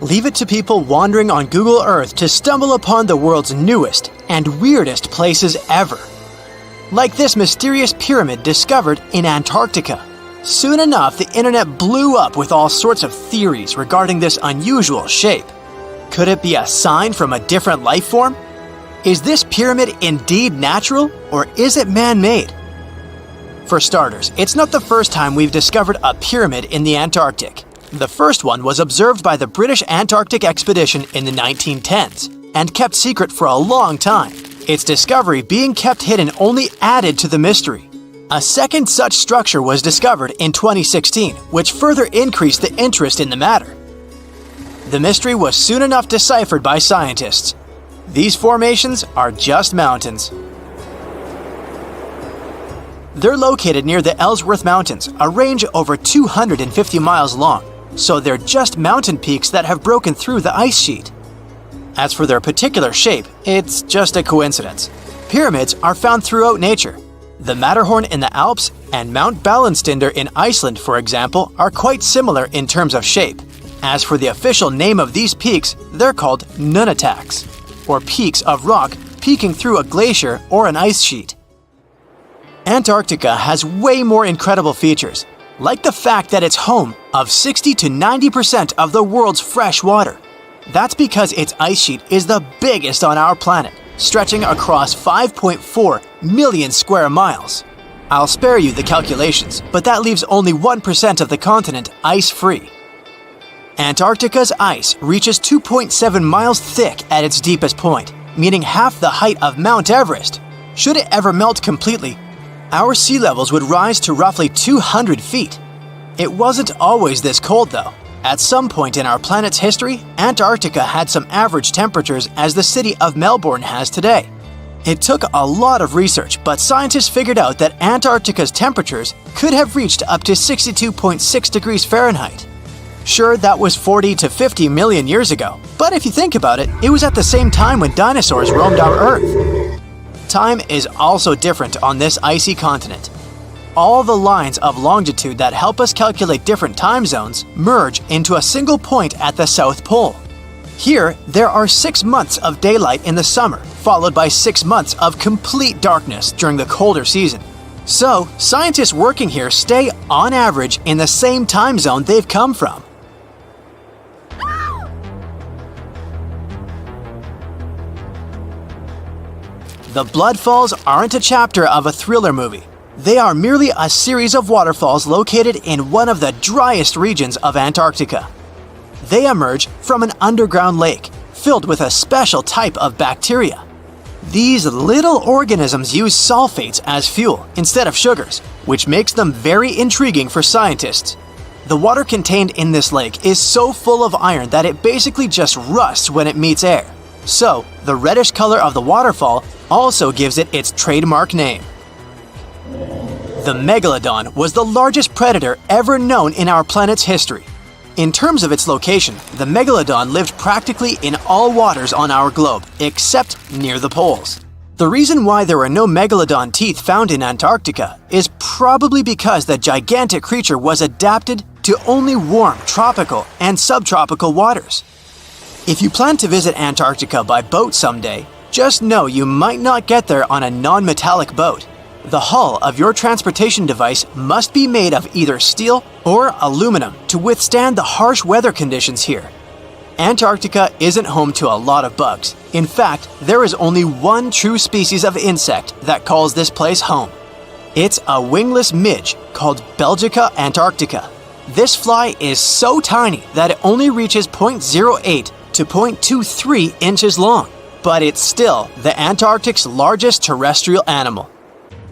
Leave it to people wandering on Google Earth to stumble upon the world's newest and weirdest places ever. Like this mysterious pyramid discovered in Antarctica. Soon enough, the internet blew up with all sorts of theories regarding this unusual shape. Could it be a sign from a different life form? Is this pyramid indeed natural, or is it man-made? For starters, it's not the first time we've discovered a pyramid in the Antarctic. The first one was observed by the British Antarctic expedition in the 1910s and kept secret for a long time. Its discovery being kept hidden only added to the mystery. A second such structure was discovered in 2016, which further increased the interest in the matter. The mystery was soon enough deciphered by scientists. These formations are just mountains. They're located near the Ellsworth Mountains, a range over 250 miles long, so they're just mountain peaks that have broken through the ice sheet. As for their particular shape, it's just a coincidence. Pyramids are found throughout nature. The Matterhorn in the Alps and Mount Ballenstinder in Iceland, for example, are quite similar in terms of shape. As for the official name of these peaks, they're called nunataks, or peaks of rock peeking through a glacier or an ice sheet. Antarctica has way more incredible features, like the fact that it's home of 60 to 90% of the world's fresh water. That's because its ice sheet is the biggest on our planet, stretching across 5.4 million square miles. I'll spare you the calculations, but that leaves only 1% of the continent ice-free. Antarctica's ice reaches 2.7 miles thick at its deepest point, meaning half the height of Mount Everest. Should it ever melt completely, our sea levels would rise to roughly 200 feet. It wasn't always this cold, though. At some point in our planet's history, Antarctica had some average temperatures as the city of Melbourne has today. It took a lot of research, but scientists figured out that Antarctica's temperatures could have reached up to 62.6 degrees Fahrenheit. Sure, that was 40 to 50 million years ago, but if you think about it, it was at the same time when dinosaurs roamed our Earth. Time is also different on this icy continent. All the lines of longitude that help us calculate different time zones merge into a single point at the South Pole. Here, there are 6 months of daylight in the summer, followed by 6 months of complete darkness during the colder season. So, scientists working here stay, on average, in the same time zone they've come from. The Blood Falls aren't a chapter of a thriller movie. They are merely a series of waterfalls located in one of the driest regions of Antarctica. They emerge from an underground lake filled with a special type of bacteria. These little organisms use sulfates as fuel instead of sugars, which makes them very intriguing for scientists. The water contained in this lake is so full of iron that it basically just rusts when it meets air. So, the reddish color of the waterfall also gives it its trademark name. The megalodon was the largest predator ever known in our planet's history. In terms of its location, the megalodon lived practically in all waters on our globe, except near the poles. The reason why there are no megalodon teeth found in Antarctica is probably because the gigantic creature was adapted to only warm tropical and subtropical waters. If you plan to visit Antarctica by boat someday, just know you might not get there on a non-metallic boat. The hull of your transportation device must be made of either steel or aluminum to withstand the harsh weather conditions here. Antarctica isn't home to a lot of bugs. In fact, there is only one true species of insect that calls this place home. It's a wingless midge called Belgica antarctica. This fly is so tiny that it only reaches 0.08 to 0.23 inches long, but it's still the Antarctic's largest terrestrial animal.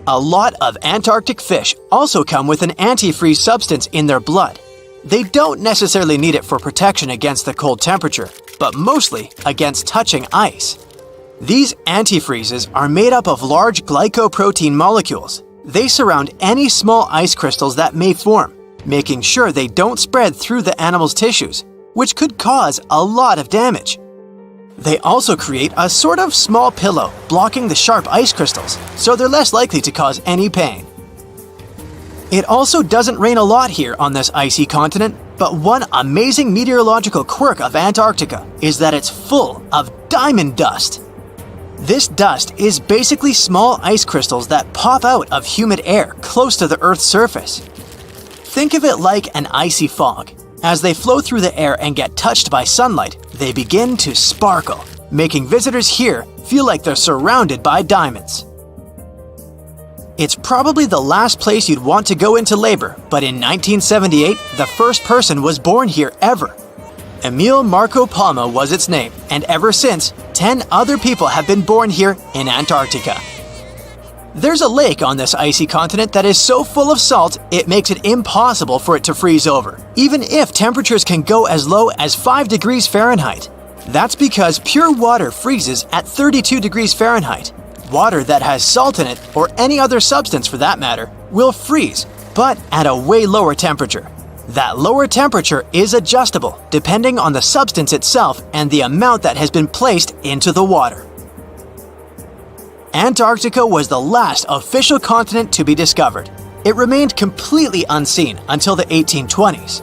A lot of Antarctic fish also come with an antifreeze substance in their blood. They don't necessarily need it for protection against the cold temperature, but mostly against touching ice. These antifreezes are made up of large glycoprotein molecules. They surround any small ice crystals that may form, making sure they don't spread through the animal's tissues, which could cause a lot of damage. They also create a sort of small pillow blocking the sharp ice crystals, so they're less likely to cause any pain. It also doesn't rain a lot here on this icy continent, but one amazing meteorological quirk of Antarctica is that it's full of diamond dust. This dust is basically small ice crystals that pop out of humid air close to the Earth's surface. Think of it like an icy fog. As they flow through the air and get touched by sunlight, they begin to sparkle, making visitors here feel like they're surrounded by diamonds. It's probably the last place you'd want to go into labor, but in 1978, the first person was born here ever. Emil Marco Palma was its name, and ever since, 10 other people have been born here in Antarctica. There's a lake on this icy continent that is so full of salt, it makes it impossible for it to freeze over, even if temperatures can go as low as 5 degrees Fahrenheit. That's because pure water freezes at 32 degrees Fahrenheit. Water that has salt in it, or any other substance for that matter, will freeze, but at a way lower temperature. That lower temperature is adjustable depending on the substance itself and the amount that has been placed into the water. Antarctica was the last official continent to be discovered. It remained completely unseen until the 1820s.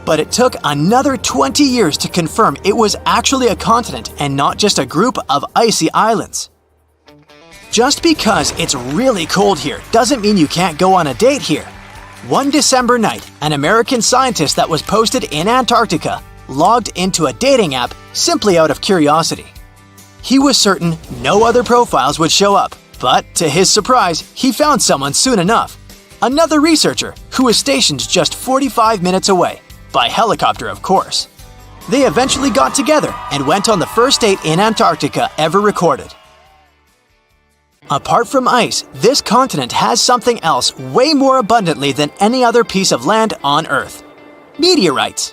But it took another 20 years to confirm it was actually a continent and not just a group of icy islands. Just because it's really cold here doesn't mean you can't go on a date here. One December night, an American scientist that was posted in Antarctica logged into a dating app simply out of curiosity. He was certain no other profiles would show up, but to his surprise, he found someone soon enough. Another researcher who was stationed just 45 minutes away, by helicopter of course. They eventually got together and went on the first date in Antarctica ever recorded. Apart from ice, this continent has something else way more abundantly than any other piece of land on Earth: meteorites.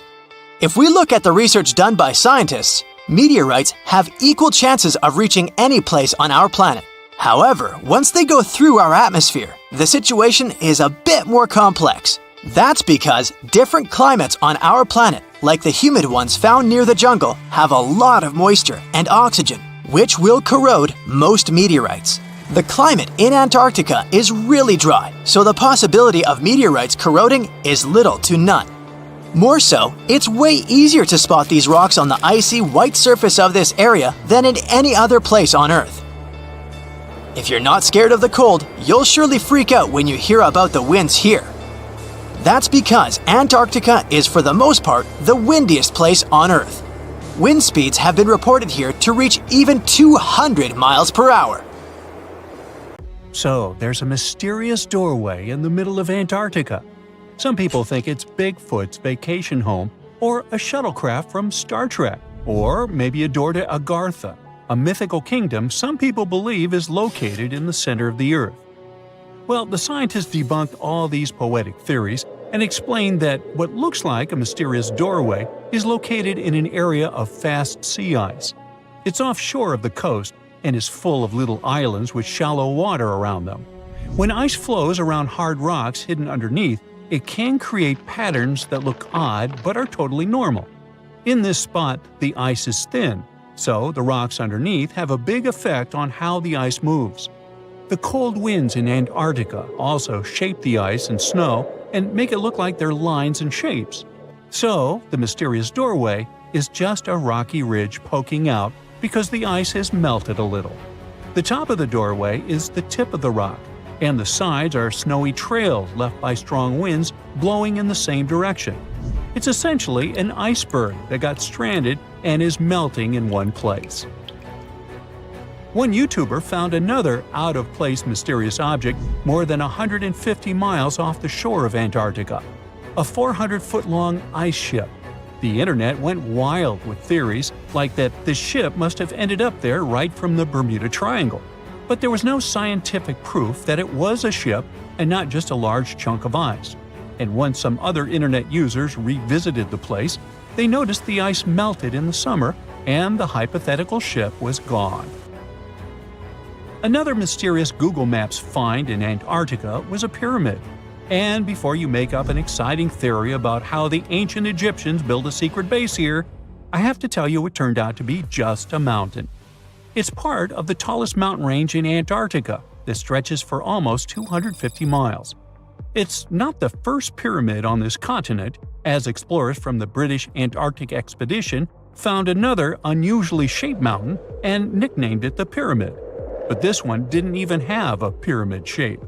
If we look at the research done by scientists, meteorites have equal chances of reaching any place on our planet. However, once they go through our atmosphere, the situation is a bit more complex. That's because different climates on our planet, like the humid ones found near the jungle, have a lot of moisture and oxygen, which will corrode most meteorites. The climate in Antarctica is really dry, so the possibility of meteorites corroding is little to none. More so, it's way easier to spot these rocks on the icy white surface of this area than in any other place on Earth. If you're not scared of the cold, you'll surely freak out when you hear about the winds here. That's because Antarctica is for the most part the windiest place on Earth. Wind speeds have been reported here to reach even 200 miles per hour. So, there's a mysterious doorway in the middle of Antarctica. Some people think it's Bigfoot's vacation home, or a shuttlecraft from Star Trek, or maybe a door to Agartha, a mythical kingdom some people believe is located in the center of the Earth. Well, the scientists debunked all these poetic theories and explained that what looks like a mysterious doorway is located in an area of fast sea ice. It's offshore of the coast and is full of little islands with shallow water around them. When ice flows around hard rocks hidden underneath, it can create patterns that look odd but are totally normal. In this spot, the ice is thin, so the rocks underneath have a big effect on how the ice moves. The cold winds in Antarctica also shape the ice and snow and make it look like they're lines and shapes. So, the mysterious doorway is just a rocky ridge poking out because the ice has melted a little. The top of the doorway is the tip of the rock, and the sides are snowy trails left by strong winds blowing in the same direction. It's essentially an iceberg that got stranded and is melting in one place. One YouTuber found another out-of-place mysterious object more than 150 miles off the shore of Antarctica, a 400-foot-long ice ship. The internet went wild with theories like that the ship must have ended up there right from the Bermuda Triangle. But there was no scientific proof that it was a ship and not just a large chunk of ice. And once some other internet users revisited the place, they noticed the ice melted in the summer and the hypothetical ship was gone. Another mysterious Google Maps find in Antarctica was a pyramid. And before you make up an exciting theory about how the ancient Egyptians built a secret base here, I have to tell you it turned out to be just a mountain. It's part of the tallest mountain range in Antarctica that stretches for almost 250 miles. It's not the first pyramid on this continent, as explorers from the British Antarctic expedition found another unusually shaped mountain and nicknamed it the Pyramid. But this one didn't even have a pyramid shape.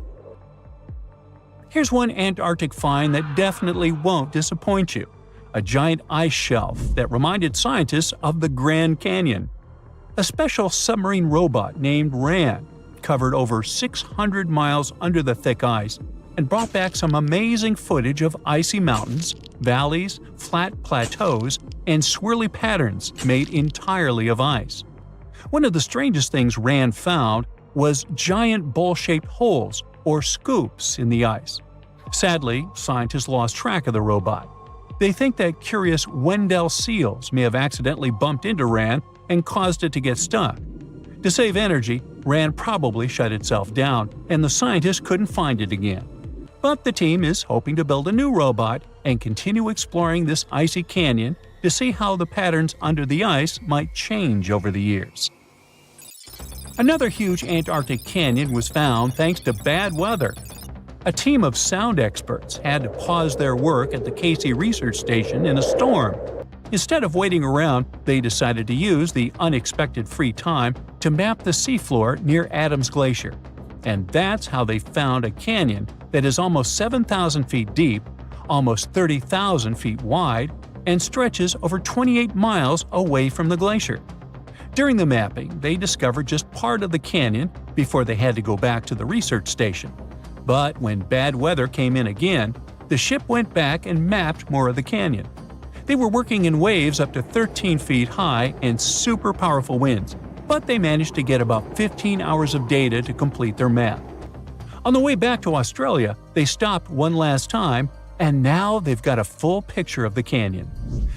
Here's one Antarctic find that definitely won't disappoint you: a giant ice shelf that reminded scientists of the Grand Canyon. A special submarine robot named RAN covered over 600 miles under the thick ice and brought back some amazing footage of icy mountains, valleys, flat plateaus, and swirly patterns made entirely of ice. One of the strangest things RAN found was giant bowl-shaped holes, or scoops, in the ice. Sadly, scientists lost track of the robot. They think that curious Wendell seals may have accidentally bumped into RAN and caused it to get stuck. To save energy, RAN probably shut itself down, and the scientists couldn't find it again. But the team is hoping to build a new robot and continue exploring this icy canyon to see how the patterns under the ice might change over the years. Another huge Antarctic canyon was found thanks to bad weather. A team of sound experts had to pause their work at the Casey Research Station in a storm. Instead of waiting around, they decided to use the unexpected free time to map the seafloor near Adams Glacier. And that's how they found a canyon that is almost 7,000 feet deep, almost 30,000 feet wide, and stretches over 28 miles away from the glacier. During the mapping, they discovered just part of the canyon before they had to go back to the research station. But when bad weather came in again, the ship went back and mapped more of the canyon. They were working in waves up to 13 feet high and super powerful winds, but they managed to get about 15 hours of data to complete their map. On the way back to Australia, they stopped one last time, and now they've got a full picture of the canyon.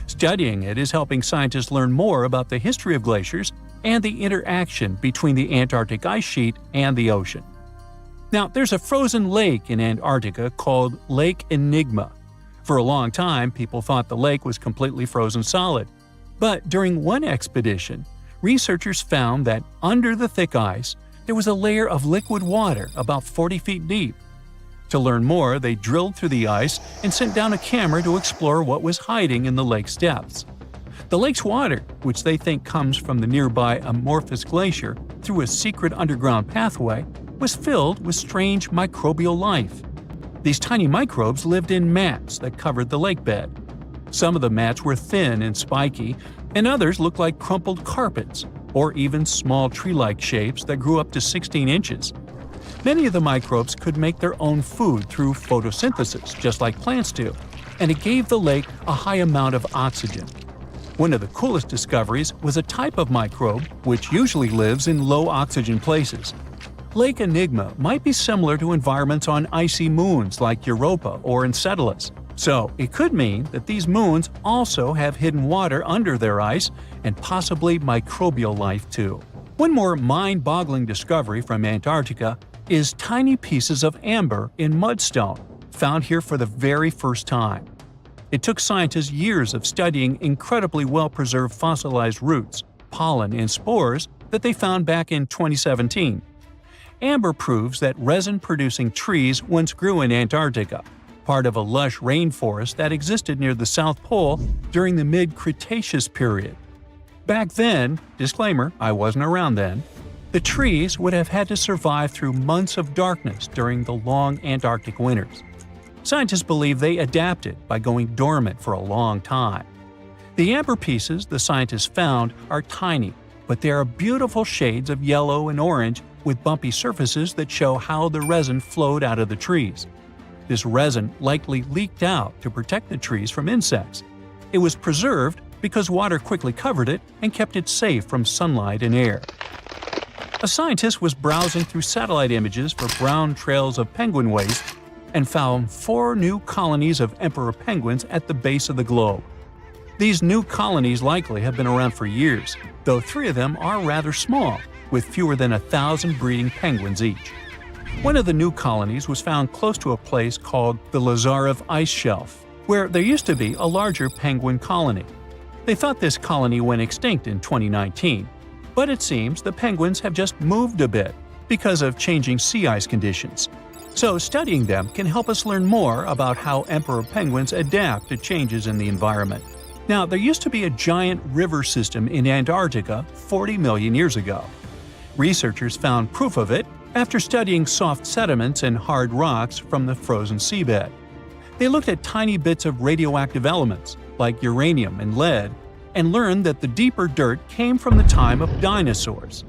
Studying it is helping scientists learn more about the history of glaciers and the interaction between the Antarctic ice sheet and the ocean. Now, there's a frozen lake in Antarctica called Lake Enigma. For a long time, people thought the lake was completely frozen solid. But during one expedition, researchers found that under the thick ice, there was a layer of liquid water about 40 feet deep. To learn more, they drilled through the ice and sent down a camera to explore what was hiding in the lake's depths. The lake's water, which they think comes from the nearby Amorphous Glacier through a secret underground pathway, was filled with strange microbial life. These tiny microbes lived in mats that covered the lake bed. Some of the mats were thin and spiky, and others looked like crumpled carpets, or even small tree-like shapes that grew up to 16 inches. Many of the microbes could make their own food through photosynthesis, just like plants do, and it gave the lake a high amount of oxygen. One of the coolest discoveries was a type of microbe which usually lives in low-oxygen places. Lake Enigma might be similar to environments on icy moons like Europa or Enceladus, so it could mean that these moons also have hidden water under their ice and possibly microbial life too. One more mind-boggling discovery from Antarctica is tiny pieces of amber in mudstone, found here for the very first time. It took scientists years of studying incredibly well-preserved fossilized roots, pollen, and spores that they found back in 2017. Amber proves that resin-producing trees once grew in Antarctica, part of a lush rainforest that existed near the South Pole during the mid-Cretaceous period. Back then, disclaimer, I wasn't around then, the trees would have had to survive through months of darkness during the long Antarctic winters. Scientists believe they adapted by going dormant for a long time. The amber pieces the scientists found are tiny, but they are beautiful shades of yellow and orange with bumpy surfaces that show how the resin flowed out of the trees. This resin likely leaked out to protect the trees from insects. It was preserved because water quickly covered it and kept it safe from sunlight and air. A scientist was browsing through satellite images for brown trails of penguin waste and found 4 new colonies of emperor penguins at the base of the globe. These new colonies likely have been around for years, though 3 of them are rather small, with fewer than 1,000 breeding penguins each. One of the new colonies was found close to a place called the Lazarev Ice Shelf, where there used to be a larger penguin colony. They thought this colony went extinct in 2019, but it seems the penguins have just moved a bit because of changing sea ice conditions. So studying them can help us learn more about how emperor penguins adapt to changes in the environment. Now, there used to be a giant river system in Antarctica 40 million years ago. Researchers found proof of it after studying soft sediments and hard rocks from the frozen seabed. They looked at tiny bits of radioactive elements, like uranium and lead, and learned that the deeper dirt came from the time of dinosaurs.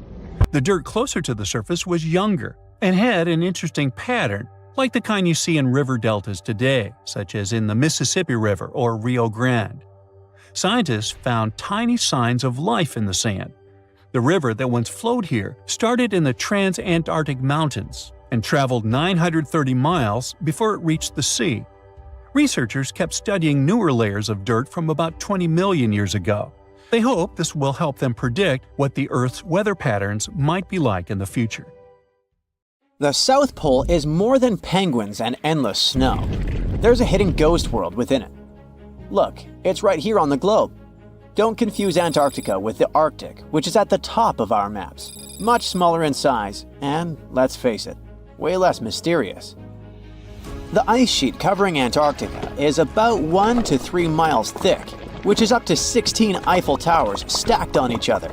The dirt closer to the surface was younger and had an interesting pattern, like the kind you see in river deltas today, such as in the Mississippi River or Rio Grande. Scientists found tiny signs of life in the sand. The river that once flowed here started in the Trans-Antarctic Mountains and traveled 930 miles before it reached the sea. Researchers kept studying newer layers of dirt from about 20 million years ago. They hope this will help them predict what the Earth's weather patterns might be like in the future. The South Pole is more than penguins and endless snow. There's a hidden ghost world within it. Look, it's right here on the globe. Don't confuse Antarctica with the Arctic, which is at the top of our maps. Much smaller in size, and, let's face it, way less mysterious. The ice sheet covering Antarctica is about 1 to 3 miles thick, which is up to 16 Eiffel Towers stacked on each other.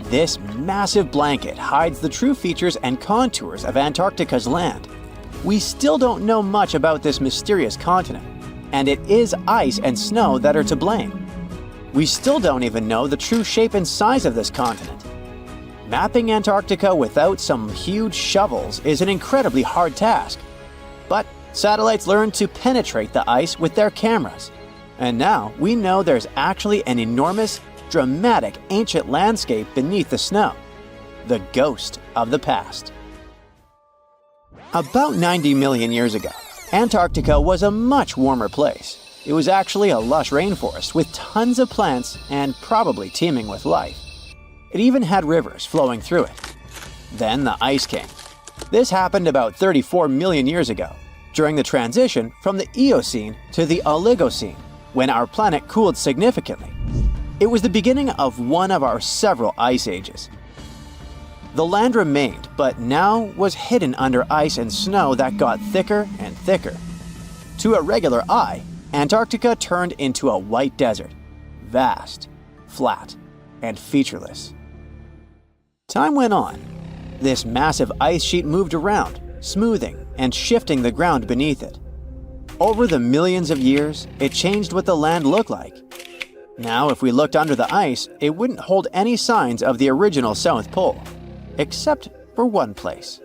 This massive blanket hides the true features and contours of Antarctica's land. We still don't know much about this mysterious continent, and it is ice and snow that are to blame. We still don't even know the true shape and size of this continent. Mapping Antarctica without some huge shovels is an incredibly hard task. But satellites learned to penetrate the ice with their cameras. And now we know there's actually an enormous, dramatic ancient landscape beneath the snow. The ghost of the past. About 90 million years ago, Antarctica was a much warmer place. It was actually a lush rainforest with tons of plants and probably teeming with life. It even had rivers flowing through it. Then the ice came. This happened about 34 million years ago, during the transition from the Eocene to the Oligocene, when our planet cooled significantly. It was the beginning of one of our several ice ages. The land remained, but now was hidden under ice and snow that got thicker and thicker. To a regular eye, Antarctica turned into a white desert, vast, flat, and featureless. Time went on. This massive ice sheet moved around, smoothing and shifting the ground beneath it. Over the millions of years, it changed what the land looked like. Now, if we looked under the ice, it wouldn't hold any signs of the original South Pole, except for one place.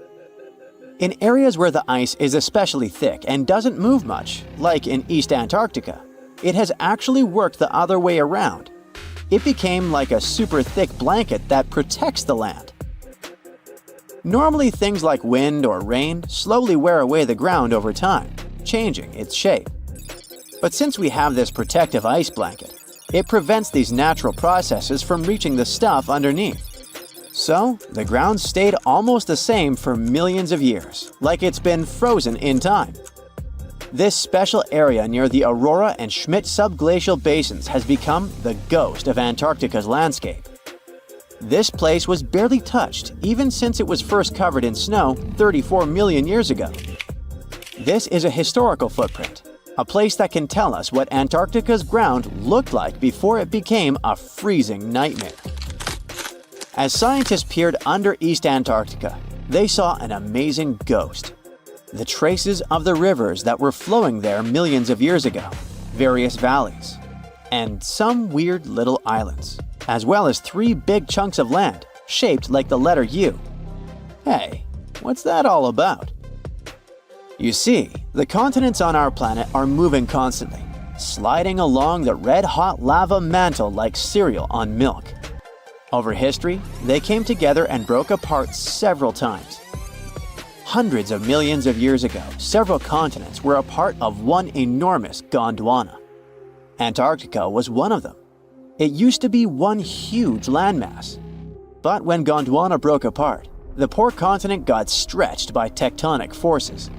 In areas where the ice is especially thick and doesn't move much, like in East Antarctica, it has actually worked the other way around. It became like a super thick blanket that protects the land. Normally, things like wind or rain slowly wear away the ground over time, changing its shape. But since we have this protective ice blanket, it prevents these natural processes from reaching the stuff underneath. So, the ground stayed almost the same for millions of years, like it's been frozen in time. This special area near the Aurora and Schmidt subglacial basins has become the ghost of Antarctica's landscape. This place was barely touched even since it was first covered in snow 34 million years ago. This is a historical footprint, a place that can tell us what Antarctica's ground looked like before it became a freezing nightmare. As scientists peered under East Antarctica, they saw an amazing ghost. The traces of the rivers that were flowing there millions of years ago, various valleys, and some weird little islands, as well as 3 big chunks of land shaped like the letter U. Hey, what's that all about? You see, the continents on our planet are moving constantly, sliding along the red-hot lava mantle like cereal on milk. Over history, they came together and broke apart several times. Hundreds of millions of years ago, several continents were a part of one enormous Gondwana. Antarctica was one of them. It used to be one huge landmass. But when Gondwana broke apart, the poor continent got stretched by tectonic forces.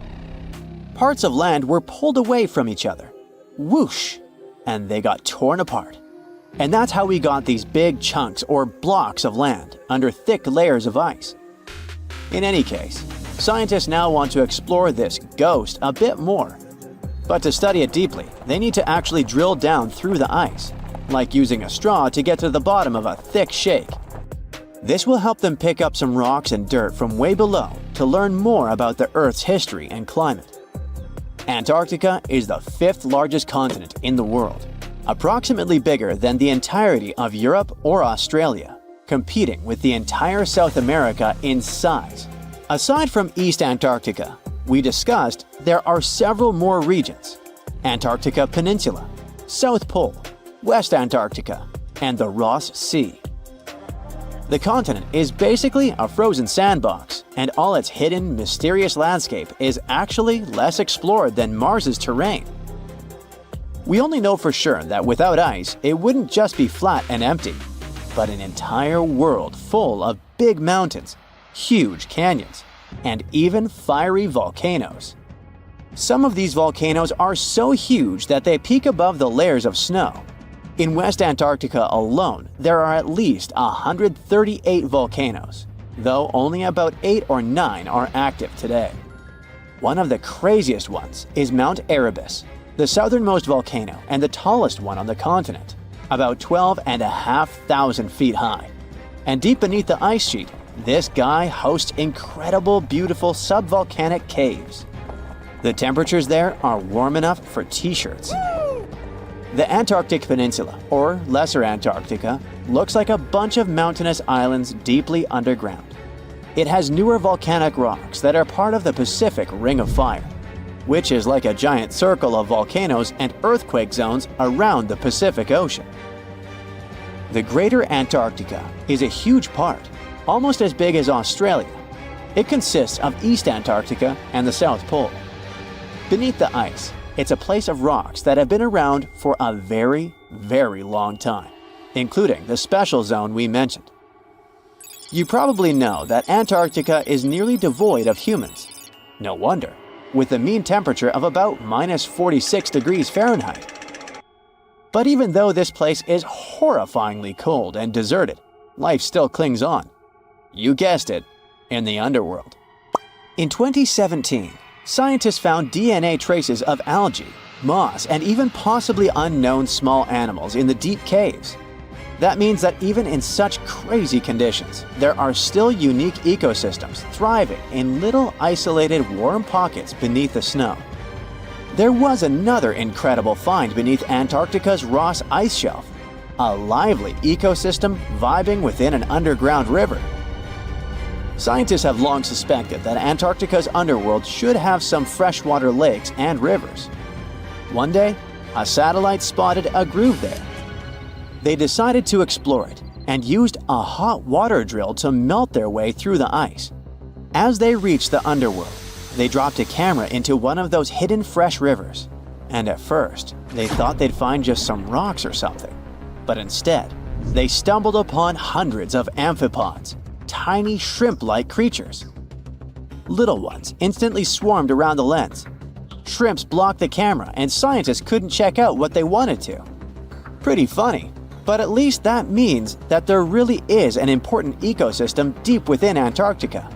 Parts of land were pulled away from each other. Whoosh! And they got torn apart. And that's how we got these big chunks or blocks of land under thick layers of ice. In any case, Scientists now want to explore this ghost a bit more. But to study it deeply, they need to actually drill down through the ice, like using a straw to get to the bottom of a thick shake. This will help them pick up some rocks and dirt from way below to learn more about the Earth's history and climate. Antarctica is the 5th largest continent in the world, approximately bigger than the entirety of Europe or Australia, competing with the entire South America in size. Aside from East Antarctica, we discussed there are several more regions: Antarctica Peninsula, South Pole, West Antarctica, and the Ross Sea. The continent is basically a frozen sandbox, and all its hidden, mysterious landscape is actually less explored than Mars's terrain. We only know for sure that without ice, it wouldn't just be flat and empty, but an entire world full of big mountains, huge canyons, and even fiery volcanoes. Some of these volcanoes are so huge that they peak above the layers of snow. In West Antarctica alone, there are at least 138 volcanoes, though only about 8 or 9 are active today. One of the craziest ones is Mount Erebus, the southernmost volcano and the tallest one on the continent, about 12,500 feet high. And deep beneath the ice sheet, this guy hosts incredible, beautiful subvolcanic caves. The temperatures there are warm enough for t-shirts. The Antarctic Peninsula, or Lesser Antarctica, looks like a bunch of mountainous islands deeply underground. It has newer volcanic rocks that are part of the Pacific Ring of Fire, which is like a giant circle of volcanoes and earthquake zones around the Pacific Ocean. The Greater Antarctica is a huge part, almost as big as Australia. It consists of East Antarctica and the South Pole. Beneath the ice, it's a place of rocks that have been around for a very, very long time, including the special zone we mentioned. You probably know that Antarctica is nearly devoid of humans. No wonder, with a mean temperature of about -46 degrees Fahrenheit. But even though this place is horrifyingly cold and deserted, life still clings on. You guessed it, in the underworld. In 2017, scientists found DNA traces of algae, moss, and even possibly unknown small animals in the deep caves. That means that even in such crazy conditions, there are still unique ecosystems thriving in little isolated warm pockets beneath the snow. There was another incredible find beneath Antarctica's Ross Ice Shelf, a lively ecosystem vibing within an underground river. Scientists have long suspected that Antarctica's underworld should have some freshwater lakes and rivers. One day, a satellite spotted a groove there. They decided to explore it and used a hot water drill to melt their way through the ice. As they reached the underworld, they dropped a camera into one of those hidden fresh rivers. And at first, they thought they'd find just some rocks or something. But instead, they stumbled upon hundreds of amphipods, tiny shrimp-like creatures. Little ones instantly swarmed around the lens. Shrimps blocked the camera and scientists couldn't check out what they wanted to. Pretty funny, but at least that means that there really is an important ecosystem deep within Antarctica.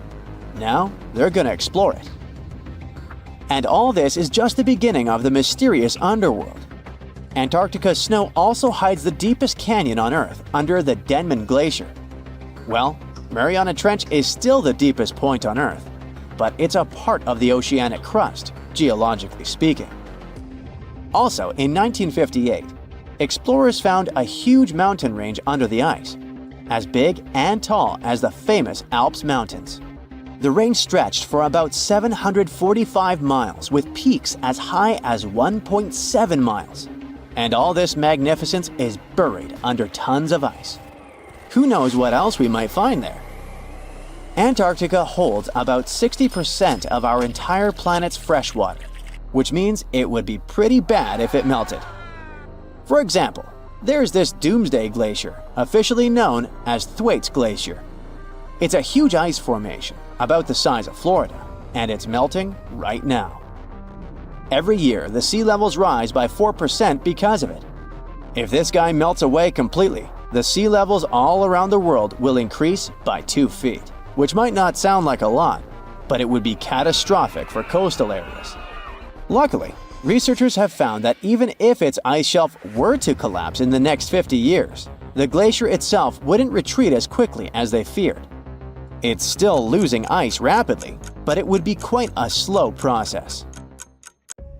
Now, they're gonna explore it. And all this is just the beginning of the mysterious underworld. Antarctica's snow also hides the deepest canyon on Earth under the Denman Glacier. Well, Mariana Trench is still the deepest point on Earth, but it's a part of the oceanic crust, geologically speaking. Also, in 1958, explorers found a huge mountain range under the ice, as big and tall as the famous Alps Mountains. The range stretched for about 745 miles with peaks as high as 1.7 miles. And all this magnificence is buried under tons of ice. Who knows what else we might find there? Antarctica holds about 60% of our entire planet's fresh water, which means it would be pretty bad if it melted. For example, there's this Doomsday Glacier, officially known as Thwaites Glacier. It's a huge ice formation, about the size of Florida, and it's melting right now. Every year, the sea levels rise by 4% because of it. If this guy melts away completely, the sea levels all around the world will increase by 2 feet, which might not sound like a lot, but it would be catastrophic for coastal areas. Luckily, researchers have found that even if its ice shelf were to collapse in the next 50 years, the glacier itself wouldn't retreat as quickly as they feared. It's still losing ice rapidly, but it would be quite a slow process.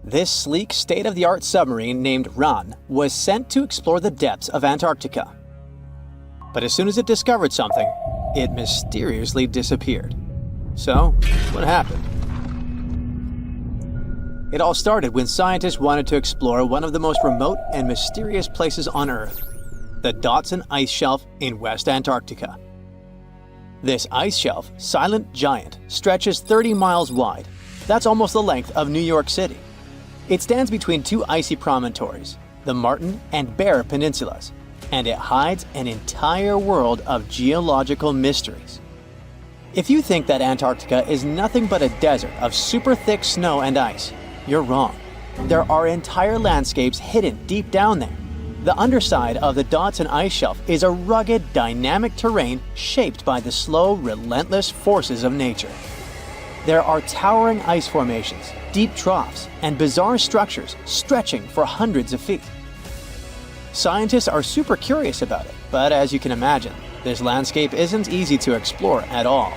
This sleek, state-of-the-art submarine named Ran was sent to explore the depths of Antarctica. But as soon as it discovered something, it mysteriously disappeared. So, what happened? It all started when scientists wanted to explore one of the most remote and mysterious places on Earth, the Dodson Ice Shelf in West Antarctica. This ice shelf, silent giant, stretches 30 miles wide. That's almost the length of New York City. It stands between two icy promontories, the Martin and Bear Peninsulas, and it hides an entire world of geological mysteries. If you think that Antarctica is nothing but a desert of super thick snow and ice, you're wrong. There are entire landscapes hidden deep down there. The underside of the Dodson Ice Shelf is a rugged, dynamic terrain shaped by the slow, relentless forces of nature. There are towering ice formations, deep troughs, and bizarre structures stretching for hundreds of feet. Scientists are super curious about it, but as you can imagine, this landscape isn't easy to explore at all.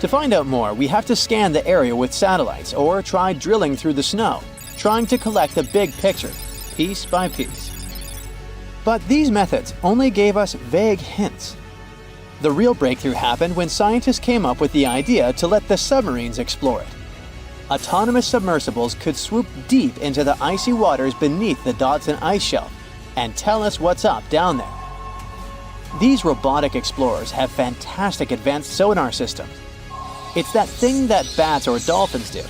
To find out more, we have to scan the area with satellites or try drilling through the snow, trying to collect the big picture, piece by piece. But these methods only gave us vague hints. The real breakthrough happened when scientists came up with the idea to let the submarines explore it. Autonomous submersibles could swoop deep into the icy waters beneath the Dodson Ice Shelf and tell us what's up down there. These robotic explorers have fantastic advanced sonar systems. It's that thing that bats or dolphins do.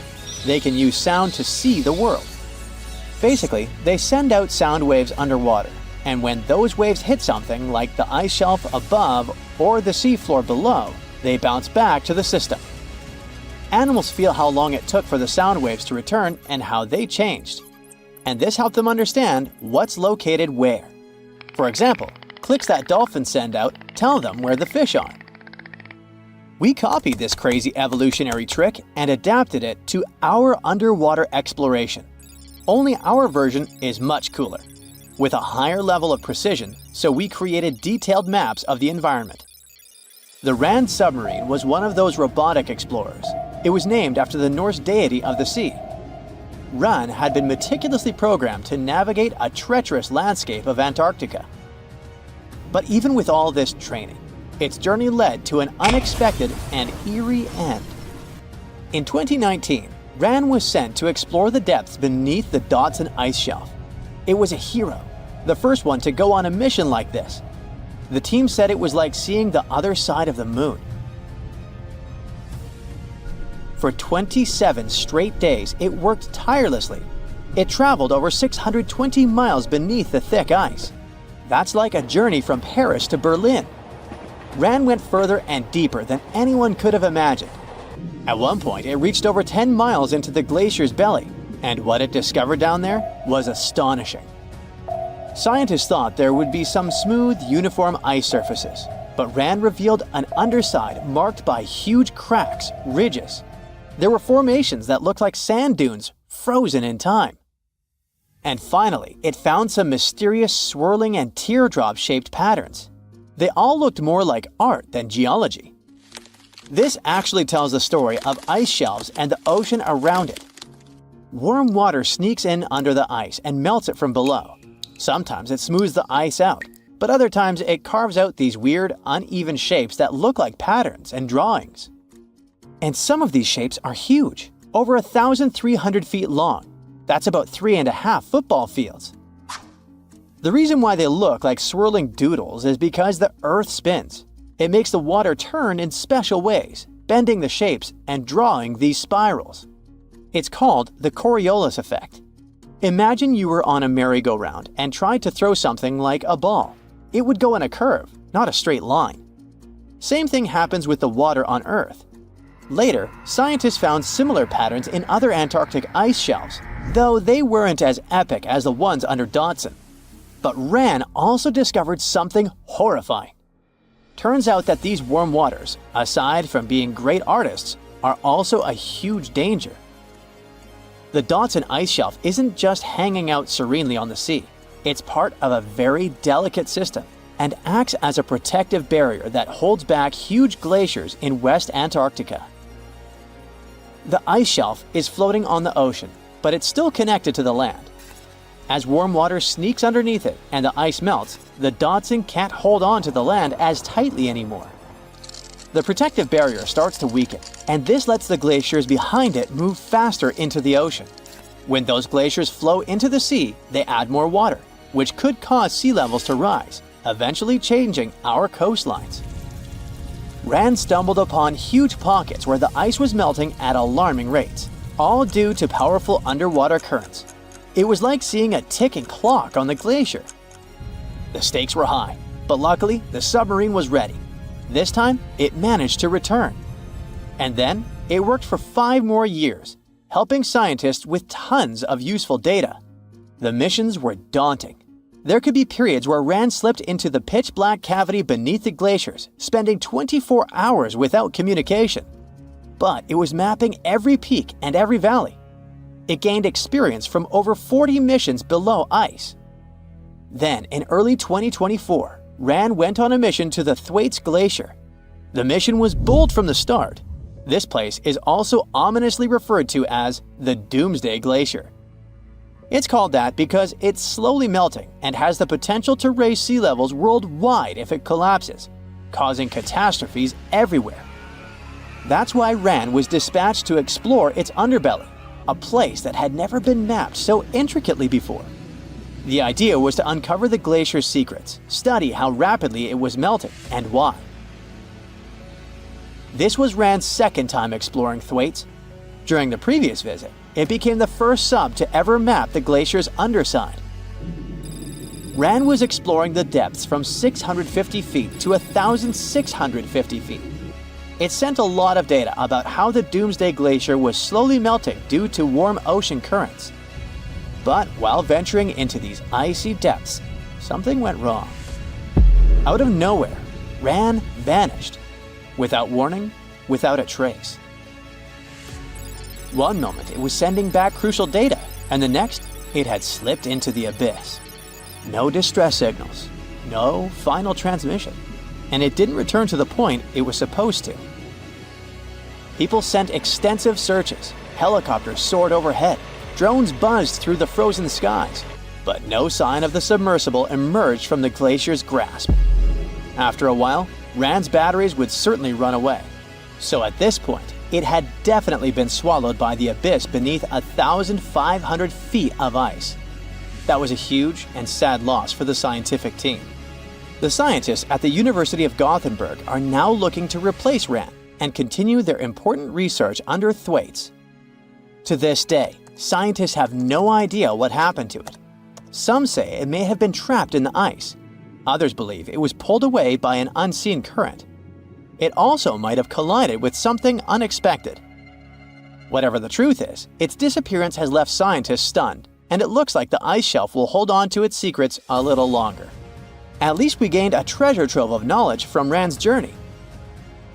They can use sound to see the world. Basically, they send out sound waves underwater, and when those waves hit something like the ice shelf above or the seafloor below, they bounce back to the system. Animals feel how long it took for the sound waves to return and how they changed. And this helped them understand what's located where. For example, clicks that dolphins send out tell them where the fish are. We copied this crazy evolutionary trick and adapted it to our underwater exploration. Only our version is much cooler, with a higher level of precision, so we created detailed maps of the environment. The Rand submarine was one of those robotic explorers. It was named after the Norse deity of the sea. Ran had been meticulously programmed to navigate a treacherous landscape of Antarctica. But even with all this training, its journey led to an unexpected and eerie end. In 2019, Ran was sent to explore the depths beneath the Dodson Ice Shelf. It was a hero, the first one to go on a mission like this. The team said it was like seeing the other side of the moon. For 27 straight days, it worked tirelessly. It traveled over 620 miles beneath the thick ice. That's like a journey from Paris to Berlin. Ran went further and deeper than anyone could have imagined. At one point, it reached over 10 miles into the glacier's belly, and what it discovered down there was astonishing. Scientists thought there would be some smooth, uniform ice surfaces, but Ran revealed an underside marked by huge cracks, ridges. There were formations that looked like sand dunes, frozen in time. And finally, it found some mysterious swirling and teardrop-shaped patterns. They all looked more like art than geology. This actually tells the story of ice shelves and the ocean around it. Warm water sneaks in under the ice and melts it from below. Sometimes it smooths the ice out, but other times it carves out these weird, uneven shapes that look like patterns and drawings. And some of these shapes are huge, over 1,300 feet long. That's about 3.5 football fields. The reason why they look like swirling doodles is because the Earth spins. It makes the water turn in special ways, bending the shapes and drawing these spirals. It's called the Coriolis effect. Imagine you were on a merry-go-round and tried to throw something like a ball. It would go in a curve, not a straight line. Same thing happens with the water on Earth. Later, scientists found similar patterns in other Antarctic ice shelves, though they weren't as epic as the ones under Dodson. But Ran also discovered something horrifying. Turns out that these warm waters, aside from being great artists, are also a huge danger. The Dotson ice shelf isn't just hanging out serenely on the sea. It's part of a very delicate system and acts as a protective barrier that holds back huge glaciers in West Antarctica. The ice shelf is floating on the ocean, but it's still connected to the land. As warm water sneaks underneath it and the ice melts, the Dotson can't hold on to the land as tightly anymore. The protective barrier starts to weaken, and this lets the glaciers behind it move faster into the ocean. When those glaciers flow into the sea, they add more water, which could cause sea levels to rise, eventually changing our coastlines. Rand stumbled upon huge pockets where the ice was melting at alarming rates, all due to powerful underwater currents. It was like seeing a ticking clock on the glacier. The stakes were high, but luckily the submarine was ready. This time, it managed to return. And then, it worked for 5 more years, helping scientists with tons of useful data. The missions were daunting. There could be periods where Rand slipped into the pitch-black cavity beneath the glaciers, spending 24 hours without communication. But it was mapping every peak and every valley. It gained experience from over 40 missions below ice. Then, in early 2024, Rand went on a mission to the Thwaites Glacier. The mission was bold from the start. This place is also ominously referred to as the Doomsday Glacier. It's called that because it's slowly melting and has the potential to raise sea levels worldwide if it collapses, causing catastrophes everywhere. That's why Rand was dispatched to explore its underbelly, a place that had never been mapped so intricately before. The idea was to uncover the glacier's secrets, study how rapidly it was melting and why. This was Rand's second time exploring Thwaites. During the previous visit, it became the first sub to ever map the glacier's underside. Rand was exploring the depths from 650 feet to 1,650 feet. It sent a lot of data about how the Doomsday Glacier was slowly melting due to warm ocean currents. But while venturing into these icy depths, something went wrong. Out of nowhere, Rand vanished, without warning, without a trace. One moment it was sending back crucial data, and the next it had slipped into the abyss. No distress signals, no final transmission, and it didn't return to the point it was supposed to. People sent extensive searches, helicopters soared overhead, drones buzzed through the frozen skies, but no sign of the submersible emerged from the glacier's grasp. After a while, Rand's batteries would certainly run away, so at this point, it had definitely been swallowed by the abyss beneath 1,500 feet of ice. That was a huge and sad loss for the scientific team. The scientists at the University of Gothenburg are now looking to replace Rand and continue their important research under Thwaites. To this day, scientists have no idea what happened to it. Some say it may have been trapped in the ice. Others believe it was pulled away by an unseen current. It also might have collided with something unexpected. Whatever the truth is, its disappearance has left scientists stunned, and it looks like the ice shelf will hold on to its secrets a little longer. At least we gained a treasure trove of knowledge from Rand's journey.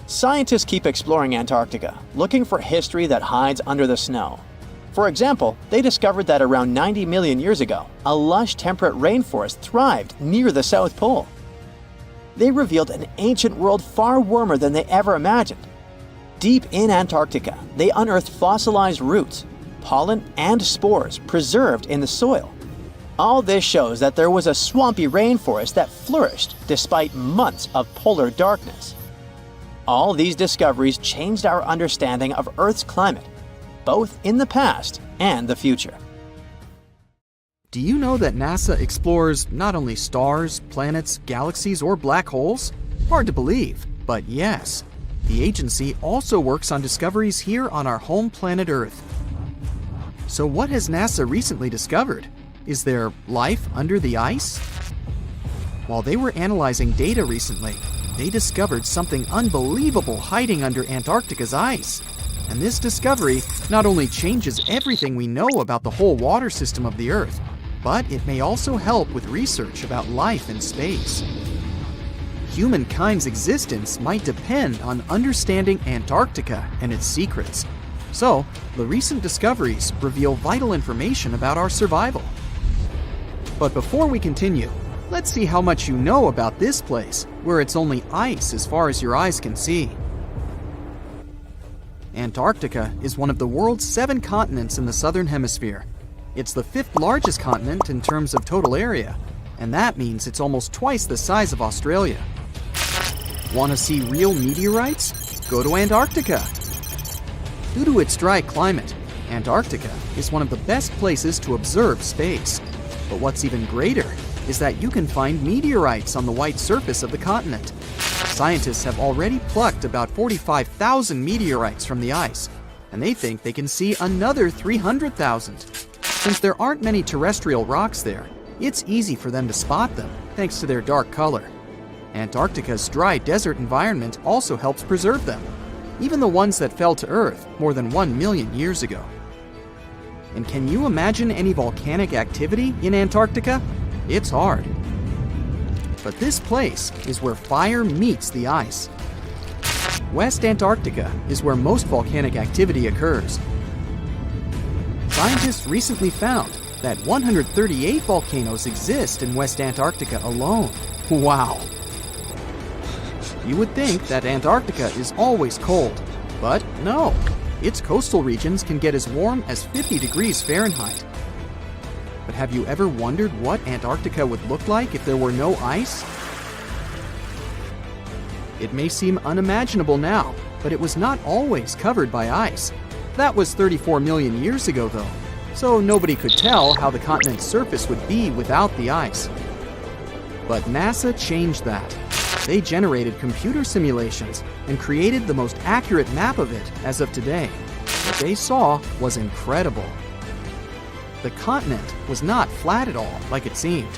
Scientists keep exploring Antarctica, looking for history that hides under the snow. For example, they discovered that around 90 million years ago, a lush temperate rainforest thrived near the South Pole. They revealed an ancient world far warmer than they ever imagined. Deep in Antarctica, they unearthed fossilized roots, pollen, and spores preserved in the soil. All this shows that there was a swampy rainforest that flourished despite months of polar darkness. All these discoveries changed our understanding of Earth's climate, both in the past and the future. Do you know that NASA explores not only stars, planets, galaxies, or black holes? Hard to believe, but yes. The agency also works on discoveries here on our home planet Earth. So what has NASA recently discovered? Is there life under the ice? While they were analyzing data recently, they discovered something unbelievable hiding under Antarctica's ice. And this discovery not only changes everything we know about the whole water system of the Earth, but it may also help with research about life in space. Humankind's existence might depend on understanding Antarctica and its secrets. So, the recent discoveries reveal vital information about our survival. But before we continue, let's see how much you know about this place, where it's only ice as far as your eyes can see. Antarctica is one of the world's 7 continents in the southern hemisphere. It's the 5th largest continent in terms of total area, and that means it's almost twice the size of Australia. Want to see real meteorites? Go to Antarctica. Due to its dry climate, Antarctica is one of the best places to observe space. But what's even greater is that you can find meteorites on the white surface of the continent. Scientists have already plucked about 45,000 meteorites from the ice, and they think they can see another 300,000. Since there aren't many terrestrial rocks there, it's easy for them to spot them, thanks to their dark color. Antarctica's dry desert environment also helps preserve them, even the ones that fell to Earth more than 1 million years ago. And can you imagine any volcanic activity in Antarctica? It's hard. But this place is where fire meets the ice. West Antarctica is where most volcanic activity occurs. Scientists recently found that 138 volcanoes exist in West Antarctica alone. Wow! You would think that Antarctica is always cold, but no. Its coastal regions can get as warm as 50 degrees Fahrenheit. But have you ever wondered what Antarctica would look like if there were no ice? It may seem unimaginable now, but it was not always covered by ice. That was 34 million years ago, though, so nobody could tell how the continent's surface would be without the ice. But NASA changed that. They generated computer simulations and created the most accurate map of it as of today. What they saw was incredible. The continent was not flat at all like it seemed.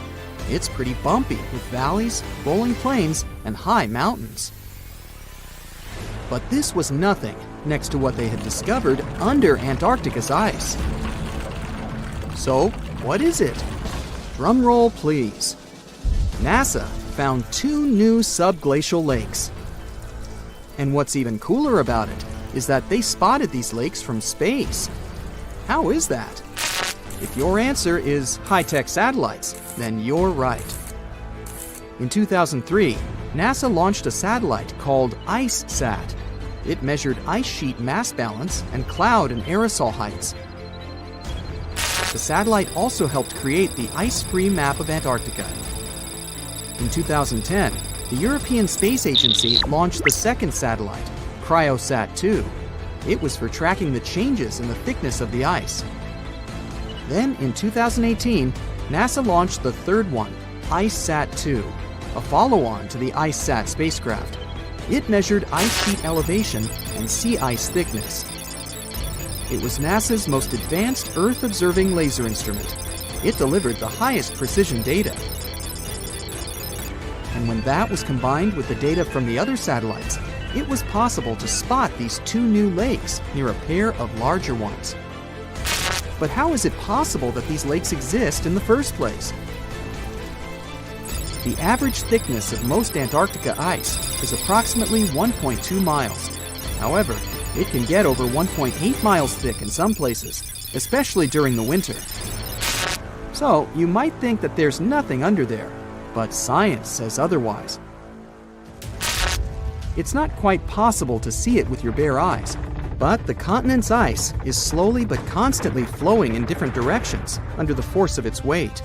It's pretty bumpy with valleys, rolling plains, and high mountains. But this was nothing next to what they had discovered under Antarctica's ice. So, what is it? Drum roll, please. NASA found 2 new subglacial lakes. And what's even cooler about it is that they spotted these lakes from space. How is that? If your answer is high-tech satellites, then you're right. In 2003, NASA launched a satellite called IceSat. It measured ice sheet mass balance and cloud and aerosol heights. The satellite also helped create the ice-free map of Antarctica. In 2010, the European Space Agency launched the second satellite, CryoSat-2. It was for tracking the changes in the thickness of the ice. Then, in 2018, NASA launched the third one, IceSat-2, a follow-on to the IceSat spacecraft. It measured ice sheet elevation and sea ice thickness. It was NASA's most advanced Earth-observing laser instrument. It delivered the highest precision data. And when that was combined with the data from the other satellites, it was possible to spot these 2 new lakes near a pair of larger ones. But how is it possible that these lakes exist in the first place? The average thickness of most Antarctica ice is approximately 1.2 miles. However, it can get over 1.8 miles thick in some places, especially during the winter. So, you might think that there's nothing under there, but science says otherwise. It's not quite possible to see it with your bare eyes, but the continent's ice is slowly but constantly flowing in different directions under the force of its weight.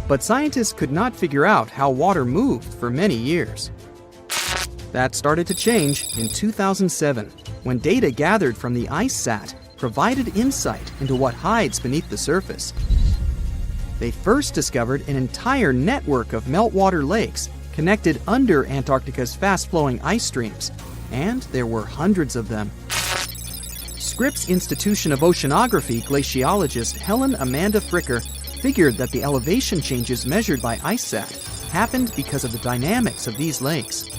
But scientists could not figure out how water moved for many years. That started to change in 2007, when data gathered from the IceSat provided insight into what hides beneath the surface. They first discovered an entire network of meltwater lakes connected under Antarctica's fast-flowing ice streams, and there were hundreds of them. Scripps Institution of Oceanography glaciologist Helen Amanda Fricker figured that the elevation changes measured by IceSat happened because of the dynamics of these lakes.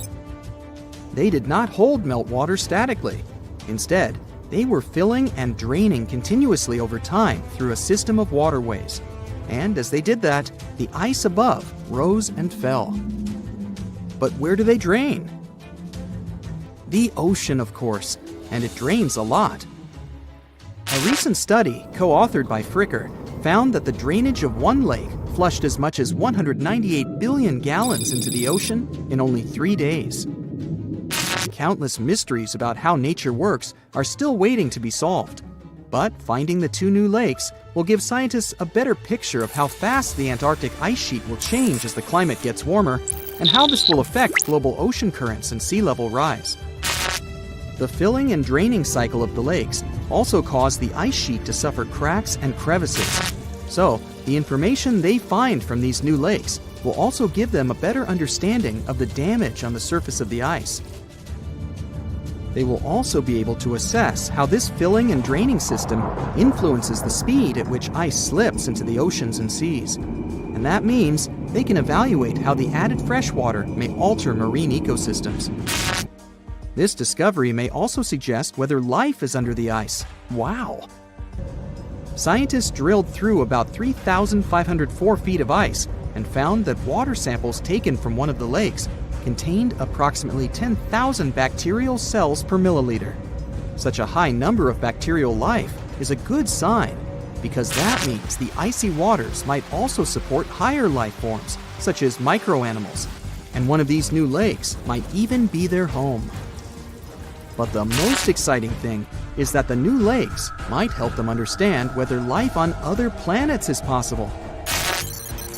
They did not hold meltwater statically. Instead, they were filling and draining continuously over time through a system of waterways. And as they did that, the ice above rose and fell. But where do they drain? The ocean, of course, and it drains a lot. A recent study, co-authored by Fricker, found that the drainage of one lake flushed as much as 198 billion gallons into the ocean in only 3 days. Countless mysteries about how nature works are still waiting to be solved. But finding the 2 new lakes will give scientists a better picture of how fast the Antarctic ice sheet will change as the climate gets warmer, and how this will affect global ocean currents and sea level rise. The filling and draining cycle of the lakes also cause the ice sheet to suffer cracks and crevices. So, the information they find from these new lakes will also give them a better understanding of the damage on the surface of the ice. They will also be able to assess how this filling and draining system influences the speed at which ice slips into the oceans and seas. And that means they can evaluate how the added fresh water may alter marine ecosystems. This discovery may also suggest whether life is under the ice. Wow! Scientists drilled through about 3,504 feet of ice and found that water samples taken from one of the lakes contained approximately 10,000 bacterial cells per milliliter. Such a high number of bacterial life is a good sign, because that means the icy waters might also support higher life forms, such as microanimals, and one of these new lakes might even be their home. But the most exciting thing is that the new lakes might help them understand whether life on other planets is possible.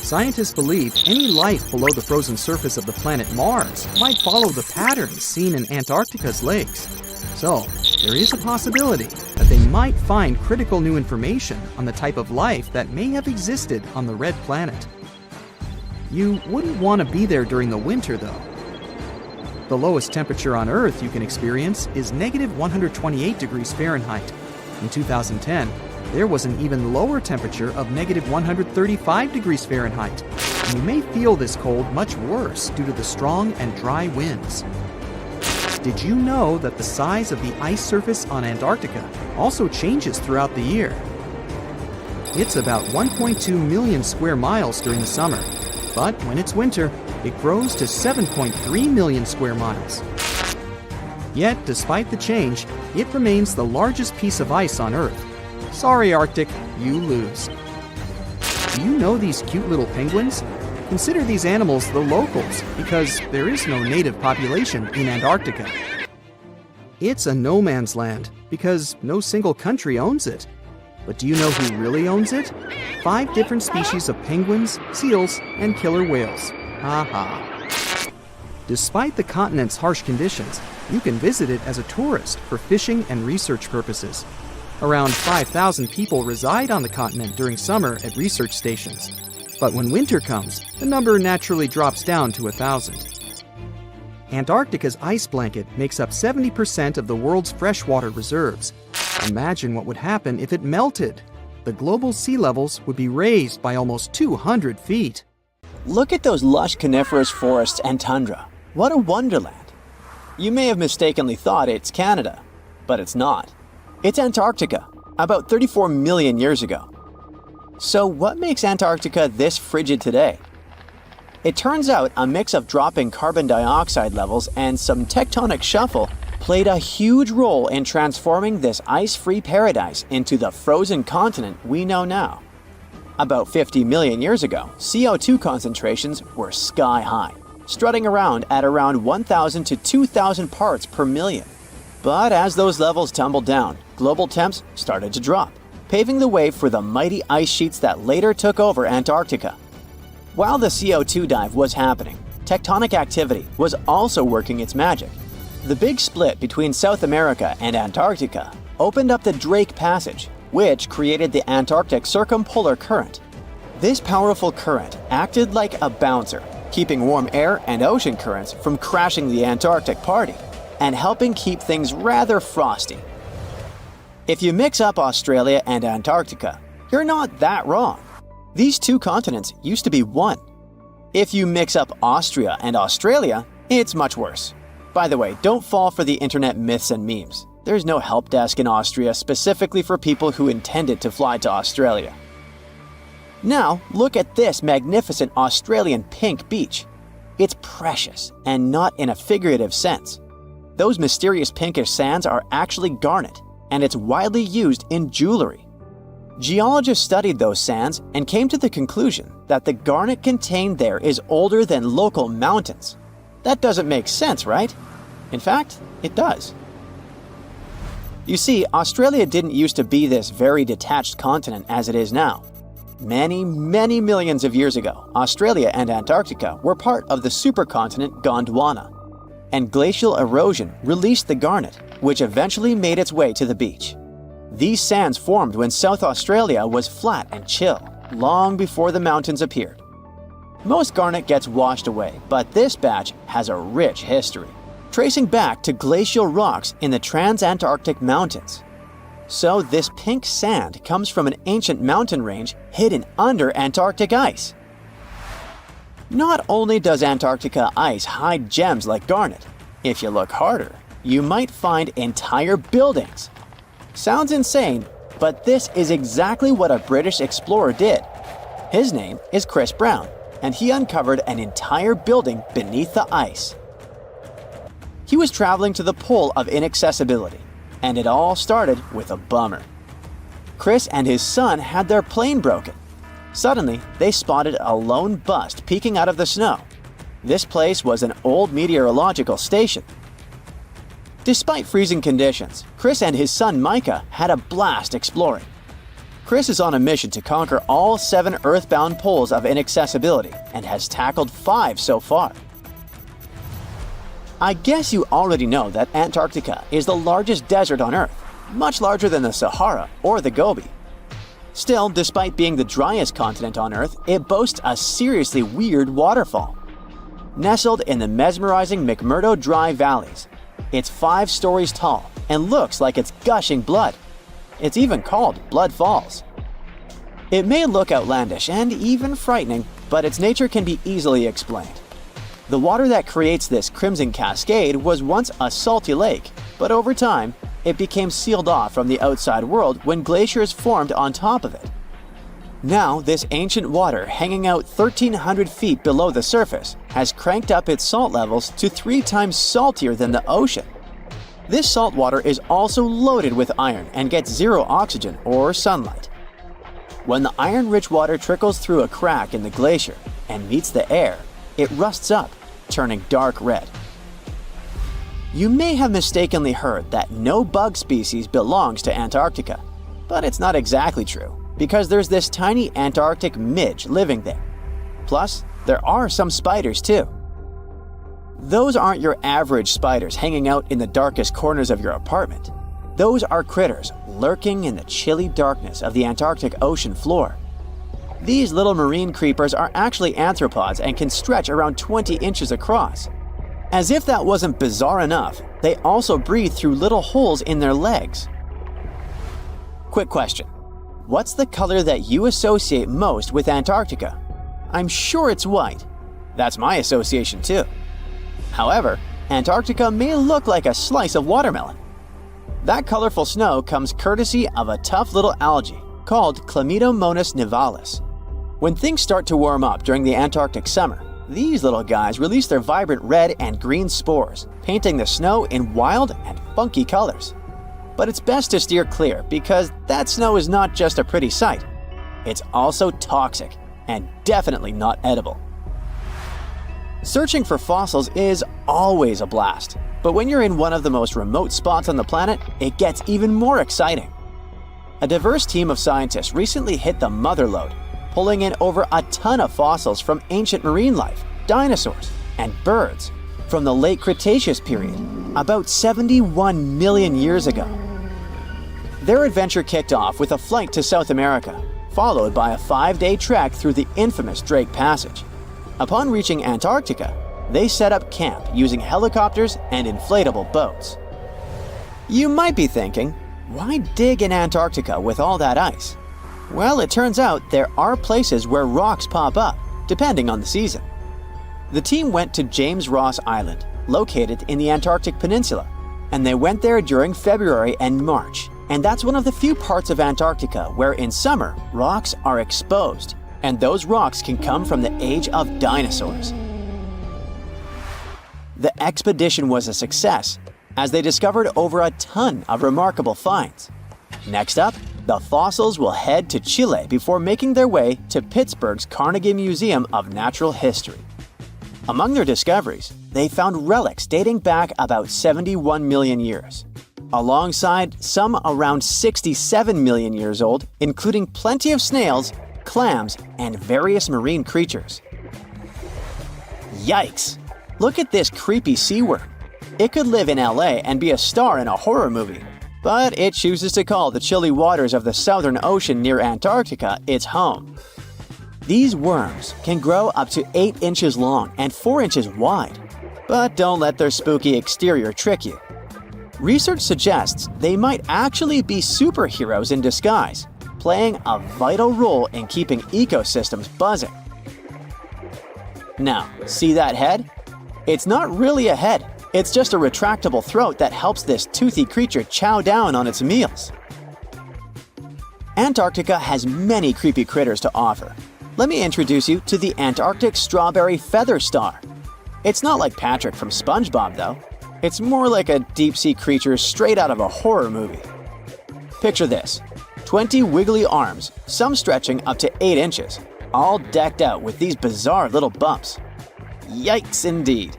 Scientists believe any life below the frozen surface of the planet Mars might follow the patterns seen in Antarctica's lakes. So, there is a possibility that they might find critical new information on the type of life that may have existed on the red planet. You wouldn't want to be there during the winter, though. The lowest temperature on Earth you can experience is negative 128 degrees Fahrenheit. In 2010, there was an even lower temperature of negative 135 degrees Fahrenheit, and you may feel this cold much worse due to the strong and dry winds. Did you know that the size of the ice surface on Antarctica also changes throughout the year? It's about 1.2 million square miles during the summer, but when it's winter, it grows to 7.3 million square miles. Yet, despite the change, it remains the largest piece of ice on Earth. Sorry, Arctic, you lose. Do you know these cute little penguins? Consider these animals the locals, because there is no native population in Antarctica. It's a no man's land, because no single country owns it. But do you know who really owns it? 5 different species of penguins, seals, and killer whales. Ha. Despite the continent's harsh conditions, you can visit it as a tourist for fishing and research purposes. Around 5,000 people reside on the continent during summer at research stations. But when winter comes, the number naturally drops down to 1,000. Antarctica's ice blanket makes up 70% of the world's freshwater reserves. Imagine what would happen if it melted. The global sea levels would be raised by almost 200 feet. Look at those lush coniferous forests and tundra. What a wonderland. You may have mistakenly thought it's Canada, but it's not. It's Antarctica, about 34 million years ago. So what makes Antarctica this frigid today? It turns out a mix of dropping carbon dioxide levels and some tectonic shuffle played a huge role in transforming this ice-free paradise into the frozen continent we know now. About 50 million years ago, CO2 concentrations were sky high, strutting around at around 1,000 to 2,000 parts per million. But as those levels tumbled down, global temps started to drop, paving the way for the mighty ice sheets that later took over Antarctica. While the CO2 dive was happening, tectonic activity was also working its magic. The big split between South America and Antarctica opened up the Drake Passage, which created the Antarctic Circumpolar Current. This powerful current acted like a bouncer, keeping warm air and ocean currents from crashing the Antarctic party, and helping keep things rather frosty. If you mix up Australia and Antarctica, you're not that wrong. These two continents used to be one. If you mix up Austria and Australia, it's much worse. By the way, don't fall for the internet myths and memes. There's no help desk in Austria specifically for people who intended to fly to Australia. Now, look at this magnificent Australian pink beach. It's precious, and not in a figurative sense. Those mysterious pinkish sands are actually garnet, and it's widely used in jewelry. Geologists studied those sands and came to the conclusion that the garnet contained there is older than local mountains. That doesn't make sense, right? In fact, it does. You see, Australia didn't used to be this very detached continent as it is now. Many millions of years ago, Australia and Antarctica were part of the supercontinent Gondwana, and glacial erosion released the garnet, which eventually made its way to the beach. These sands formed when South Australia was flat and chill, long before the mountains appeared. Most garnet gets washed away, but this batch has a rich history, tracing back to glacial rocks in the Transantarctic Mountains. So this pink sand comes from an ancient mountain range hidden under Antarctic ice. Not only does Antarctica ice hide gems like garnet, if you look harder, you might find entire buildings. Sounds insane, but this is exactly what a British explorer did. His name is Chris Brown, and he uncovered an entire building beneath the ice. He was traveling to the pole of inaccessibility, and it all started with a bummer. Chris and his son had their plane broken. Suddenly, they spotted a lone bust peeking out of the snow. This place was an old meteorological station. Despite freezing conditions, Chris and his son Micah had a blast exploring. Chris is on a mission to conquer all 7 earthbound poles of inaccessibility and has tackled 5 so far. I guess you already know that Antarctica is the largest desert on Earth, much larger than the Sahara or the Gobi. Still, despite being the driest continent on Earth, it boasts a seriously weird waterfall. Nestled in the mesmerizing McMurdo Dry Valleys, it's 5 stories tall and looks like it's gushing blood. It's even called Blood Falls. It may look outlandish and even frightening, but its nature can be easily explained. The water that creates this crimson cascade was once a salty lake, but over time, it became sealed off from the outside world when glaciers formed on top of it. Now, this ancient water hanging out 1,300 feet below the surface has cranked up its salt levels to 3 times saltier than the ocean. This salt water is also loaded with iron and gets 0 oxygen or sunlight. When the iron-rich water trickles through a crack in the glacier and meets the air, it rusts up, turning dark red. You may have mistakenly heard that no bug species belongs to Antarctica, but it's not exactly true, because there's this tiny Antarctic midge living there. Plus, there are some spiders too. Those aren't your average spiders hanging out in the darkest corners of your apartment. Those are critters lurking in the chilly darkness of the Antarctic ocean floor. These little marine creepers are actually arthropods and can stretch around 20 inches across. As if that wasn't bizarre enough, they also breathe through little holes in their legs. Quick question. What's the color that you associate most with Antarctica? I'm sure it's white. That's my association too. However, Antarctica may look like a slice of watermelon. That colorful snow comes courtesy of a tough little algae called Chlamydomonas nivalis. When things start to warm up during the Antarctic summer, these little guys release their vibrant red and green spores, painting the snow in wild and funky colors. But it's best to steer clear because that snow is not just a pretty sight. It's also toxic and definitely not edible. Searching for fossils is always a blast, but when you're in one of the most remote spots on the planet, it gets even more exciting. A diverse team of scientists recently hit the mother lode, pulling in over a ton of fossils from ancient marine life, dinosaurs, and birds from the late Cretaceous period, about 71 million years ago. Their adventure kicked off with a flight to South America, followed by a 5-day trek through the infamous Drake Passage. Upon reaching Antarctica, they set up camp using helicopters and inflatable boats. You might be thinking, why dig in Antarctica with all that ice? Well, it turns out there are places where rocks pop up, depending on the season. The team went to James Ross Island, located in the Antarctic Peninsula, and they went there during February and March. And that's one of the few parts of Antarctica where in summer, rocks are exposed, and those rocks can come from the age of dinosaurs. the expedition was a success, as they discovered over a ton of remarkable finds. Next up, the fossils will head to Chile before making their way to Pittsburgh's Carnegie Museum of Natural History. Among their discoveries, they found relics dating back about 71 million years, alongside some around 67 million years old, including plenty of snails, clams, and various marine creatures. Yikes! Look at this creepy sea worm. It could live in LA and be a star in a horror movie, but it chooses to call the chilly waters of the Southern Ocean near Antarctica its home. These worms can grow up to 8 inches long and 4 inches wide, but don't let their spooky exterior trick you. Research suggests they might actually be superheroes in disguise, playing a vital role in keeping ecosystems buzzing. Now, see that head? It's not really a head. It's just a retractable throat that helps this toothy creature chow down on its meals. Antarctica has many creepy critters to offer. Let me introduce you to the Antarctic strawberry feather star. It's not like Patrick from SpongeBob, though. It's more like a deep-sea creature straight out of a horror movie. Picture this: 20 wiggly arms, some stretching up to 8 inches, all decked out with these bizarre little bumps. Yikes indeed.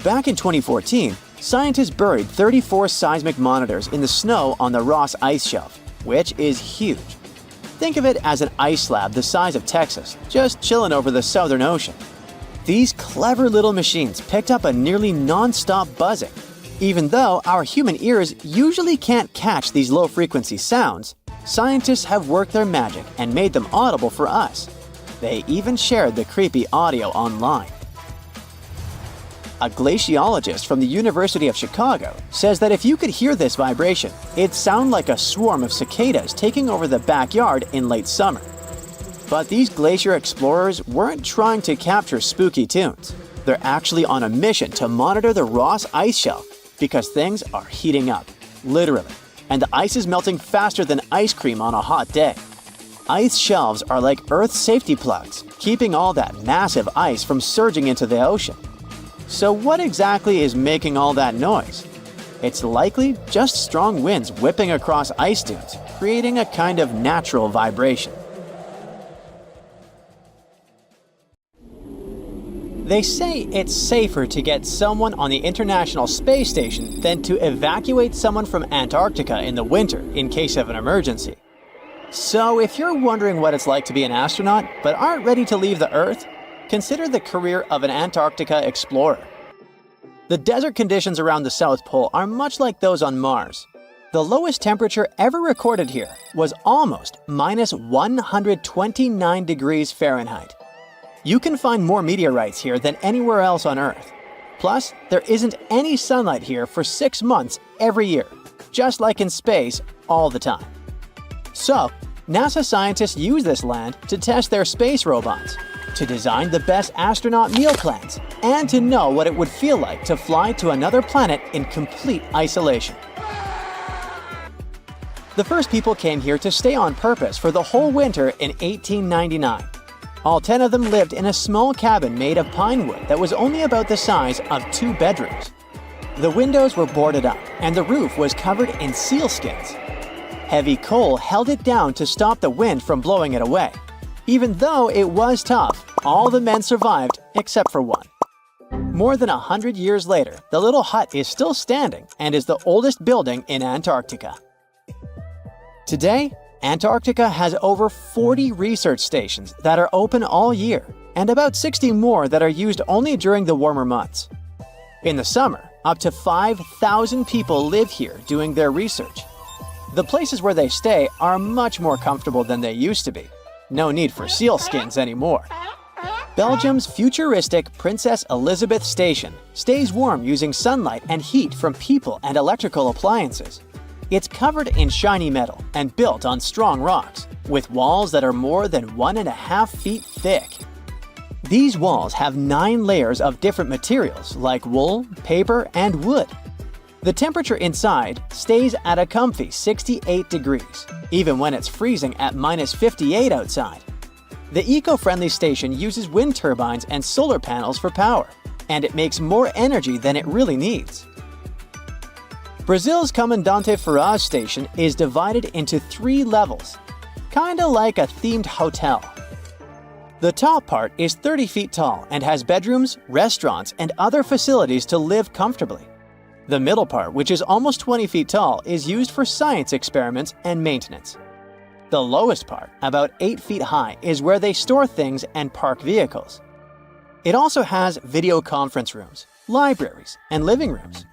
Back in 2014, scientists buried 34 seismic monitors in the snow on the Ross Ice Shelf, which is huge. Think of it as an ice slab the size of Texas, just chilling over the Southern Ocean. These clever little machines picked up a nearly non-stop buzzing. Even though our human ears usually can't catch these low-frequency sounds, scientists have worked their magic and made them audible for us. They even shared the creepy audio online. A glaciologist from the University of Chicago says that if you could hear this vibration, it'd sound like a swarm of cicadas taking over the backyard in late summer. But these glacier explorers weren't trying to capture spooky tunes. They're actually on a mission to monitor the Ross Ice Shelf because things are heating up, literally, and the ice is melting faster than ice cream on a hot day. Ice shelves are like Earth's safety plugs, keeping all that massive ice from surging into the ocean. So what exactly is making all that noise? It's likely just strong winds whipping across ice dunes, creating a kind of natural vibration. They say it's safer to get someone on the International Space Station than to evacuate someone from Antarctica in the winter in case of an emergency. So if you're wondering what it's like to be an astronaut but aren't ready to leave the Earth, consider the career of an Antarctica explorer. The desert conditions around the South Pole are much like those on Mars. The lowest temperature ever recorded here was almost minus 129 degrees Fahrenheit. You can find more meteorites here than anywhere else on Earth. Plus, there isn't any sunlight here for 6 months every year, just like in space all the time. So, NASA scientists use this land to test their space robots, to design the best astronaut meal plans, and to know what it would feel like to fly to another planet in complete isolation. The first people came here to stay on purpose for the whole winter in 1899. All 10 of them lived in a small cabin made of pine wood that was only about the size of 2 bedrooms. The windows were boarded up, and the roof was covered in sealskins. Heavy coal held it down to stop the wind from blowing it away. Even though it was tough, all the men survived except for one. More than 100 years later, the little hut is still standing and is the oldest building in Antarctica. Today, Antarctica has over 40 research stations that are open all year, and about 60 more that are used only during the warmer months. In the summer, up to 5,000 people live here doing their research. The places where they stay are much more comfortable than they used to be. No need for sealskins anymore. Belgium's futuristic Princess Elizabeth Station stays warm using sunlight and heat from people and electrical appliances. It's covered in shiny metal and built on strong rocks, with walls that are more than 1.5 feet thick. These walls have 9 layers of different materials like wool, paper, and wood. The temperature inside stays at a comfy 68 degrees, even when it's freezing at minus 58 outside. The eco-friendly station uses wind turbines and solar panels for power. and it makes more energy than it really needs. Brazil's Comandante Ferraz station is divided into 3 levels, kinda like a themed hotel. The top part is 30 feet tall and has bedrooms, restaurants, and other facilities to live comfortably. The middle part, which is almost 20 feet tall, is used for science experiments and maintenance. The lowest part, about 8 feet high, is where they store things and park vehicles. It also has video conference rooms, libraries, and living rooms.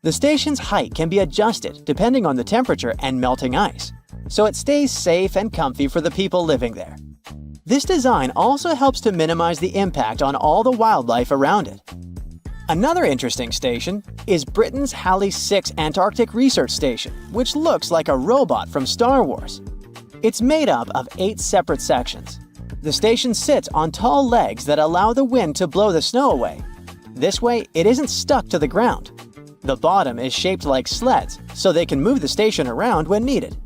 The station's height can be adjusted depending on the temperature and melting ice, so it stays safe and comfy for the people living there. This design also helps to minimize the impact on all the wildlife around it. Another interesting station is Britain's Halley 6 Antarctic Research Station, which looks like a robot from Star Wars. It's made up of 8 separate sections. The station sits on tall legs that allow the wind to blow the snow away. This way, it isn't stuck to the ground. The bottom is shaped like sleds, so they can move the station around when needed.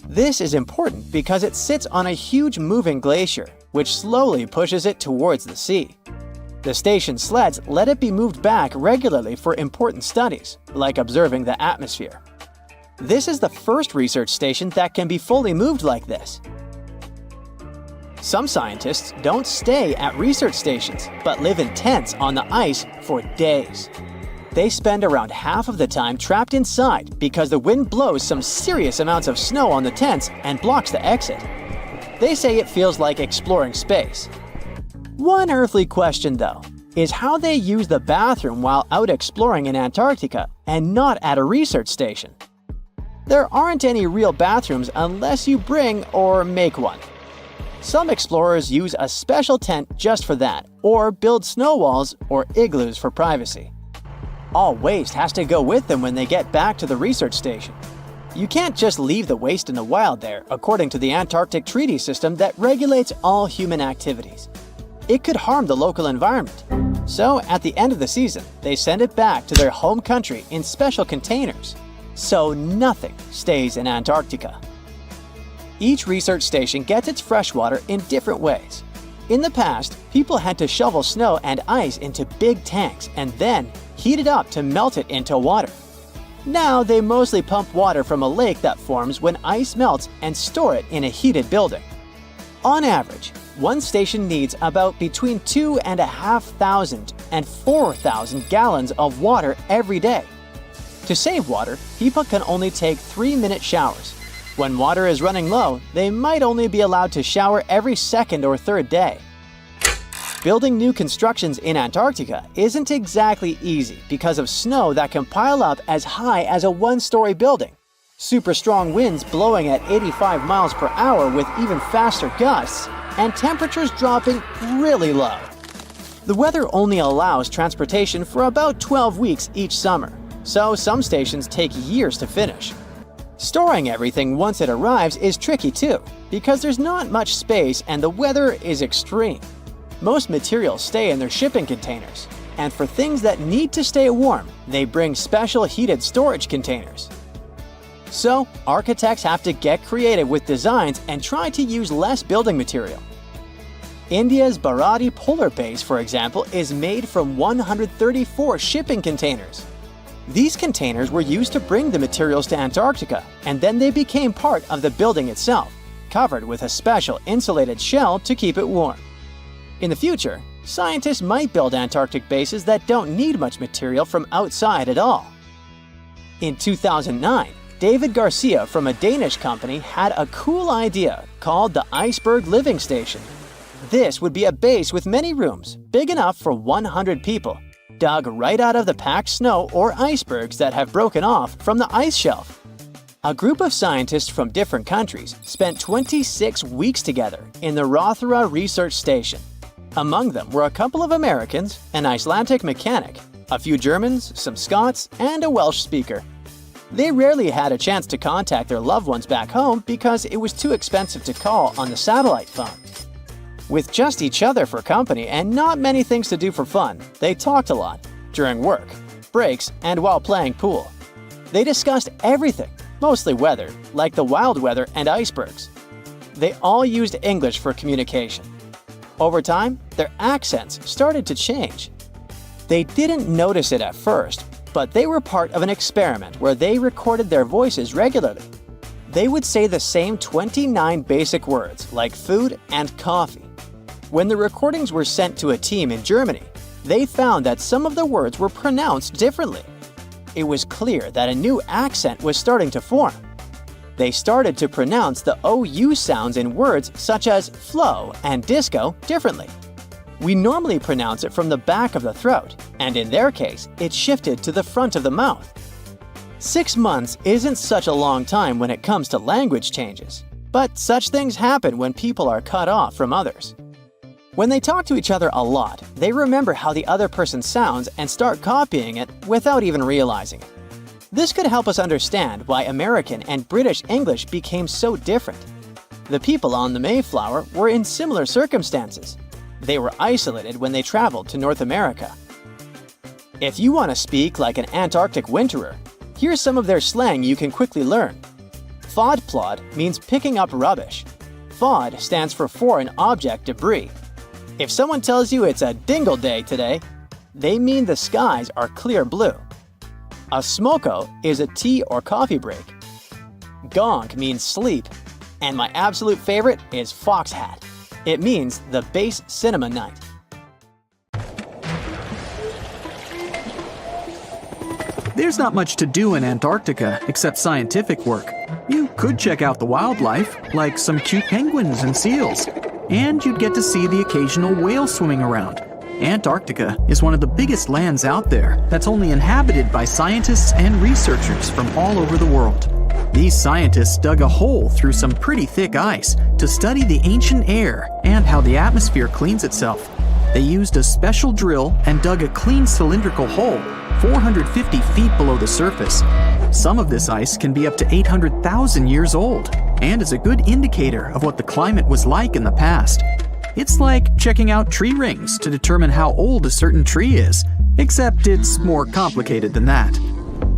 This is important because it sits on a huge moving glacier, which slowly pushes it towards the sea. The station sleds let it be moved back regularly for important studies, like observing the atmosphere. This is the first research station that can be fully moved like this. Some scientists don't stay at research stations, but live in tents on the ice for days. They spend around half of the time trapped inside because the wind blows some serious amounts of snow on the tents and blocks the exit. They say it feels like exploring space. One earthly question, though, is how they use the bathroom while out exploring in Antarctica and not at a research station. There aren't any real bathrooms unless you bring or make one. Some explorers use a special tent just for that, or build snow walls or igloos for privacy. All waste has to go with them when they get back to the research station. You can't just leave the waste in the wild there, according to the Antarctic Treaty System that regulates all human activities. It could harm the local environment. So, at the end of the season, they send it back to their home country in special containers. So nothing stays in Antarctica. Each research station gets its fresh water in different ways. In the past, people had to shovel snow and ice into big tanks and then heat it up to melt it into water. Now they mostly pump water from a lake that forms when ice melts and store it in a heated building. On average, one station needs about between 2,500 and 4,000 gallons of water every day. To save water, people can only take 3-minute showers. When water is running low, they might only be allowed to shower every second or third day. Building new constructions in Antarctica isn't exactly easy because of snow that can pile up as high as a 1-story building, super strong winds blowing at 85 miles per hour with even faster gusts, and temperatures dropping really low. The weather only allows transportation for about 12 weeks each summer, so some stations take years to finish. Storing everything once it arrives is tricky too, because there's not much space and the weather is extreme. Most materials stay in their shipping containers, and for things that need to stay warm, they bring special heated storage containers. So, architects have to get creative with designs and try to use less building material. India's Baradi Polar Base, for example, is made from 134 shipping containers. These containers were used to bring the materials to Antarctica, and then they became part of the building itself, covered with a special insulated shell to keep it warm. In the future, scientists might build Antarctic bases that don't need much material from outside at all. In 2009, David Garcia from a Danish company had a cool idea called the Iceberg Living Station. This would be a base with many rooms, big enough for 100 people, dug right out of the packed snow or icebergs that have broken off from the ice shelf. A group of scientists from different countries spent 26 weeks together in the Rothera Research Station. Among them were a couple of Americans, an Icelandic mechanic, a few Germans, some Scots, and a Welsh speaker. They rarely had a chance to contact their loved ones back home because it was too expensive to call on the satellite phone. With just each other for company and not many things to do for fun, they talked a lot, during work, breaks, and while playing pool. They discussed everything, mostly weather, like the wild weather and icebergs. They all used English for communication. Over time, their accents started to change. They didn't notice it at first, but they were part of an experiment where they recorded their voices regularly. They would say the same 29 basic words like food and coffee. When the recordings were sent to a team in Germany, they found that some of the words were pronounced differently. It was clear that a new accent was starting to form. They started to pronounce the OU sounds in words such as flow and disco differently. We normally pronounce it from the back of the throat, and in their case, it shifted to the front of the mouth. 6 months isn't such a long time when it comes to language changes, but such things happen when people are cut off from others. When they talk to each other a lot, they remember how the other person sounds and start copying it without even realizing it. This could help us understand why American and British English became so different. The people on the Mayflower were in similar circumstances. They were isolated when they traveled to North America. If you want to speak like an Antarctic winterer, here's some of their slang you can quickly learn. Fodplod means picking up rubbish. Fod stands for foreign object debris. If someone tells you it's a dingle day today, they mean the skies are clear blue. A smoko is a tea or coffee break. Gonk means sleep. And my absolute favorite is fox hat. It means the base cinema night. There's not much to do in Antarctica except scientific work. You could check out the wildlife, like some cute penguins and seals. And you'd get to see the occasional whale swimming around. Antarctica is one of the biggest lands out there that's only inhabited by scientists and researchers from all over the world. These scientists dug a hole through some pretty thick ice to study the ancient air and how the atmosphere cleans itself. They used a special drill and dug a clean cylindrical hole 450 feet below the surface. Some of this ice can be up to 800,000 years old and is a good indicator of what the climate was like in the past. It's like checking out tree rings to determine how old a certain tree is, except it's more complicated than that.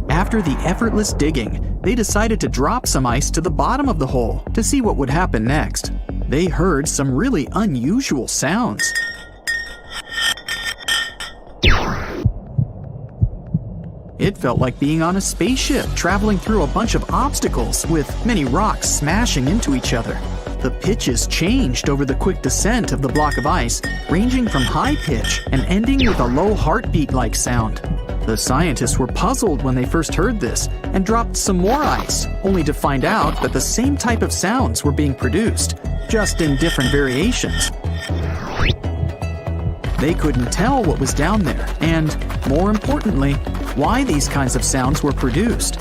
After the effortless digging, they decided to drop some ice to the bottom of the hole to see what would happen next. They heard some really unusual sounds. It felt like being on a spaceship traveling through a bunch of obstacles with many rocks smashing into each other. The pitches changed over the quick descent of the block of ice, ranging from high pitch and ending with a low heartbeat-like sound. The scientists were puzzled when they first heard this and dropped some more ice, only to find out that the same type of sounds were being produced, just in different variations. They couldn't tell what was down there and, more importantly, why these kinds of sounds were produced.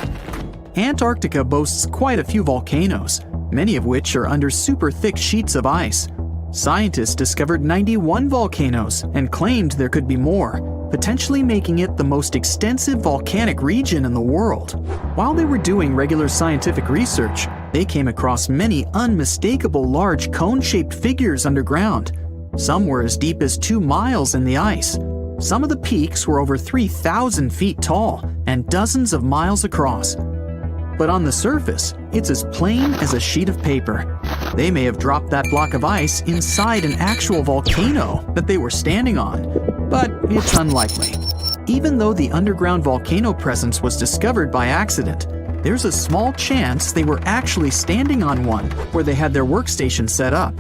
Antarctica boasts quite a few volcanoes, many of which are under super thick sheets of ice. Scientists discovered 91 volcanoes and claimed there could be more, potentially making it the most extensive volcanic region in the world. While they were doing regular scientific research, they came across many unmistakable large cone-shaped figures underground. Some were as deep as 2 miles in the ice. Some of the peaks were over 3,000 feet tall and dozens of miles across. But on the surface, it's as plain as a sheet of paper. They may have dropped that block of ice inside an actual volcano that they were standing on, but it's unlikely. Even though the underground volcano presence was discovered by accident, there's a small chance they were actually standing on one where they had their workstation set up.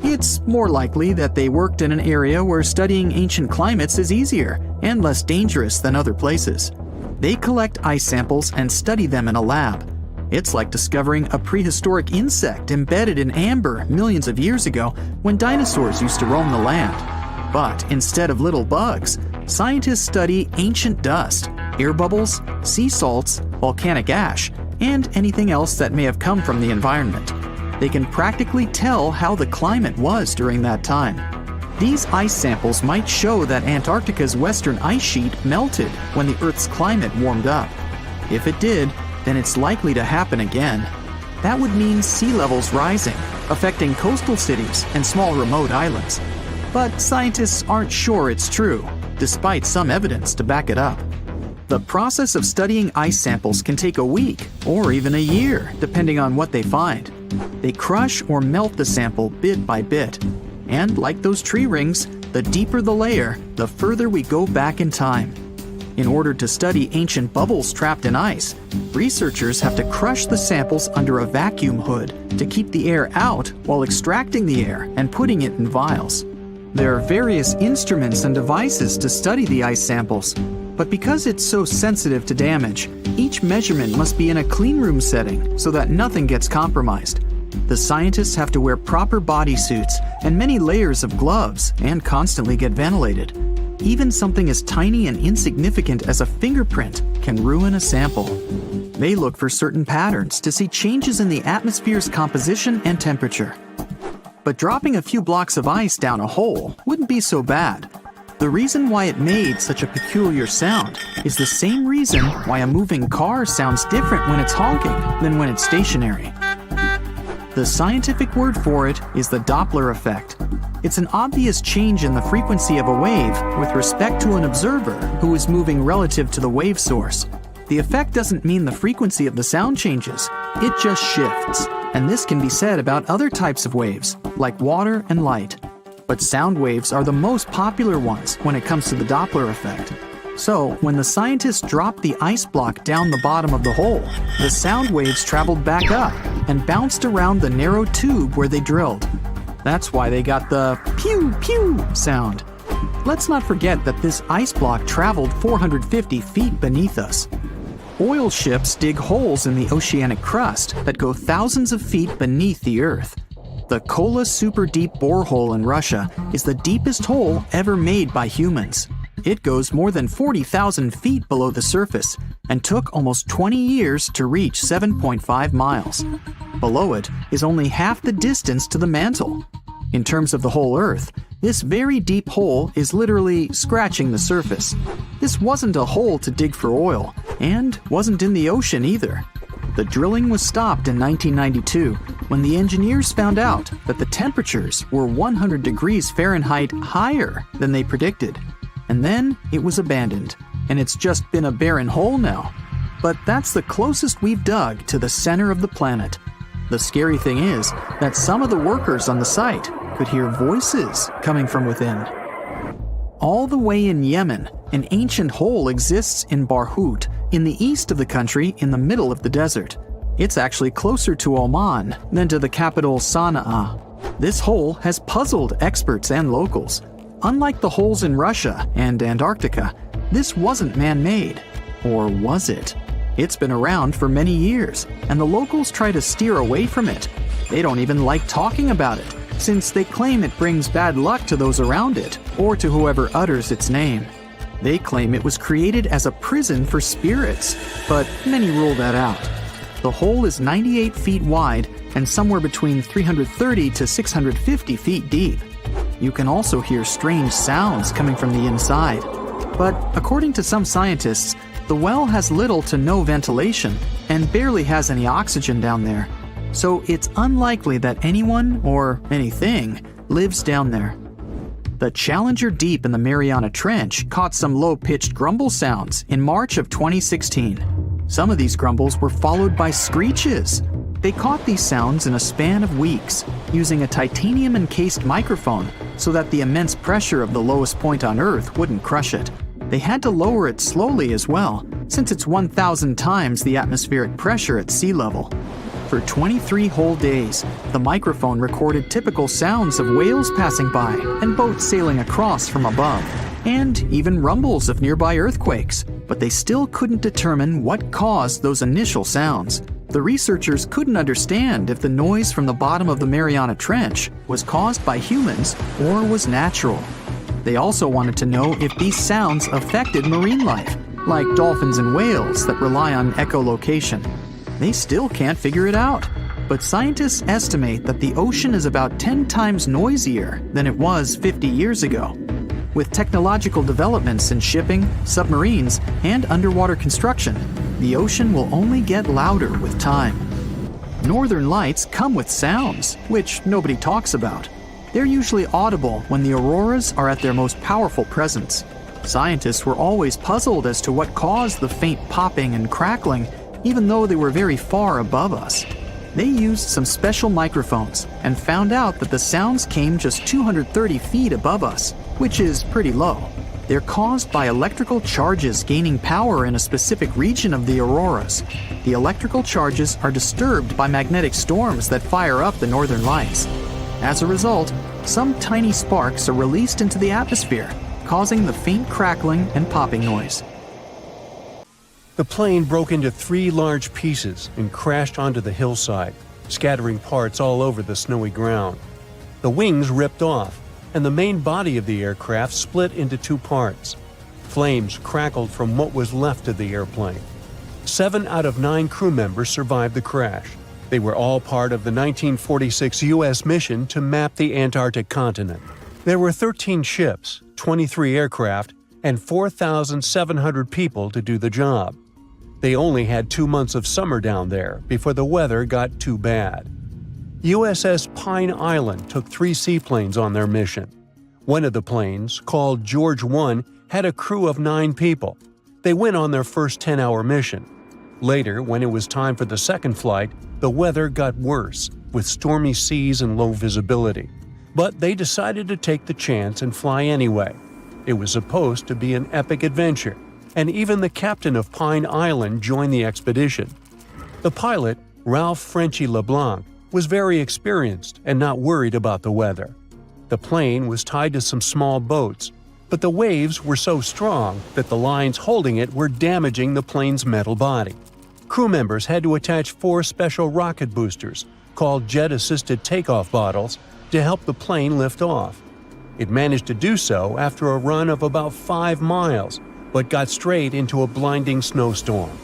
It's more likely that they worked in an area where studying ancient climates is easier and less dangerous than other places. They collect ice samples and study them in a lab. It's like discovering a prehistoric insect embedded in amber millions of years ago when dinosaurs used to roam the land. But instead of little bugs, scientists study ancient dust, air bubbles, sea salts, volcanic ash, and anything else that may have come from the environment. They can practically tell how the climate was during that time. These ice samples might show that Antarctica's western ice sheet melted when the Earth's climate warmed up. If it did, then it's likely to happen again. That would mean sea levels rising, affecting coastal cities and small remote islands. But scientists aren't sure it's true, despite some evidence to back it up. The process of studying ice samples can take a week or even a year, depending on what they find. They crush or melt the sample bit by bit. And like those tree rings, The deeper the layer, the further we go back in time. In order to study ancient bubbles trapped in ice, researchers have to crush the samples under a vacuum hood to keep the air out while extracting the air and putting it in vials. There are various instruments and devices to study the ice samples, but because it's so sensitive to damage, each measurement must be in a clean room setting so that nothing gets compromised. The scientists have to wear proper bodysuits and many layers of gloves and constantly get ventilated. Even something as tiny and insignificant as a fingerprint can ruin a sample. They look for certain patterns to see changes in the atmosphere's composition and temperature. But dropping a few blocks of ice down a hole wouldn't be so bad. The reason why it made such a peculiar sound is the same reason why a moving car sounds different when it's honking than when it's stationary. The scientific word for it is the Doppler effect. It's an obvious change in the frequency of a wave with respect to an observer who is moving relative to the wave source. The effect doesn't mean the frequency of the sound changes, it just shifts. And this can be said about other types of waves, like water and light. But sound waves are the most popular ones when it comes to the Doppler effect. So, when the scientists dropped the ice block down the bottom of the hole, the sound waves traveled back up and bounced around the narrow tube where they drilled. That's why they got the pew pew sound. Let's not forget that this ice block traveled 450 feet beneath us. Oil ships dig holes in the oceanic crust that go thousands of feet beneath the Earth. The Kola Super Deep Borehole in Russia is the deepest hole ever made by humans. It goes more than 40,000 feet below the surface and took almost 20 years to reach 7.5 miles. Below it is only half the distance to the mantle. In terms of the whole Earth, this very deep hole is literally scratching the surface. This wasn't a hole to dig for oil, and wasn't in the ocean either. The drilling was stopped in 1992 when the engineers found out that the temperatures were 100 degrees Fahrenheit higher than they predicted. And then it was abandoned, and it's just been a barren hole now. But that's the closest we've dug to the center of the planet. The scary thing is that some of the workers on the site could hear voices coming from within. All the way in Yemen, an ancient hole exists in Barhout, in the east of the country in the middle of the desert. It's actually closer to Oman than to the capital Sana'a. This hole has puzzled experts and locals. Unlike the holes in Russia and Antarctica, this wasn't man-made. Or was it? It's been around for many years, and the locals try to steer away from it. They don't even like talking about it, since they claim it brings bad luck to those around it, or to whoever utters its name. They claim it was created as a prison for spirits, but many rule that out. The hole is 98 feet wide and somewhere between 330 to 650 feet deep. You can also hear strange sounds coming from the inside. But according to some scientists, the well has little to no ventilation and barely has any oxygen down there. So it's unlikely that anyone or anything lives down there. The Challenger Deep in the Mariana Trench caught some low-pitched grumble sounds in March of 2016. Some of these grumbles were followed by screeches. They caught these sounds in a span of weeks, using a titanium-encased microphone so that the immense pressure of the lowest point on Earth wouldn't crush it. They had to lower it slowly as well, since it's 1,000 times the atmospheric pressure at sea level. For 23 whole days, the microphone recorded typical sounds of whales passing by and boats sailing across from above, and even rumbles of nearby earthquakes, but they still couldn't determine what caused those initial sounds. The researchers couldn't understand if the noise from the bottom of the Mariana Trench was caused by humans or was natural. They also wanted to know if these sounds affected marine life, like dolphins and whales that rely on echolocation. They still can't figure it out, but scientists estimate that the ocean is about 10 times noisier than it was 50 years ago. With technological developments in shipping, submarines, and underwater construction, the ocean will only get louder with time. Northern lights come with sounds, which nobody talks about. They're usually audible when the auroras are at their most powerful presence. Scientists were always puzzled as to what caused the faint popping and crackling, even though they were very far above us. They used some special microphones and found out that the sounds came just 230 feet above us, which is pretty low. They're caused by electrical charges gaining power in a specific region of the auroras. The electrical charges are disturbed by magnetic storms that fire up the northern lights. As a result, some tiny sparks are released into the atmosphere, causing the faint crackling and popping noise. The plane broke into 3 large pieces and crashed onto the hillside, scattering parts all over the snowy ground. The wings ripped off, and the main body of the aircraft split into 2 parts. Flames crackled from what was left of the airplane. 7 out of 9 crew members survived the crash. They were all part of the 1946 U.S. mission to map the Antarctic continent. There were 13 ships, 23 aircraft, and 4,700 people to do the job. They only had 2 months of summer down there before the weather got too bad. USS Pine Island took 3 seaplanes on their mission. One of the planes, called George 1, had a crew of 9 people. They went on their first 10-hour mission. Later, when it was time for the second flight, the weather got worse, with stormy seas and low visibility. But they decided to take the chance and fly anyway. It was supposed to be an epic adventure, and even the captain of Pine Island joined the expedition. The pilot, Ralph Frenchy LeBlanc, was very experienced and not worried about the weather. The plane was tied to some small boats, but the waves were so strong that the lines holding it were damaging the plane's metal body. Crew members had to attach 4 special rocket boosters, called jet-assisted takeoff bottles, to help the plane lift off. It managed to do so after a run of about 5 miles, but got straight into a blinding snowstorm.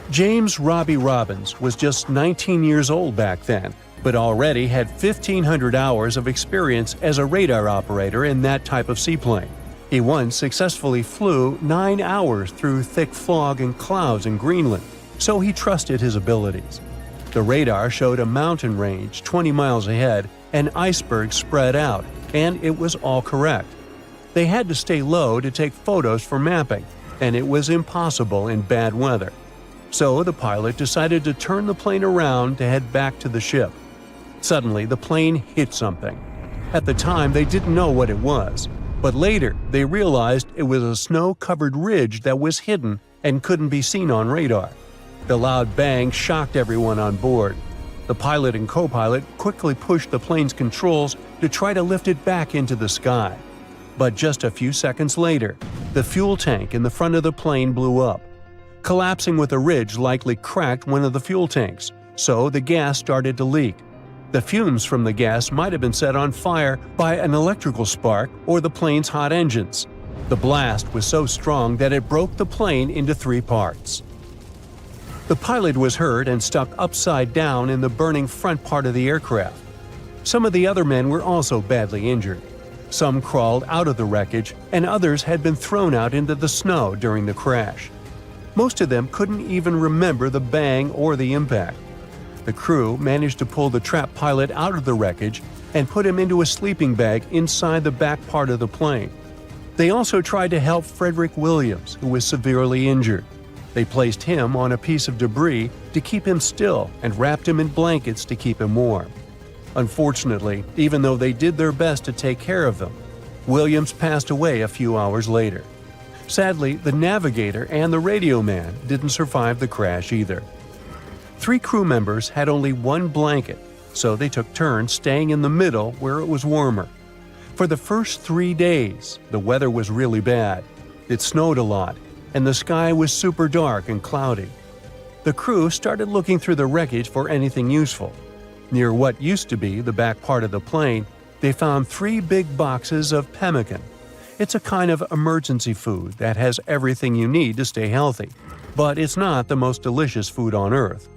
James Robbie Robbins was just 19 years old back then, but already had 1,500 hours of experience as a radar operator in that type of seaplane. He once successfully flew 9 hours through thick fog and clouds in Greenland, so he trusted his abilities. The radar showed a mountain range 20 miles ahead and icebergs spread out, and it was all correct. They had to stay low to take photos for mapping, and it was impossible in bad weather. So the pilot decided to turn the plane around to head back to the ship. Suddenly, the plane hit something. At the time, they didn't know what it was, but later they realized it was a snow-covered ridge that was hidden and couldn't be seen on radar. The loud bang shocked everyone on board. The pilot and co-pilot quickly pushed the plane's controls to try to lift it back into the sky. But just a few seconds later, the fuel tank in the front of the plane blew up. Collapsing with a ridge likely cracked one of the fuel tanks, so the gas started to leak. The fumes from the gas might have been set on fire by an electrical spark or the plane's hot engines. The blast was so strong that it broke the plane into 3 parts. The pilot was hurt and stuck upside down in the burning front part of the aircraft. Some of the other men were also badly injured. Some crawled out of the wreckage, and others had been thrown out into the snow during the crash. Most of them couldn't even remember the bang or the impact. The crew managed to pull the trapped pilot out of the wreckage and put him into a sleeping bag inside the back part of the plane. They also tried to help Frederick Williams, who was severely injured. They placed him on a piece of debris to keep him still and wrapped him in blankets to keep him warm. Unfortunately, even though they did their best to take care of them, Williams passed away a few hours later. Sadly, the navigator and the radio man didn't survive the crash either. 3 crew members had only 1 blanket, so they took turns staying in the middle where it was warmer. For the first 3 days, the weather was really bad. It snowed a lot, and the sky was super dark and cloudy. The crew started looking through the wreckage for anything useful. Near what used to be the back part of the plane, they found 3 big boxes of pemmican. It's a kind of emergency food that has everything you need to stay healthy, but it's not the most delicious food on Earth.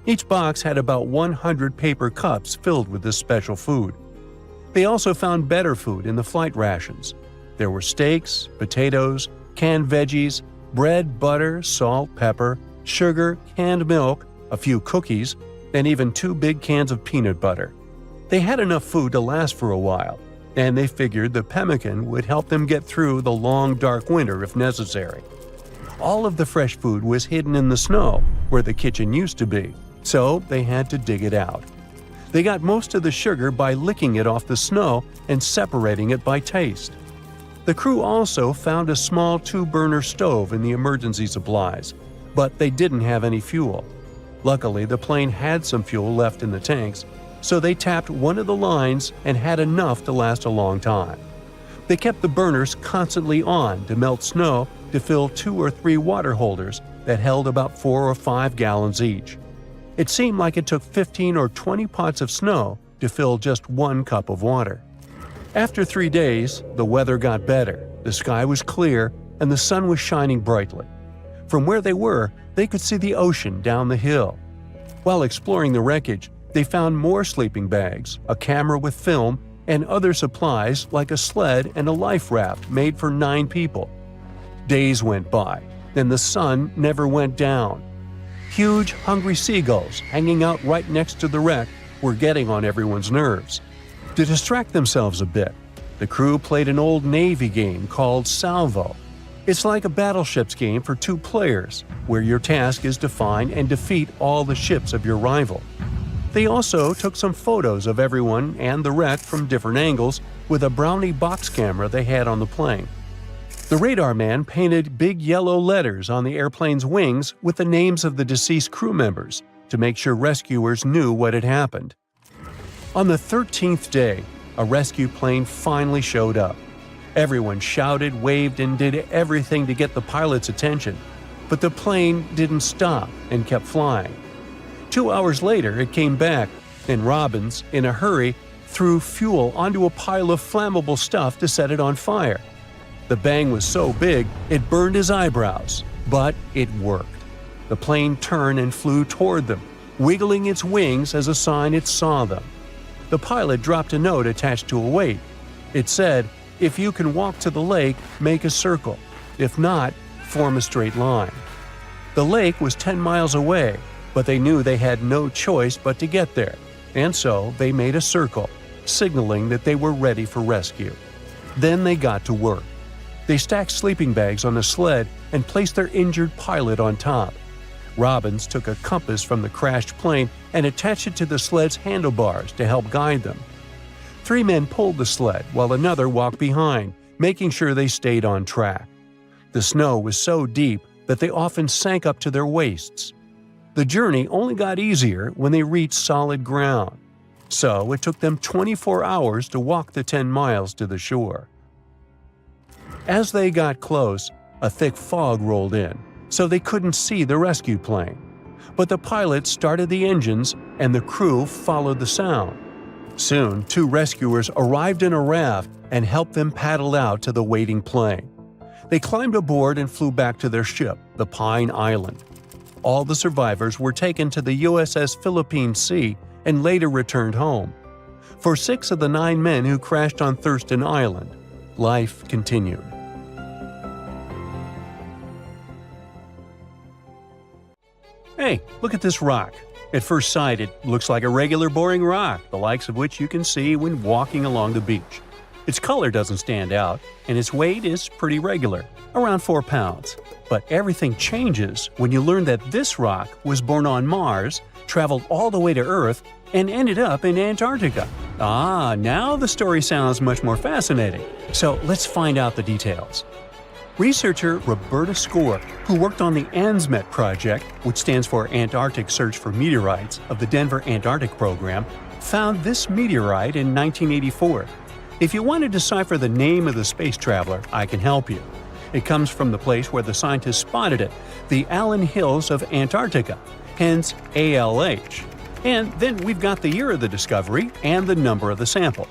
Each box had about 100 paper cups filled with this special food. They also found better food in the flight rations. There were steaks, potatoes, canned veggies, bread, butter, salt, pepper, sugar, canned milk, a few cookies, and even 2 big cans of peanut butter. They had enough food to last for a while, and they figured the pemmican would help them get through the long, dark winter if necessary. All of the fresh food was hidden in the snow, where the kitchen used to be, so they had to dig it out. They got most of the sugar by licking it off the snow and separating it by taste. The crew also found a small 2-burner stove in the emergency supplies, but they didn't have any fuel. Luckily, the plane had some fuel left in the tanks, so they tapped one of the lines and had enough to last a long time. They kept the burners constantly on to melt snow to fill 2 or 3 water holders that held about 4 or 5 gallons each. It seemed like it took 15 or 20 pots of snow to fill just 1 cup of water. After 3 days, the weather got better, the sky was clear, and the sun was shining brightly. From where they were, they could see the ocean down the hill. While exploring the wreckage, they found more sleeping bags, a camera with film, and other supplies like a sled and a life raft made for 9 people. Days went by, and the sun never went down. Huge, hungry seagulls hanging out right next to the wreck were getting on everyone's nerves. To distract themselves a bit, the crew played an old Navy game called Salvo. It's like a battleships game for 2 players, where your task is to find and defeat all the ships of your rival. They also took some photos of everyone and the wreck from different angles with a Brownie box camera they had on the plane. The radar man painted big yellow letters on the airplane's wings with the names of the deceased crew members to make sure rescuers knew what had happened. On the 13th day, a rescue plane finally showed up. Everyone shouted, waved, and did everything to get the pilot's attention, but the plane didn't stop and kept flying. 2 hours later, it came back, and Robbins, in a hurry, threw fuel onto a pile of flammable stuff to set it on fire. The bang was so big, it burned his eyebrows, but it worked. The plane turned and flew toward them, wiggling its wings as a sign it saw them. The pilot dropped a note attached to a weight. It said, "If you can walk to the lake, make a circle. If not, form a straight line." The lake was 10 miles away, but they knew they had no choice but to get there, and so they made a circle, signaling that they were ready for rescue. Then they got to work. They stacked sleeping bags on a sled and placed their injured pilot on top. Robbins took a compass from the crashed plane and attached it to the sled's handlebars to help guide them. 3 men pulled the sled while another walked behind, making sure they stayed on track. The snow was so deep that they often sank up to their waists. The journey only got easier when they reached solid ground. So it took them 24 hours to walk the 10 miles to the shore. As they got close, a thick fog rolled in, so they couldn't see the rescue plane. But the pilot started the engines, and the crew followed the sound. Soon, 2 rescuers arrived in a raft and helped them paddle out to the waiting plane. They climbed aboard and flew back to their ship, the Pine Island. All the survivors were taken to the USS Philippine Sea and later returned home. For 6 of the 9 men who crashed on Thurston Island, life continued. Hey, look at this rock. At first sight, it looks like a regular boring rock, the likes of which you can see when walking along the beach. Its color doesn't stand out, and its weight is pretty regular, around 4 pounds. But everything changes when you learn that this rock was born on Mars, traveled all the way to Earth, and ended up in Antarctica. Now the story sounds much more fascinating. So let's find out the details. Researcher Roberta Score, who worked on the ANSMET project, which stands for Antarctic Search for Meteorites of the Denver Antarctic Program, found this meteorite in 1984. If you want to decipher the name of the space traveler, I can help you. It comes from the place where the scientists spotted it, the Allen Hills of Antarctica, hence ALH. And then we've got the year of the discovery and the number of the sample.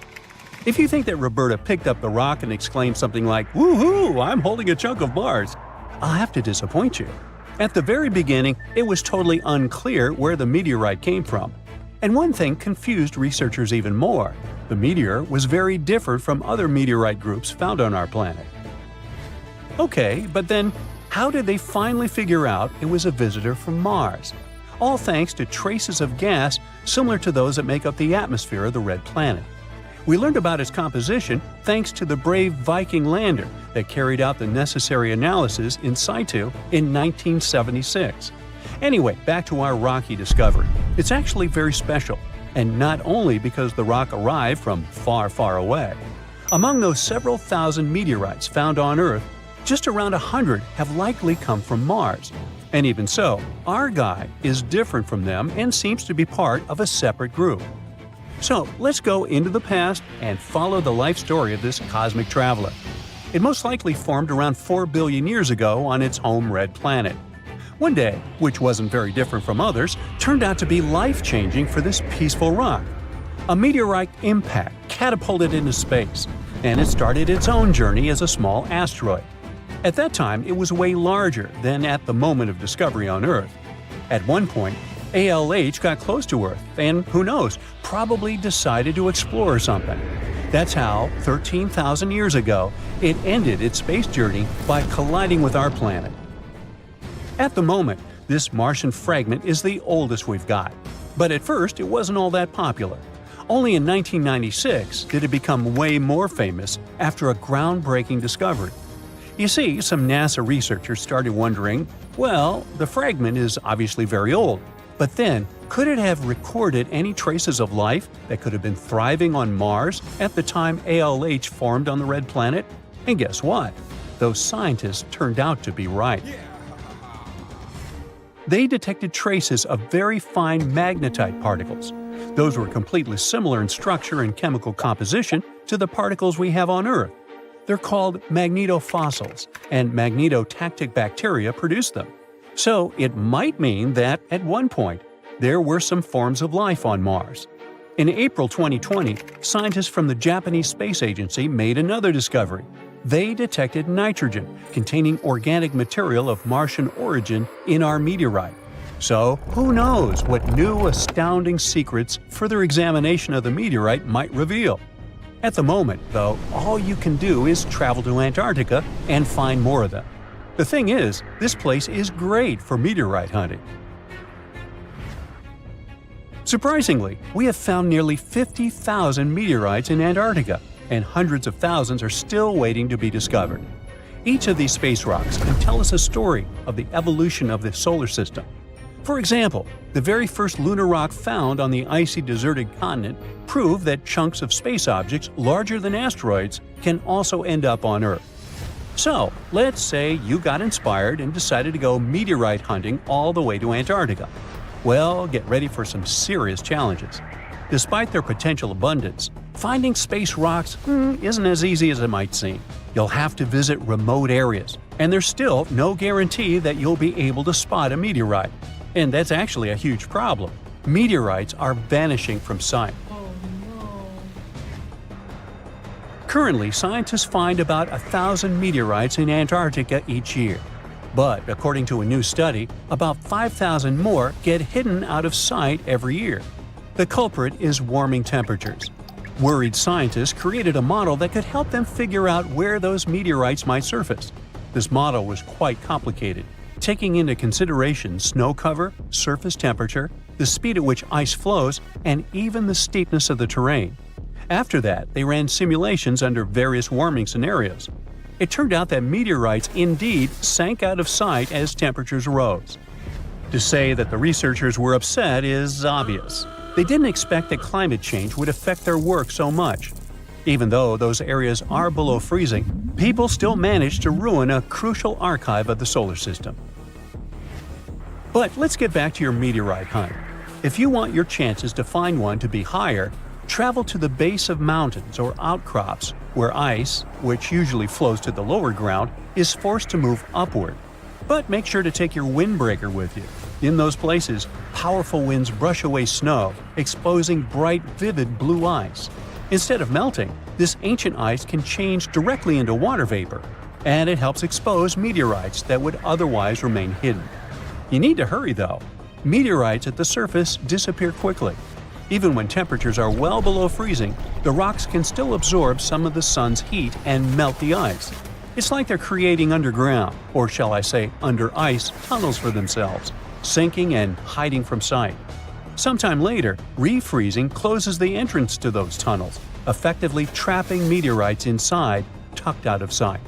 If you think that Roberta picked up the rock and exclaimed something like, "Woohoo, I'm holding a chunk of Mars," I'll have to disappoint you. At the very beginning, it was totally unclear where the meteorite came from. And one thing confused researchers even more. The meteor was very different from other meteorite groups found on our planet. Okay, but then how did they finally figure out it was a visitor from Mars? All thanks to traces of gas similar to those that make up the atmosphere of the red planet. We learned about its composition thanks to the brave Viking lander that carried out the necessary analysis in situ in 1976. Anyway, back to our rocky discovery. It's actually very special, and not only because the rock arrived from far, far away. Among those several thousand meteorites found on Earth, just around 100 have likely come from Mars. And even so, our guy is different from them and seems to be part of a separate group. So let's go into the past and follow the life story of this cosmic traveler. It most likely formed around 4 billion years ago on its home red planet. One day, which wasn't very different from others, turned out to be life-changing for this peaceful rock. A meteorite impact catapulted into space, and it started its own journey as a small asteroid. At that time, it was way larger than at the moment of discovery on Earth. At one point, ALH got close to Earth and, who knows, probably decided to explore something. That's how, 13,000 years ago, it ended its space journey by colliding with our planet. At the moment, this Martian fragment is the oldest we've got. But at first, it wasn't all that popular. Only in 1996 did it become way more famous after a groundbreaking discovery. You see, some NASA researchers started wondering, well, the fragment is obviously very old, but then, could it have recorded any traces of life that could have been thriving on Mars at the time ALH formed on the red planet? And guess what? Those scientists turned out to be right. They detected traces of very fine magnetite particles. Those were completely similar in structure and chemical composition to the particles we have on Earth. They're called magnetofossils, and magnetotactic bacteria produce them. So it might mean that, at one point, there were some forms of life on Mars. In April 2020, scientists from the Japanese Space Agency made another discovery. They detected nitrogen containing organic material of Martian origin in our meteorite. So, who knows what new astounding secrets further examination of the meteorite might reveal? At the moment, though, all you can do is travel to Antarctica and find more of them. The thing is, this place is great for meteorite hunting. Surprisingly, we have found nearly 50,000 meteorites in Antarctica, and hundreds of thousands are still waiting to be discovered. Each of these space rocks can tell us a story of the evolution of the solar system. For example, the very first lunar rock found on the icy deserted continent proved that chunks of space objects larger than asteroids can also end up on Earth. So, let's say you got inspired and decided to go meteorite hunting all the way to Antarctica. Well, get ready for some serious challenges. Despite their potential abundance, finding space rocks isn't as easy as it might seem. You'll have to visit remote areas, and there's still no guarantee that you'll be able to spot a meteorite. And that's actually a huge problem. Meteorites are vanishing from sight. Currently, scientists find about 1,000 meteorites in Antarctica each year. But according to a new study, about 5,000 more get hidden out of sight every year. The culprit is warming temperatures. Worried scientists created a model that could help them figure out where those meteorites might surface. This model was quite complicated, taking into consideration snow cover, surface temperature, the speed at which ice flows, and even the steepness of the terrain. After that, they ran simulations under various warming scenarios. It turned out that meteorites indeed sank out of sight as temperatures rose. To say that the researchers were upset is obvious. They didn't expect that climate change would affect their work so much. Even though those areas are below freezing, people still managed to ruin a crucial archive of the solar system. But let's get back to your meteorite hunt. If you want your chances to find one to be higher, travel to the base of mountains or outcrops where ice, which usually flows to the lower ground, is forced to move upward. But make sure to take your windbreaker with you. In those places, powerful winds brush away snow, exposing bright, vivid blue ice. Instead of melting, this ancient ice can change directly into water vapor, and it helps expose meteorites that would otherwise remain hidden. You need to hurry though. Meteorites at the surface disappear quickly. Even when temperatures are well below freezing, the rocks can still absorb some of the sun's heat and melt the ice. It's like they're creating underground, or shall I say under ice, tunnels for themselves, sinking and hiding from sight. Sometime later, refreezing closes the entrance to those tunnels, effectively trapping meteorites inside, tucked out of sight.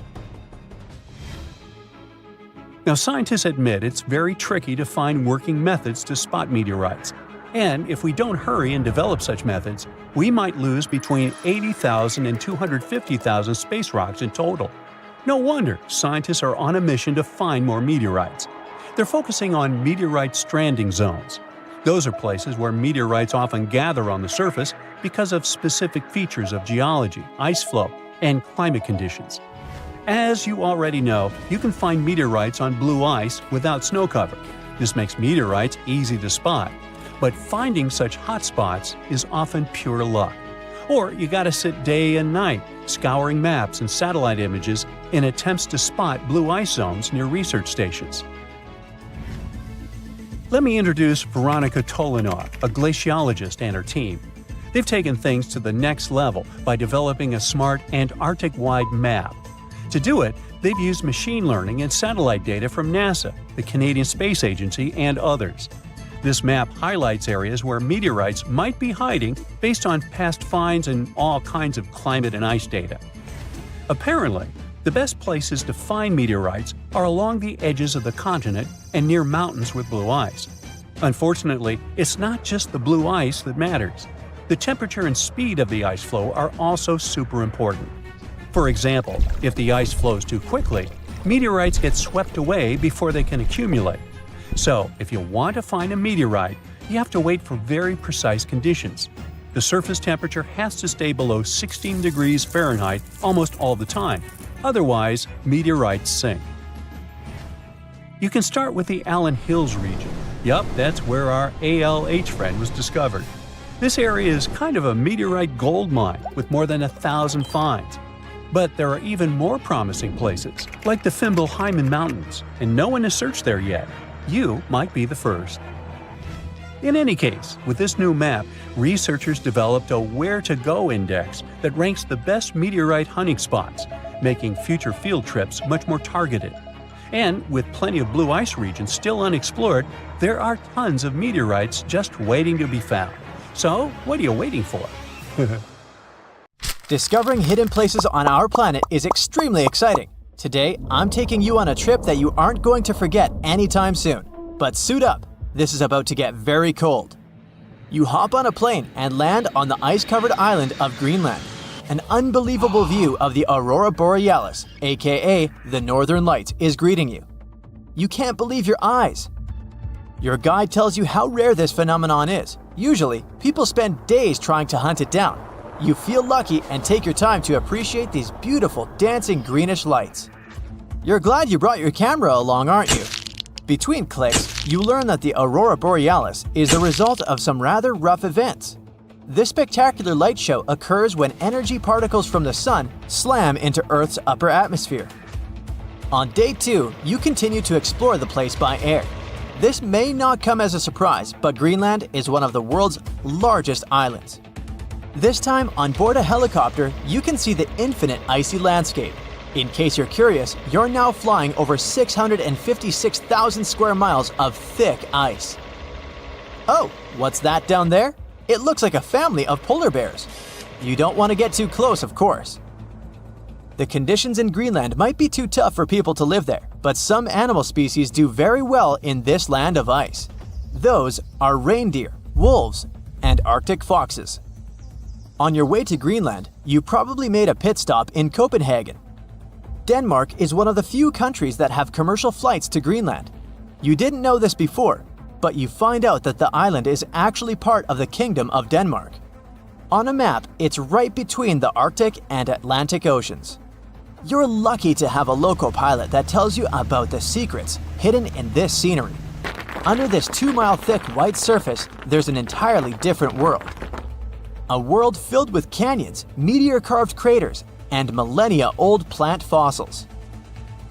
Now, scientists admit it's very tricky to find working methods to spot meteorites. And if we don't hurry and develop such methods, we might lose between 80,000 and 250,000 space rocks in total. No wonder scientists are on a mission to find more meteorites. They're focusing on meteorite stranding zones. Those are places where meteorites often gather on the surface because of specific features of geology, ice flow, and climate conditions. As you already know, you can find meteorites on blue ice without snow cover. This makes meteorites easy to spot. But finding such hotspots is often pure luck. Or you gotta sit day and night, scouring maps and satellite images in attempts to spot blue ice zones near research stations. Let me introduce Veronika Tolinov, a glaciologist, and her team. They've taken things to the next level by developing a smart Antarctic-wide map. To do it, they've used machine learning and satellite data from NASA, the Canadian Space Agency, and others. This map highlights areas where meteorites might be hiding based on past finds and all kinds of climate and ice data. Apparently, the best places to find meteorites are along the edges of the continent and near mountains with blue ice. Unfortunately, it's not just the blue ice that matters. The temperature and speed of the ice flow are also super important. For example, if the ice flows too quickly, meteorites get swept away before they can accumulate. So, if you want to find a meteorite, you have to wait for very precise conditions. The surface temperature has to stay below 16 degrees Fahrenheit almost all the time. Otherwise, meteorites sink. You can start with the Allen Hills region. Yup, that's where our ALH friend was discovered. This area is kind of a meteorite gold mine with more than 1,000 finds. But there are even more promising places, like the Fimbulheimen Mountains, and no one has searched there yet. You might be the first. In any case, with this new map, researchers developed a where-to-go index that ranks the best meteorite hunting spots, making future field trips much more targeted. And with plenty of blue ice regions still unexplored, there are tons of meteorites just waiting to be found. So, what are you waiting for? Discovering hidden places on our planet is extremely exciting. Today, I'm taking you on a trip that you aren't going to forget anytime soon. But suit up, this is about to get very cold. You hop on a plane and land on the ice-covered island of Greenland. An unbelievable view of the Aurora Borealis, aka the Northern Lights, is greeting you. You can't believe your eyes. Your guide tells you how rare this phenomenon is. Usually, people spend days trying to hunt it down. You feel lucky and take your time to appreciate these beautiful dancing greenish lights. You're glad you brought your camera along, aren't you? Between clicks, you learn that the Aurora Borealis is the result of some rather rough events. This spectacular light show occurs when energy particles from the sun slam into Earth's upper atmosphere. On day 2, you continue to explore the place by air. This may not come as a surprise, but Greenland is one of the world's largest islands. This time, on board a helicopter, you can see the infinite icy landscape. In case you're curious, you're now flying over 656,000 square miles of thick ice. Oh, what's that down there? It looks like a family of polar bears. You don't want to get too close, of course. The conditions in Greenland might be too tough for people to live there, but some animal species do very well in this land of ice. Those are reindeer, wolves, and Arctic foxes. On your way to Greenland, you probably made a pit stop in Copenhagen. Denmark is one of the few countries that have commercial flights to Greenland. You didn't know this before, but you find out that the island is actually part of the Kingdom of Denmark. On a map, it's right between the Arctic and Atlantic Oceans. You're lucky to have a local pilot that tells you about the secrets hidden in this scenery. Under this 2-mile thick white surface, there's an entirely different world. A world filled with canyons, meteor-carved craters, and millennia-old plant fossils.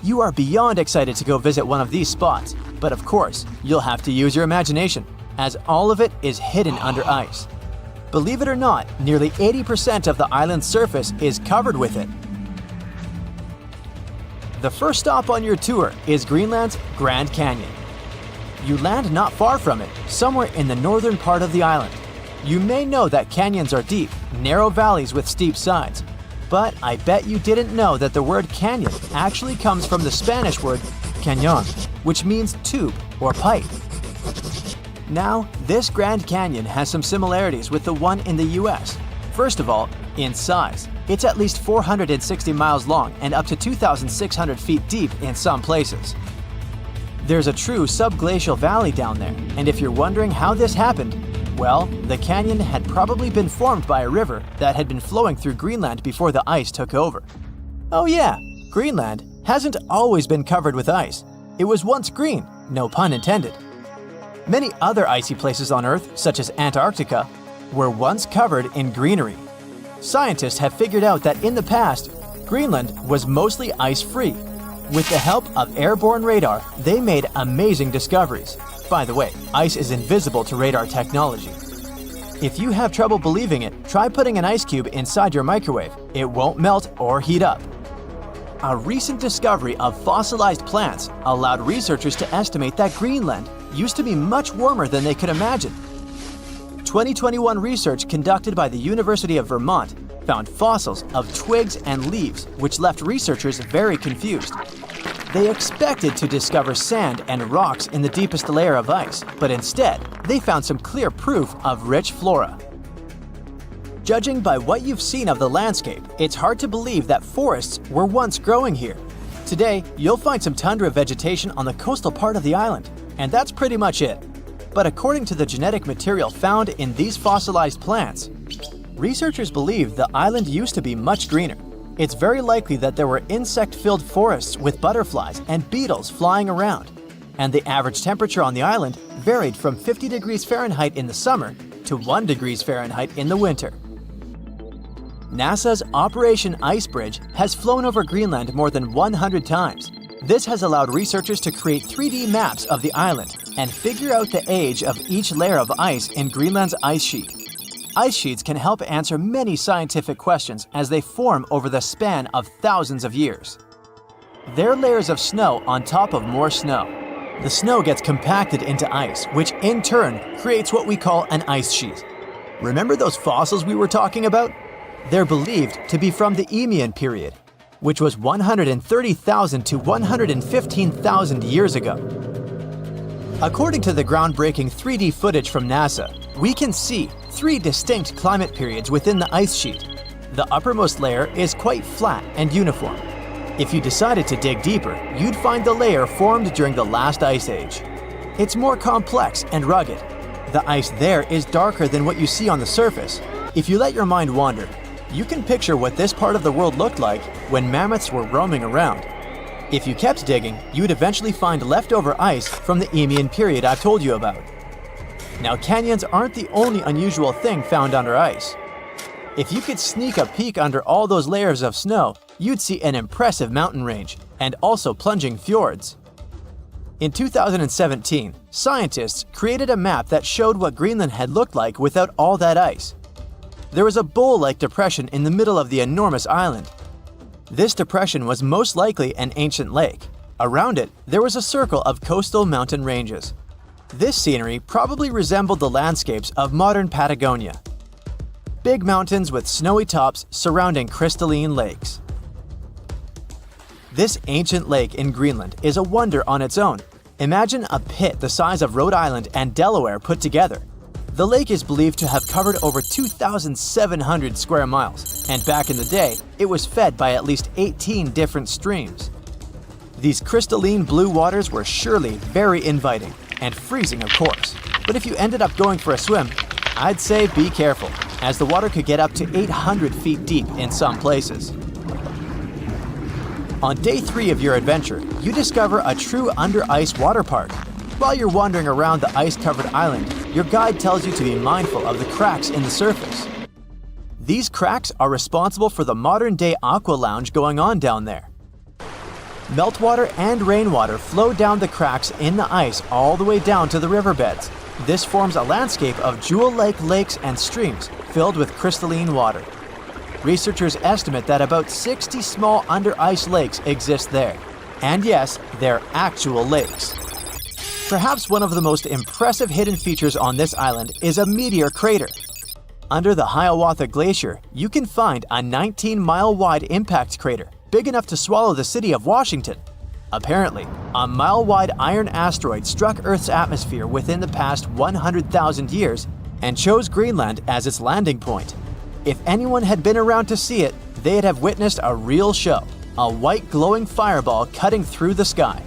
You are beyond excited to go visit one of these spots, but of course, you'll have to use your imagination, as all of it is hidden under ice. Believe it or not, nearly 80% of the island's surface is covered with it. The first stop on your tour is Greenland's Grand Canyon. You land not far from it, somewhere in the northern part of the island. You may know that canyons are deep, narrow valleys with steep sides, but I bet you didn't know that the word canyon actually comes from the Spanish word cañón, which means tube or pipe. Now, this Grand Canyon has some similarities with the one in the US. First of all, in size. It's at least 460 miles long and up to 2,600 feet deep in some places. There's a true subglacial valley down there, and if you're wondering how this happened, well, the canyon had probably been formed by a river that had been flowing through Greenland before the ice took over. Oh yeah, Greenland hasn't always been covered with ice. It was once green, no pun intended. Many other icy places on Earth, such as Antarctica, were once covered in greenery. Scientists have figured out that in the past, Greenland was mostly ice-free. With the help of airborne radar, they made amazing discoveries. By the way, ice is invisible to radar technology. If you have trouble believing it, try putting an ice cube inside your microwave. It won't melt or heat up. A recent discovery of fossilized plants allowed researchers to estimate that Greenland used to be much warmer than they could imagine. 2021 research conducted by the University of Vermont found fossils of twigs and leaves, which left researchers very confused. They expected to discover sand and rocks in the deepest layer of ice, but instead, they found some clear proof of rich flora. Judging by what you've seen of the landscape, it's hard to believe that forests were once growing here. Today, you'll find some tundra vegetation on the coastal part of the island, and that's pretty much it. But according to the genetic material found in these fossilized plants, researchers believe the island used to be much greener. It's very likely that there were insect-filled forests with butterflies and beetles flying around, and the average temperature on the island varied from 50 degrees Fahrenheit in the summer to 1 degrees Fahrenheit in the winter. NASA's Operation Ice Bridge has flown over Greenland more than 100 times. This has allowed researchers to create 3D maps of the island and figure out the age of each layer of ice in Greenland's ice sheet. Ice sheets can help answer many scientific questions as they form over the span of thousands of years. They're layers of snow on top of more snow. The snow gets compacted into ice, which in turn creates what we call an ice sheet. Remember those fossils we were talking about? They're believed to be from the Eemian period, which was 130,000 to 115,000 years ago. According to the groundbreaking 3D footage from NASA, we can see 3 distinct climate periods within the ice sheet. The uppermost layer is quite flat and uniform. If you decided to dig deeper, you'd find the layer formed during the last ice age. It's more complex and rugged. The ice there is darker than what you see on the surface. If you let your mind wander, you can picture what this part of the world looked like when mammoths were roaming around. If you kept digging, you'd eventually find leftover ice from the Eemian period I've told you about. Now, canyons aren't the only unusual thing found under ice. If you could sneak a peek under all those layers of snow, you'd see an impressive mountain range and also plunging fjords. In 2017, scientists created a map that showed what Greenland had looked like without all that ice. There was a bowl-like depression in the middle of the enormous island. This depression was most likely an ancient lake. Around it, there was a circle of coastal mountain ranges. This scenery probably resembled the landscapes of modern Patagonia. Big mountains with snowy tops surrounding crystalline lakes. This ancient lake in Greenland is a wonder on its own. Imagine a pit the size of Rhode Island and Delaware put together. The lake is believed to have covered over 2,700 square miles, and back in the day, it was fed by at least 18 different streams. These crystalline blue waters were surely very inviting, and freezing of course. But if you ended up going for a swim, I'd say be careful, as the water could get up to 800 feet deep in some places. On day 3 of your adventure, you discover a true under-ice water park. While you're wandering around the ice-covered island, your guide tells you to be mindful of the cracks in the surface. These cracks are responsible for the modern-day aqua lounge going on down there. Meltwater and rainwater flow down the cracks in the ice all the way down to the riverbeds. This forms a landscape of jewel-like lakes and streams filled with crystalline water. Researchers estimate that about 60 small under-ice lakes exist there. And yes, they're actual lakes. Perhaps one of the most impressive hidden features on this island is a meteor crater. Under the Hiawatha Glacier, you can find a 19-mile-wide impact crater, big enough to swallow the city of Washington. Apparently, a mile-wide iron asteroid struck Earth's atmosphere within the past 100,000 years and chose Greenland as its landing point. If anyone had been around to see it, they'd have witnessed a real show, a white glowing fireball cutting through the sky.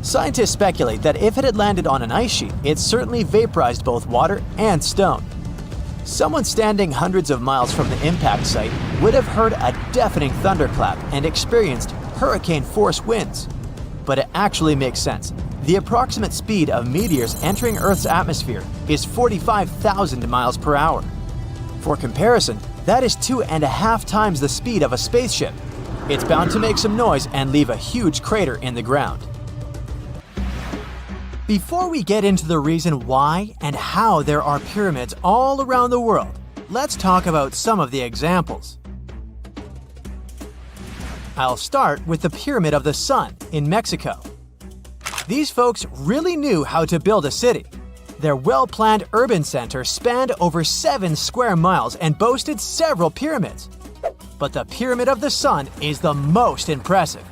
Scientists speculate that if it had landed on an ice sheet, it certainly vaporized both water and stone. Someone standing hundreds of miles from the impact site would have heard a deafening thunderclap and experienced hurricane-force winds. But it actually makes sense. The approximate speed of meteors entering Earth's atmosphere is 45,000 miles per hour. For comparison, that is 2.5 times the speed of a spaceship. It's bound to make some noise and leave a huge crater in the ground. Before we get into the reason why and how there are pyramids all around the world, let's talk about some of the examples. I'll start with the Pyramid of the Sun in Mexico. These folks really knew how to build a city. Their well-planned urban center spanned over 7 square miles and boasted several pyramids. But the Pyramid of the Sun is the most impressive.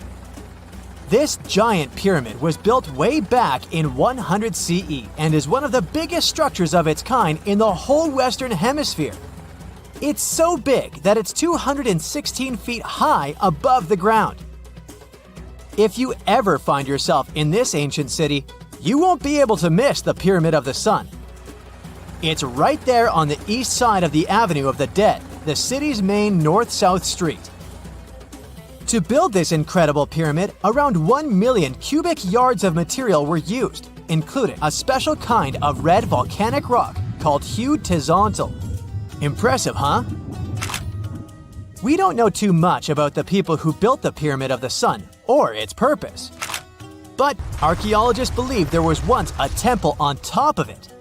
This giant pyramid was built way back in 100 CE and is one of the biggest structures of its kind in the whole Western Hemisphere. It's so big that it's 216 feet high above the ground. If you ever find yourself in this ancient city, you won't be able to miss the Pyramid of the Sun. It's right there on the east side of the Avenue of the Dead, the city's main north-south street. To build this incredible pyramid, around 1 million cubic yards of material were used, including a special kind of red volcanic rock called hued tizontle. Impressive, huh? We don't know too much about the people who built the Pyramid of the Sun or its purpose. But archaeologists believe there was once a temple on top of it.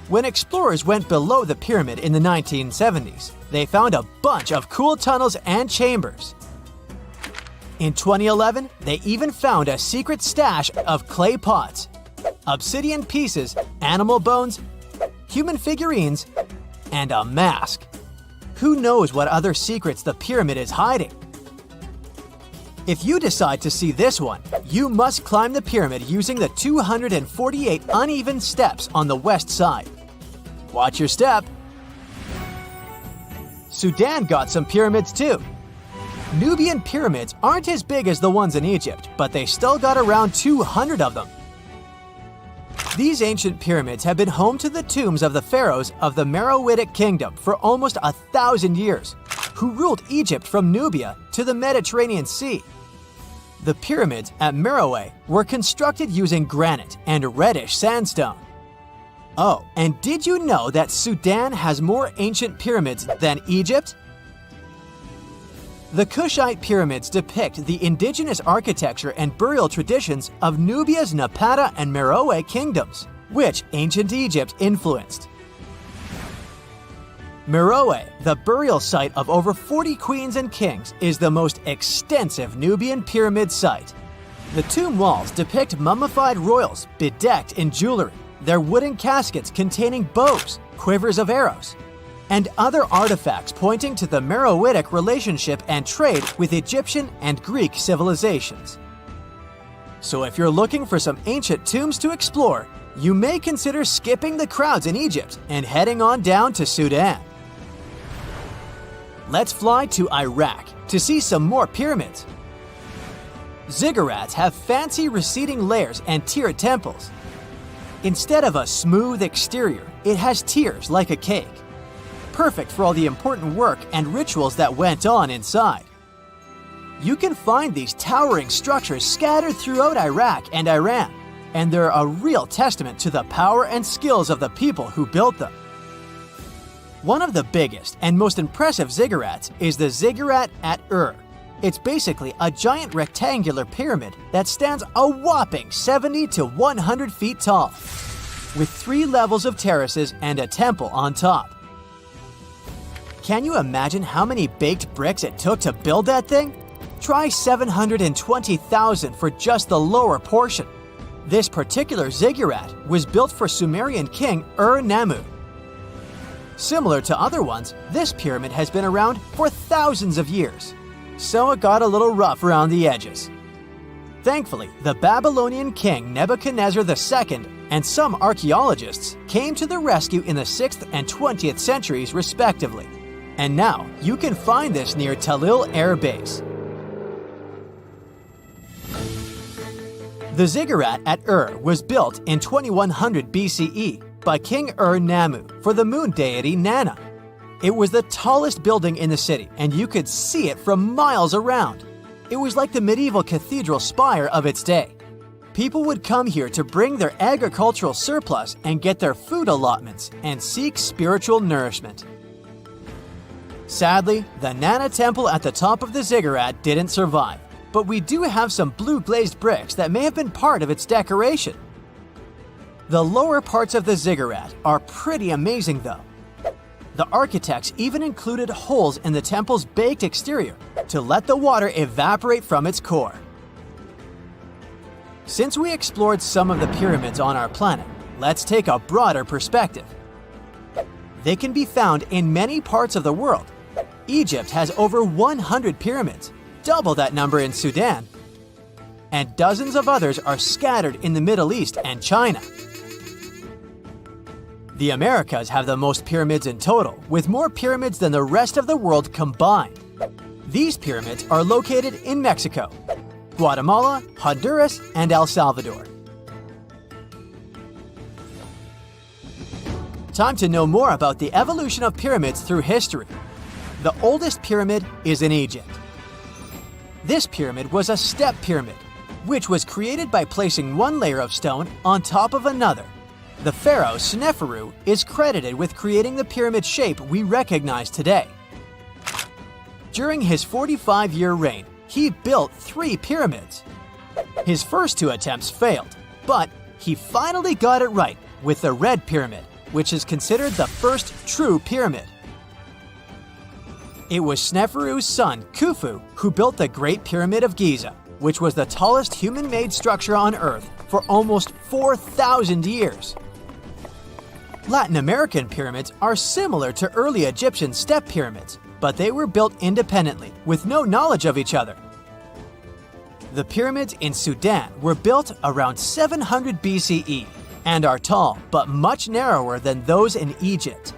When explorers went below the pyramid in the 1970s, they found a bunch of cool tunnels and chambers. In 2011, they even found a secret stash of clay pots, obsidian pieces, animal bones, human figurines, and a mask. Who knows what other secrets the pyramid is hiding? If you decide to see this one, you must climb the pyramid using the 248 uneven steps on the west side. Watch your step. Sudan got some pyramids too. Nubian pyramids aren't as big as the ones in Egypt, but they still got around 200 of them. These ancient pyramids have been home to the tombs of the pharaohs of the Meroitic Kingdom for almost 1,000 years, who ruled Egypt from Nubia to the Mediterranean Sea. The pyramids at Meroe were constructed using granite and reddish sandstone. Oh, and did you know that Sudan has more ancient pyramids than Egypt? The Kushite pyramids depict the indigenous architecture and burial traditions of Nubia's Napata and Meroe kingdoms, which ancient Egypt influenced. Meroe, the burial site of over 40 queens and kings, is the most extensive Nubian pyramid site. The tomb walls depict mummified royals bedecked in jewelry, their wooden caskets containing bows, quivers of arrows, and other artifacts pointing to the Meroitic relationship and trade with Egyptian and Greek civilizations. So if you're looking for some ancient tombs to explore, you may consider skipping the crowds in Egypt and heading on down to Sudan. Let's fly to Iraq to see some more pyramids. Ziggurats have fancy receding layers and tiered temples. Instead of a smooth exterior, it has tiers like a cake. Perfect for all the important work and rituals that went on inside. You can find these towering structures scattered throughout Iraq and Iran, and they're a real testament to the power and skills of the people who built them. One of the biggest and most impressive ziggurats is the ziggurat at Ur. It's basically a giant rectangular pyramid that stands a whopping 70 to 100 feet tall, with 3 levels of terraces and a temple on top. Can you imagine how many baked bricks it took to build that thing? Try 720,000 for just the lower portion. This particular ziggurat was built for Sumerian king Ur-Nammu. Similar to other ones, this pyramid has been around for thousands of years. so it got a little rough around the edges. Thankfully, the Babylonian king Nebuchadnezzar II and some archaeologists came to the rescue in the 6th and 20th centuries respectively, and now you can find this near Talil Air Base. The ziggurat at Ur was built in 2100 BCE by King Ur-Nammu for the moon deity Nana. It was the tallest building in the city, and you could see it from miles around. It was like the medieval cathedral spire of its day. People would come here to bring their agricultural surplus and get their food allotments and seek spiritual nourishment. Sadly, the Nana temple at the top of the ziggurat didn't survive, but we do have some blue glazed bricks that may have been part of its decoration. The lower parts of the ziggurat are pretty amazing though. The architects even included holes in the temple's baked exterior to let the water evaporate from its core. Since we explored some of the pyramids on our planet, let's take a broader perspective. They can be found in many parts of the world. Egypt has over 100 pyramids, double that number in Sudan, and dozens of others are scattered in the Middle East and China. The Americas have the most pyramids in total, with more pyramids than the rest of the world combined. These pyramids are located in Mexico, Guatemala, Honduras, and El Salvador. Time to know more about the evolution of pyramids through history. The oldest pyramid is in Egypt. This pyramid was a step pyramid, which was created by placing one layer of stone on top of another. The pharaoh Sneferu is credited with creating the pyramid shape we recognize today. During his 45-year reign, he built 3 pyramids. His first 2 attempts failed, but he finally got it right with the Red Pyramid, which is considered the first true pyramid. It was Sneferu's son, Khufu, who built the Great Pyramid of Giza, which was the tallest human-made structure on Earth for almost 4,000 years. Latin American pyramids are similar to early Egyptian step pyramids, but they were built independently with no knowledge of each other. The pyramids in Sudan were built around 700 BCE and are tall but much narrower than those in Egypt.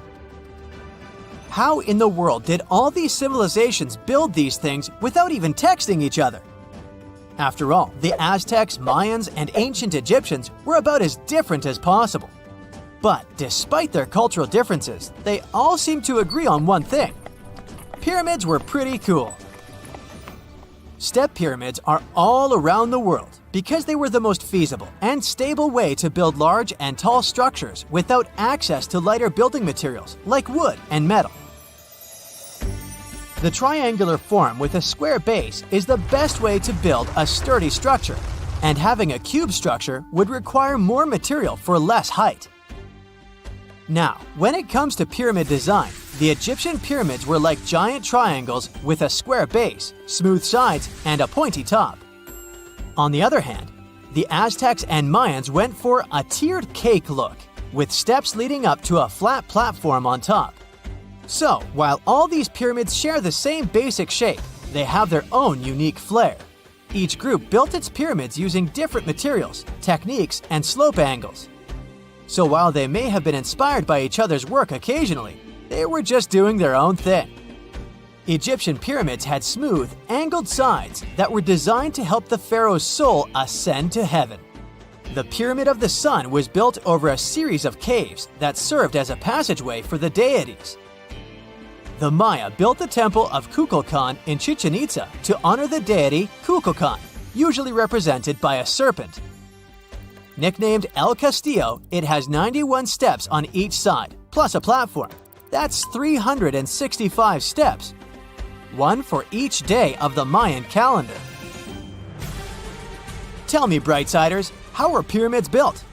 How in the world did all these civilizations build these things without even texting each other? After all, the Aztecs, Mayans, and ancient Egyptians were about as different as possible. But despite their cultural differences, they all seem to agree on one thing. Pyramids were pretty cool. Step pyramids are all around the world because they were the most feasible and stable way to build large and tall structures without access to lighter building materials like wood and metal. The triangular form with a square base is the best way to build a sturdy structure, and having a cube structure would require more material for less height. Now, when it comes to pyramid design, the Egyptian pyramids were like giant triangles with a square base, smooth sides, and a pointy top. On the other hand, the Aztecs and Mayans went for a tiered cake look, with steps leading up to a flat platform on top. So, while all these pyramids share the same basic shape, they have their own unique flair. Each group built its pyramids using different materials, techniques, and slope angles. So while they may have been inspired by each other's work occasionally, they were just doing their own thing. Egyptian pyramids had smooth, angled sides that were designed to help the pharaoh's soul ascend to heaven. The Pyramid of the Sun was built over a series of caves that served as a passageway for the deities. The Maya built the temple of Kukulkan in Chichen Itza to honor the deity Kukulkan, usually represented by a serpent. Nicknamed El Castillo, it has 91 steps on each side, plus a platform. That's 365 steps, one for each day of the Mayan calendar. Tell me, Brightsiders, how were pyramids built?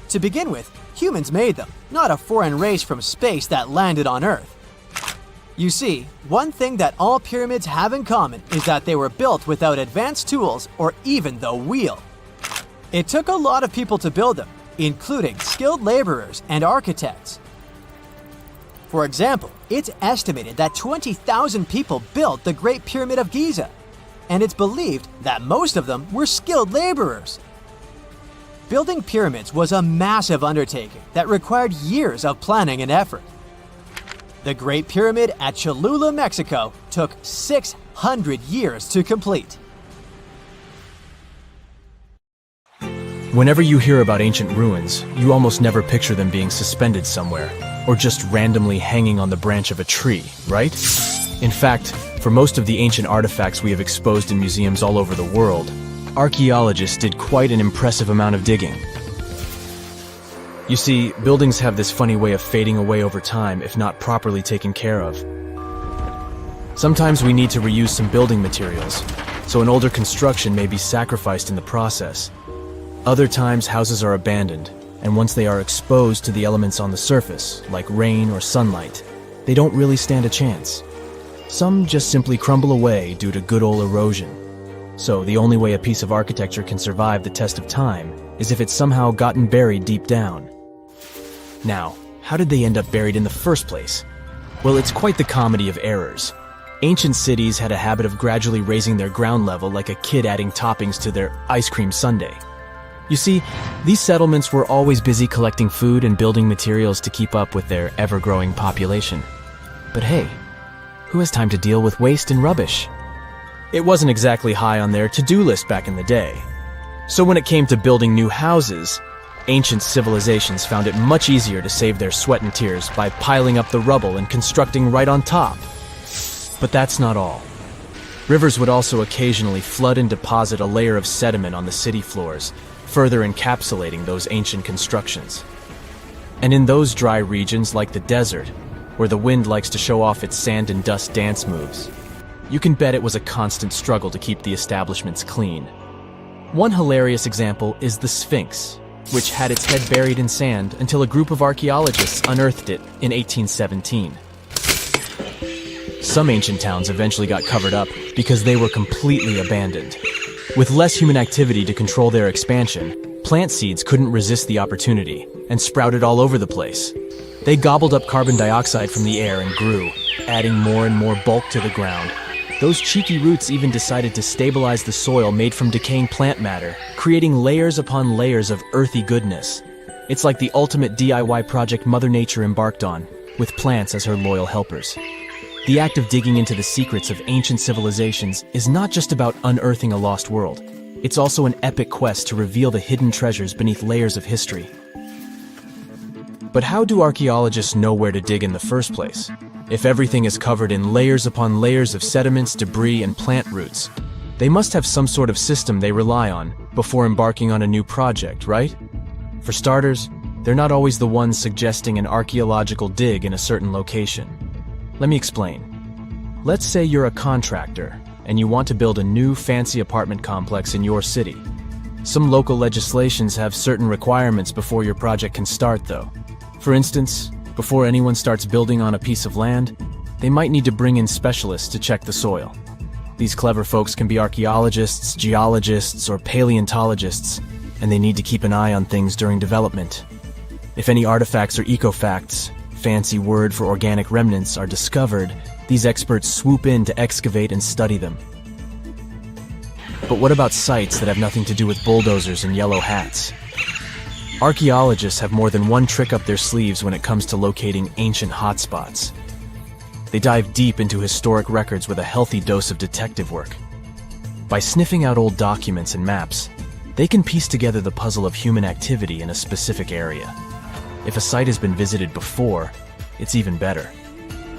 To begin with, humans made them, not a foreign race from space that landed on Earth. You see, one thing that all pyramids have in common is that they were built without advanced tools or even the wheel. It took a lot of people to build them, including skilled laborers and architects. For example, it's estimated that 20,000 people built the Great Pyramid of Giza, and it's believed that most of them were skilled laborers. Building pyramids was a massive undertaking that required years of planning and effort. The Great Pyramid at Cholula, Mexico, took 600 years to complete. Whenever you hear about ancient ruins, you almost never picture them being suspended somewhere, or just randomly hanging on the branch of a tree, right? In fact, for most of the ancient artifacts we have exposed in museums all over the world, archaeologists did quite an impressive amount of digging. You see, buildings have this funny way of fading away over time if not properly taken care of. Sometimes we need to reuse some building materials, so an older construction may be sacrificed in the process. Other times, houses are abandoned, and once they are exposed to the elements on the surface, like rain or sunlight, they don't really stand a chance. Some just simply crumble away due to good old erosion. So the only way a piece of architecture can survive the test of time is if it's somehow gotten buried deep down. Now, how did they end up buried in the first place? Well, it's quite the comedy of errors. Ancient cities had a habit of gradually raising their ground level like a kid adding toppings to their ice cream sundae. You see, these settlements were always busy collecting food and building materials to keep up with their ever-growing population. But hey, who has time to deal with waste and rubbish? It wasn't exactly high on their to-do list back in the day. So when it came to building new houses, ancient civilizations found it much easier to save their sweat and tears by piling up the rubble and constructing right on top. But that's not all. Rivers would also occasionally flood and deposit a layer of sediment on the city floors, further encapsulating those ancient constructions. And in those dry regions like the desert, where the wind likes to show off its sand and dust dance moves, you can bet it was a constant struggle to keep the establishments clean. One hilarious example is the Sphinx, which had its head buried in sand until a group of archaeologists unearthed it in 1817. Some ancient towns eventually got covered up because they were completely abandoned. With less human activity to control their expansion, plant seeds couldn't resist the opportunity and sprouted all over the place. They gobbled up carbon dioxide from the air and grew, adding more and more bulk to the ground. Those cheeky roots even decided to stabilize the soil made from decaying plant matter, creating layers upon layers of earthy goodness. It's like the ultimate DIY project Mother Nature embarked on, with plants as her loyal helpers. The act of digging into the secrets of ancient civilizations is not just about unearthing a lost world. It's also an epic quest to reveal the hidden treasures beneath layers of history. But how do archaeologists know where to dig in the first place? If everything is covered in layers upon layers of sediments, debris, and plant roots, they must have some sort of system they rely on before embarking on a new project, right? For starters, they're not always the ones suggesting an archaeological dig in a certain location. Let me explain. Let's say you're a contractor and you want to build a new fancy apartment complex in your city. Some local legislations have certain requirements before your project can start, though. For instance, before anyone starts building on a piece of land, they might need to bring in specialists to check the soil. These clever folks can be archaeologists, geologists, or paleontologists, and they need to keep an eye on things during development. If any artifacts or ecofacts, fancy word for organic remnants, are discovered, these experts swoop in to excavate and study them. But what about sites that have nothing to do with bulldozers and yellow hats? Archaeologists have more than one trick up their sleeves when it comes to locating ancient hotspots. They dive deep into historic records with a healthy dose of detective work. By sniffing out old documents and maps, they can piece together the puzzle of human activity in a specific area. If a site has been visited before, it's even better.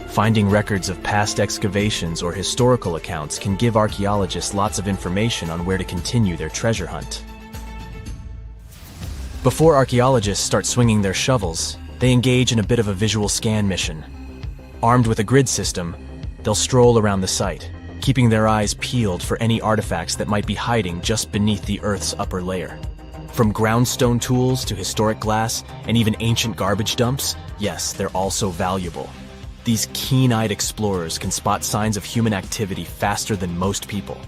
Finding records of past excavations or historical accounts can give archaeologists lots of information on where to continue their treasure hunt. Before archaeologists start swinging their shovels, they engage in a bit of a visual scan mission. Armed with a grid system, they'll stroll around the site, keeping their eyes peeled for any artifacts that might be hiding just beneath the Earth's upper layer. From groundstone tools to historic glass and even ancient garbage dumps, yes, they're also valuable. These keen-eyed explorers can spot signs of human activity faster than most people.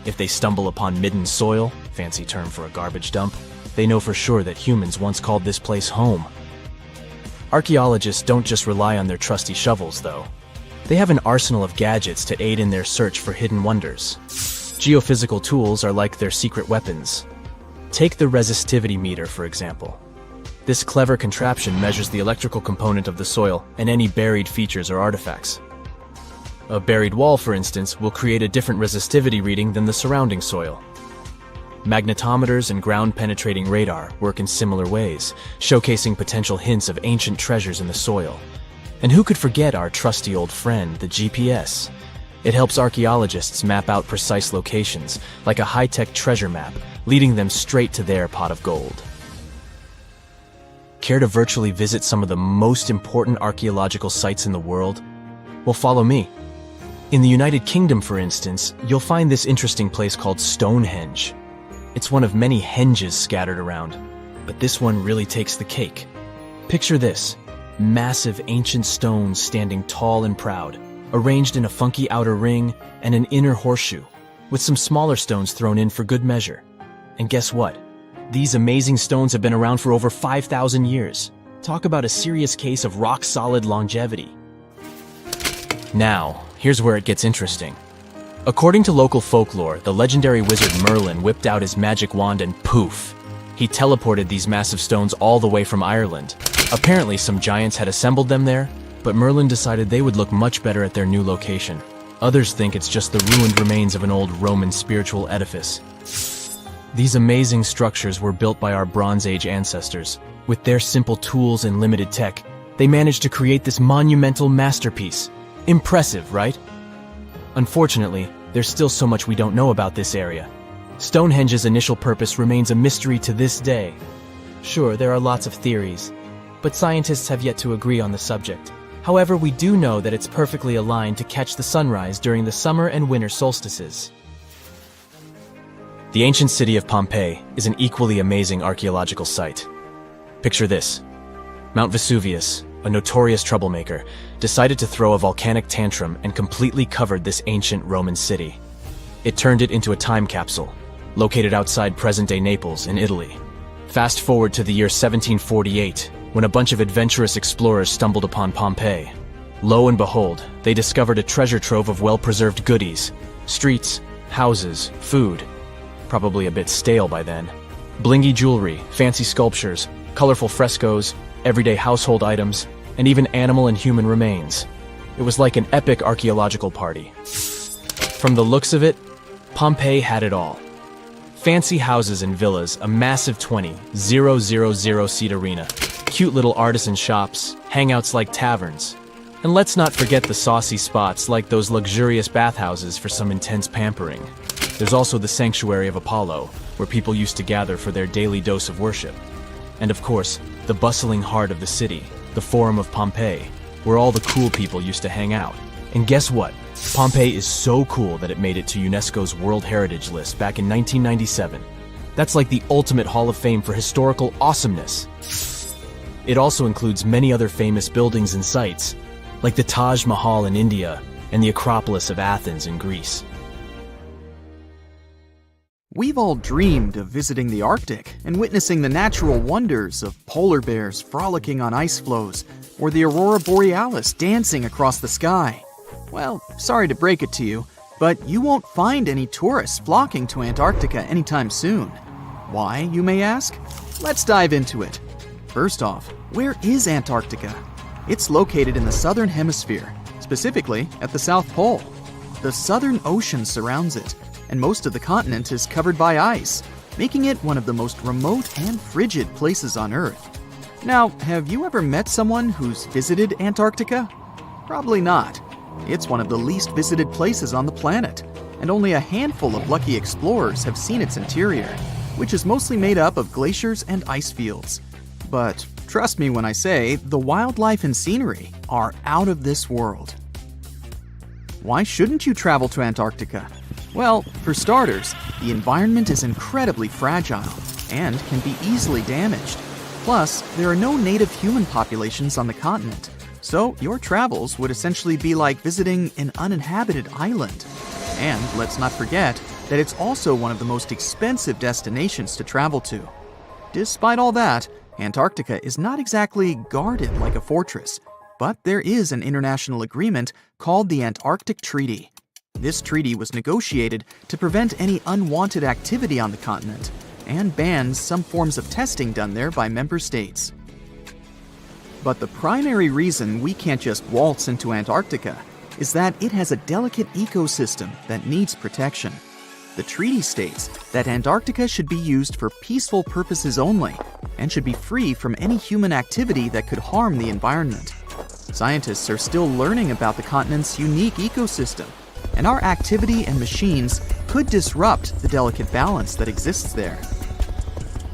If they stumble upon midden soil, fancy term for a garbage dump, they know for sure that humans once called this place home. Archaeologists don't just rely on their trusty shovels, though. They have an arsenal of gadgets to aid in their search for hidden wonders. Geophysical tools are like their secret weapons. Take the resistivity meter, for example. This clever contraption measures the electrical component of the soil and any buried features or artifacts. A buried wall, for instance, will create a different resistivity reading than the surrounding soil. Magnetometers and ground-penetrating radar work in similar ways, showcasing potential hints of ancient treasures in the soil. And who could forget our trusty old friend, the GPS? It helps archaeologists map out precise locations, like a high-tech treasure map, leading them straight to their pot of gold. Care to virtually visit some of the most important archaeological sites in the world? Well, follow me. In the United Kingdom, for instance, you'll find this interesting place called Stonehenge. It's one of many henges scattered around, but this one really takes the cake. Picture this: massive ancient stones standing tall and proud, arranged in a funky outer ring and an inner horseshoe, with some smaller stones thrown in for good measure. And guess what? These amazing stones have been around for over 5,000 years. Talk about a serious case of rock-solid longevity. Now, here's where it gets interesting. According to local folklore, the legendary wizard Merlin whipped out his magic wand and poof! He teleported these massive stones all the way from Ireland. Apparently, some giants had assembled them there, but Merlin decided they would look much better at their new location. Others think it's just the ruined remains of an old Roman spiritual edifice. These amazing structures were built by our Bronze Age ancestors. With their simple tools and limited tech, they managed to create this monumental masterpiece. Impressive, right? Unfortunately, there's still so much we don't know about this area. Stonehenge's initial purpose remains a mystery to this day. Sure, there are lots of theories, but scientists have yet to agree on the subject. However, we do know that it's perfectly aligned to catch the sunrise during the summer and winter solstices. The ancient city of Pompeii is an equally amazing archaeological site. Picture this: Mount Vesuvius, a notorious troublemaker, decided to throw a volcanic tantrum and completely covered this ancient Roman city. It turned it into a time capsule, located outside present-day Naples in Italy. Fast forward to the year 1748, when a bunch of adventurous explorers stumbled upon Pompeii. Lo and behold, they discovered a treasure trove of well-preserved goodies: streets, houses, food. Probably a bit stale by then. Blingy jewelry, fancy sculptures, colorful frescoes, everyday household items, and even animal and human remains. It was like an epic archaeological party. From the looks of it, Pompeii had it all. Fancy houses and villas, a massive 20,000-seat arena, cute little artisan shops, hangouts like taverns. And let's not forget the saucy spots like those luxurious bathhouses for some intense pampering. There's also the Sanctuary of Apollo, where people used to gather for their daily dose of worship. And of course, the bustling heart of the city, the Forum of Pompeii, where all the cool people used to hang out. And guess what? Pompeii is so cool that it made it to UNESCO's World Heritage List back in 1997. That's like the ultimate Hall of Fame for historical awesomeness. It also includes many other famous buildings and sites, like the Taj Mahal in India and the Acropolis of Athens in Greece. We've all dreamed of visiting the Arctic and witnessing the natural wonders of polar bears frolicking on ice floes or the aurora borealis dancing across the sky. Well, sorry to break it to you, but you won't find any tourists flocking to Antarctica anytime soon. Why, you may ask? Let's dive into it. First off, where is Antarctica? It's located in the southern hemisphere, specifically at the South Pole. The Southern Ocean surrounds it, and most of the continent is covered by ice, making it one of the most remote and frigid places on Earth. Now, have you ever met someone who's visited Antarctica? Probably not. It's one of the least visited places on the planet, and only a handful of lucky explorers have seen its interior, which is mostly made up of glaciers and ice fields. But trust me when I say the wildlife and scenery are out of this world. Why shouldn't you travel to Antarctica? Well, for starters, the environment is incredibly fragile and can be easily damaged. Plus, there are no native human populations on the continent, so your travels would essentially be like visiting an uninhabited island. And let's not forget that it's also one of the most expensive destinations to travel to. Despite all that, Antarctica is not exactly guarded like a fortress, but there is an international agreement called the Antarctic Treaty. This treaty was negotiated to prevent any unwanted activity on the continent and bans some forms of testing done there by member states. But the primary reason we can't just waltz into Antarctica is that it has a delicate ecosystem that needs protection. The treaty states that Antarctica should be used for peaceful purposes only and should be free from any human activity that could harm the environment. Scientists are still learning about the continent's unique ecosystem, and our activity and machines could disrupt the delicate balance that exists there.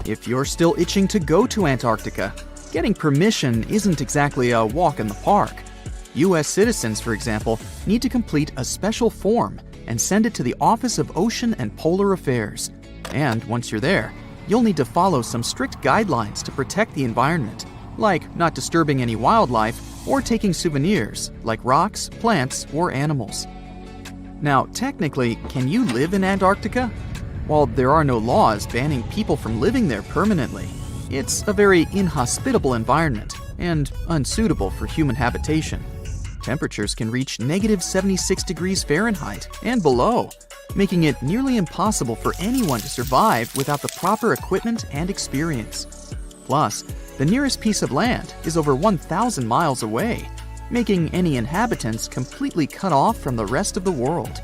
If you're still itching to go to Antarctica, getting permission isn't exactly a walk in the park. U.S. citizens, for example, need to complete a special form and send it to the Office of Ocean and Polar Affairs. And once you're there, you'll need to follow some strict guidelines to protect the environment, like not disturbing any wildlife or taking souvenirs like rocks, plants, or animals. Now, technically, can you live in Antarctica? While there are no laws banning people from living there permanently, it's a very inhospitable environment and unsuitable for human habitation. Temperatures can reach -76 degrees Fahrenheit and below, making it nearly impossible for anyone to survive without the proper equipment and experience. Plus, the nearest piece of land is over 1,000 miles away, making any inhabitants completely cut off from the rest of the world.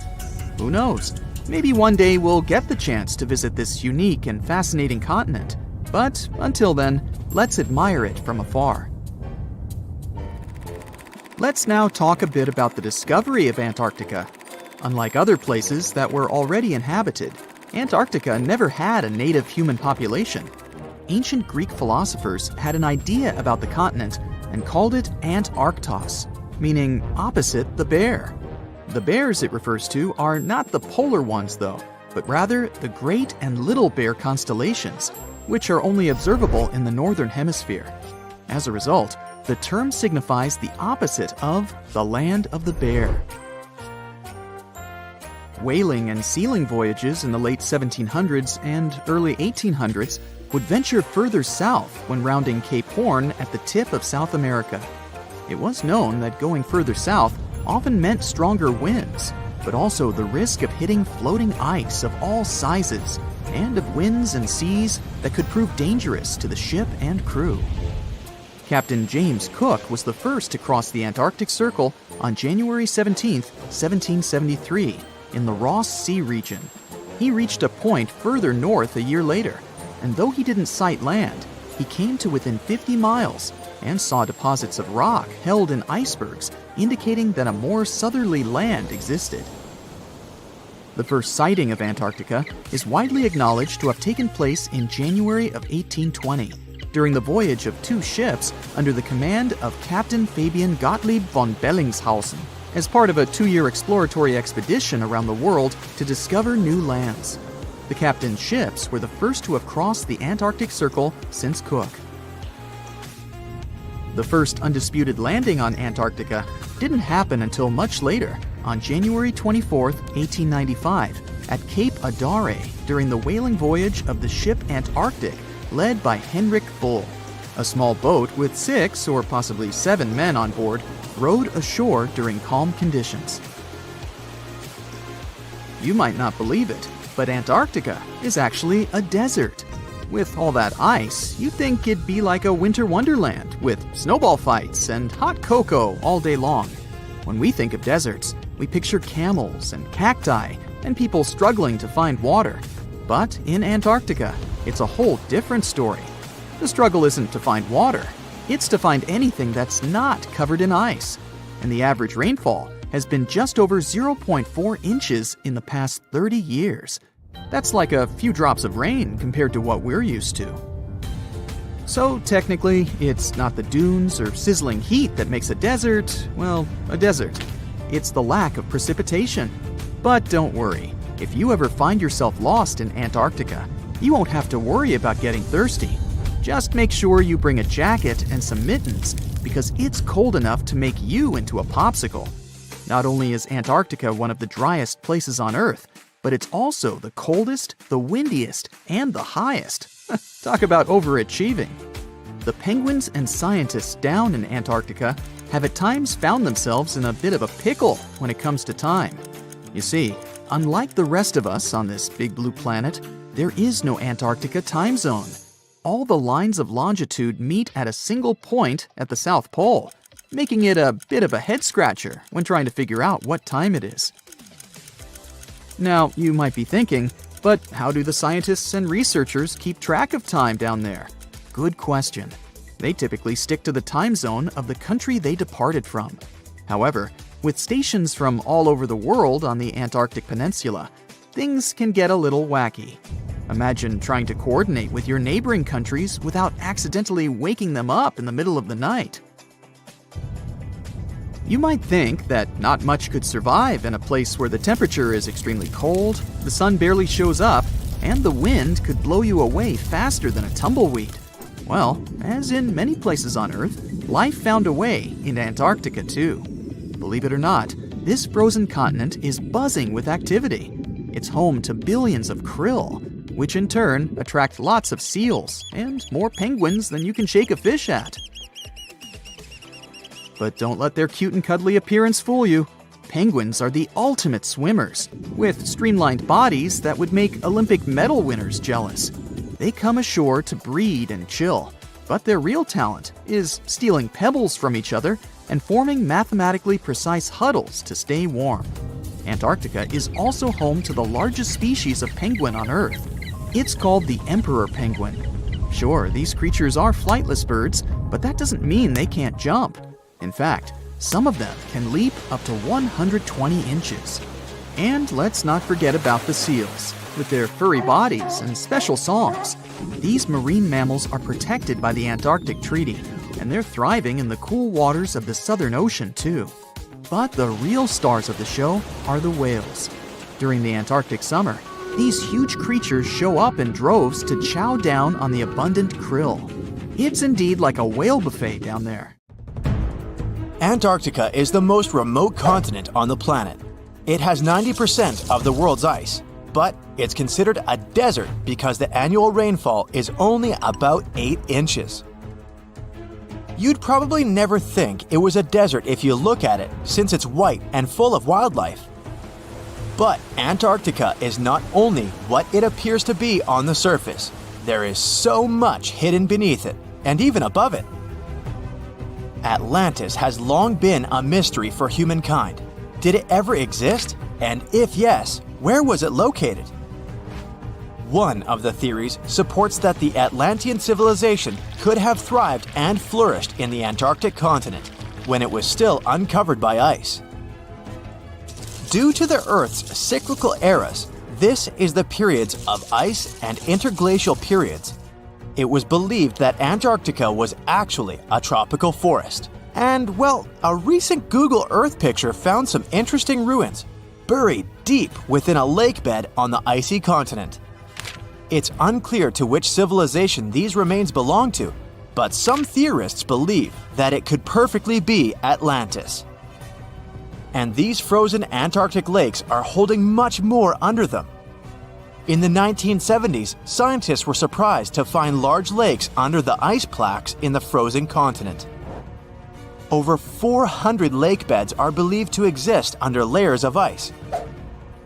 Who knows? Maybe one day we'll get the chance to visit this unique and fascinating continent. But until then, let's admire it from afar. Let's now talk a bit about the discovery of Antarctica. Unlike other places that were already inhabited, Antarctica never had a native human population. Ancient Greek philosophers had an idea about the continent and called it Antarctos, meaning opposite the bear. The bears it refers to are not the polar ones though, but rather the Great and Little Bear constellations, which are only observable in the northern hemisphere. As a result, the term signifies the opposite of the land of the bear. Whaling and sealing voyages in the late 1700s and early 1800s would venture further south when rounding Cape Horn at the tip of South America. It was known that going further south often meant stronger winds, but also the risk of hitting floating ice of all sizes and of winds and seas that could prove dangerous to the ship and crew. Captain James Cook was the first to cross the Antarctic Circle on January 17, 1773, in the Ross Sea region. He reached a point further north a year later, and though he didn't sight land, he came to within 50 miles and saw deposits of rock held in icebergs, indicating that a more southerly land existed. The first sighting of Antarctica is widely acknowledged to have taken place in January of 1820, during the voyage of two ships under the command of Captain Fabian Gottlieb von Bellingshausen, as part of a 2-year exploratory expedition around the world to discover new lands. The captain's ships were the first to have crossed the Antarctic Circle since Cook. The first undisputed landing on Antarctica didn't happen until much later, on January 24, 1895, at Cape Adare during the whaling voyage of the ship Antarctic, led by Henrik Bull. A small boat with 6 or possibly 7 men on board rowed ashore during calm conditions. You might not believe it, but Antarctica is actually a desert. With all that ice, you'd think it'd be like a winter wonderland with snowball fights and hot cocoa all day long. When we think of deserts, we picture camels and cacti and people struggling to find water. But in Antarctica, it's a whole different story. The struggle isn't to find water, it's to find anything that's not covered in ice. And the average rainfall has been just over 0.4 inches in the past 30 years. That's like a few drops of rain compared to what we're used to. So technically, it's not the dunes or sizzling heat that makes a desert, well, a desert. It's the lack of precipitation. But don't worry, if you ever find yourself lost in Antarctica, you won't have to worry about getting thirsty. Just make sure you bring a jacket and some mittens, because it's cold enough to make you into a popsicle. Not only is Antarctica one of the driest places on Earth, but it's also the coldest, the windiest, and the highest. Talk about overachieving. the penguins and scientists down in Antarctica have at times found themselves in a bit of a pickle when it comes to time. You see, unlike the rest of us on this big blue planet, there is no Antarctica time zone. All the lines of longitude meet at a single point at the South Pole, making it a bit of a head-scratcher when trying to figure out what time it is. Now, you might be thinking, but how do the scientists and researchers keep track of time down there? Good question. They typically stick to the time zone of the country they departed from. However, with stations from all over the world on the Antarctic Peninsula, things can get a little wacky. Imagine trying to coordinate with your neighboring countries without accidentally waking them up in the middle of the night. You might think that not much could survive in a place where the temperature is extremely cold, the sun barely shows up, and the wind could blow you away faster than a tumbleweed. Well, as in many places on Earth, life found a way in Antarctica too. Believe it or not, this frozen continent is buzzing with activity. It's home to billions of krill, which in turn attract lots of seals and more penguins than you can shake a fish at. But don't let their cute and cuddly appearance fool you. Penguins are the ultimate swimmers, with streamlined bodies that would make Olympic medal winners jealous. They come ashore to breed and chill, but their real talent is stealing pebbles from each other and forming mathematically precise huddles to stay warm. Antarctica is also home to the largest species of penguin on Earth. It's called the emperor penguin. Sure, these creatures are flightless birds, but that doesn't mean they can't jump. In fact, some of them can leap up to 120 inches. And let's not forget about the seals. With their furry bodies and special songs, these marine mammals are protected by the Antarctic Treaty, and they're thriving in the cool waters of the Southern Ocean too. But the real stars of the show are the whales. During the Antarctic summer, these huge creatures show up in droves to chow down on the abundant krill. It's indeed like a whale buffet down there. Antarctica is the most remote continent on the planet. It has 90% of the world's ice, but it's considered a desert because the annual rainfall is only about 8 inches. You'd probably never think it was a desert if you look at it, since it's white and full of wildlife. But Antarctica is not only what it appears to be on the surface. There is so much hidden beneath it, and even above it. Atlantis has long been a mystery for humankind. Did it ever exist? And if yes, where was it located? One of the theories supports that the Atlantean civilization could have thrived and flourished in the Antarctic continent when it was still uncovered by ice. Due to the Earth's cyclical eras, this is the periods of ice and interglacial periods. It was believed that Antarctica was actually a tropical forest. And, well, a recent Google Earth picture found some interesting ruins, buried deep within a lake bed on the icy continent. It's unclear to which civilization these remains belong to, but some theorists believe that it could perfectly be Atlantis. And these frozen Antarctic lakes are holding much more under them. In the 1970s, scientists were surprised to find large lakes under the ice plaques in the frozen continent. Over 400 lake beds are believed to exist under layers of ice.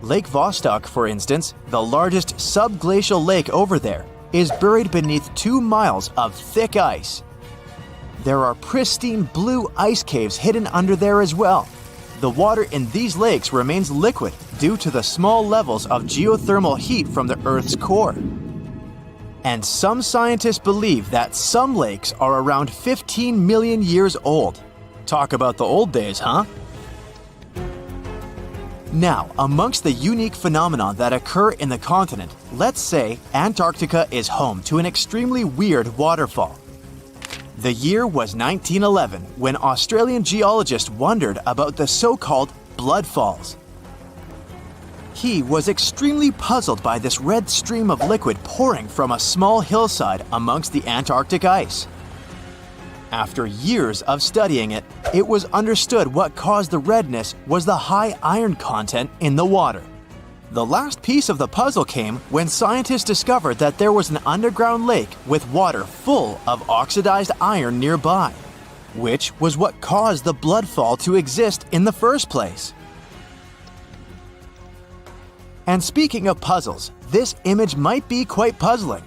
Lake Vostok, for instance, the largest subglacial lake over there, is buried beneath 2 miles of thick ice. There are pristine blue ice caves hidden under there as well. The water in these lakes remains liquid due to the small levels of geothermal heat from the Earth's core. And some scientists believe that some lakes are around 15 million years old. Talk about the old days, huh? Now, amongst the unique phenomena that occur in the continent, let's say Antarctica is home to an extremely weird waterfall. The year was 1911 when Australian geologists wondered about the so-called blood falls. He was extremely puzzled by this red stream of liquid pouring from a small hillside amongst the Antarctic ice. After years of studying it, it was understood what caused the redness was the high iron content in the water. The last piece of the puzzle came when scientists discovered that there was an underground lake with water full of oxidized iron nearby, which was what caused the bloodfall to exist in the first place. And speaking of puzzles, this image might be quite puzzling.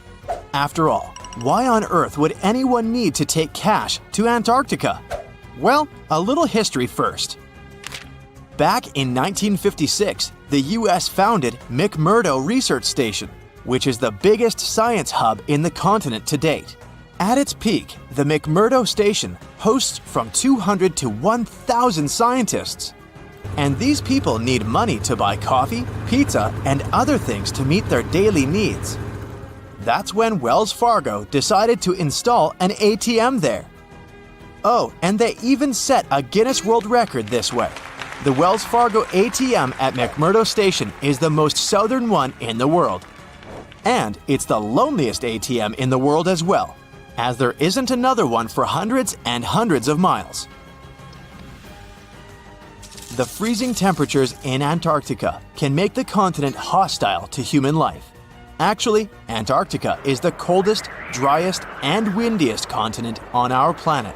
After all, why on earth would anyone need to take cash to Antarctica? Well, a little history first. Back in 1956, the US founded McMurdo Research Station, which is the biggest science hub in the continent to date. At its peak, the McMurdo Station hosts from 200 to 1,000 scientists. And these people need money to buy coffee, pizza, and other things to meet their daily needs. That's when Wells Fargo decided to install an ATM there. Oh, and they even set a Guinness World Record this way. The Wells Fargo ATM at McMurdo Station is the most southern one in the world. And it's the loneliest ATM in the world as well, as there isn't another one for hundreds and hundreds of miles. The freezing temperatures in Antarctica can make the continent hostile to human life. Actually, Antarctica is the coldest, driest, and windiest continent on our planet.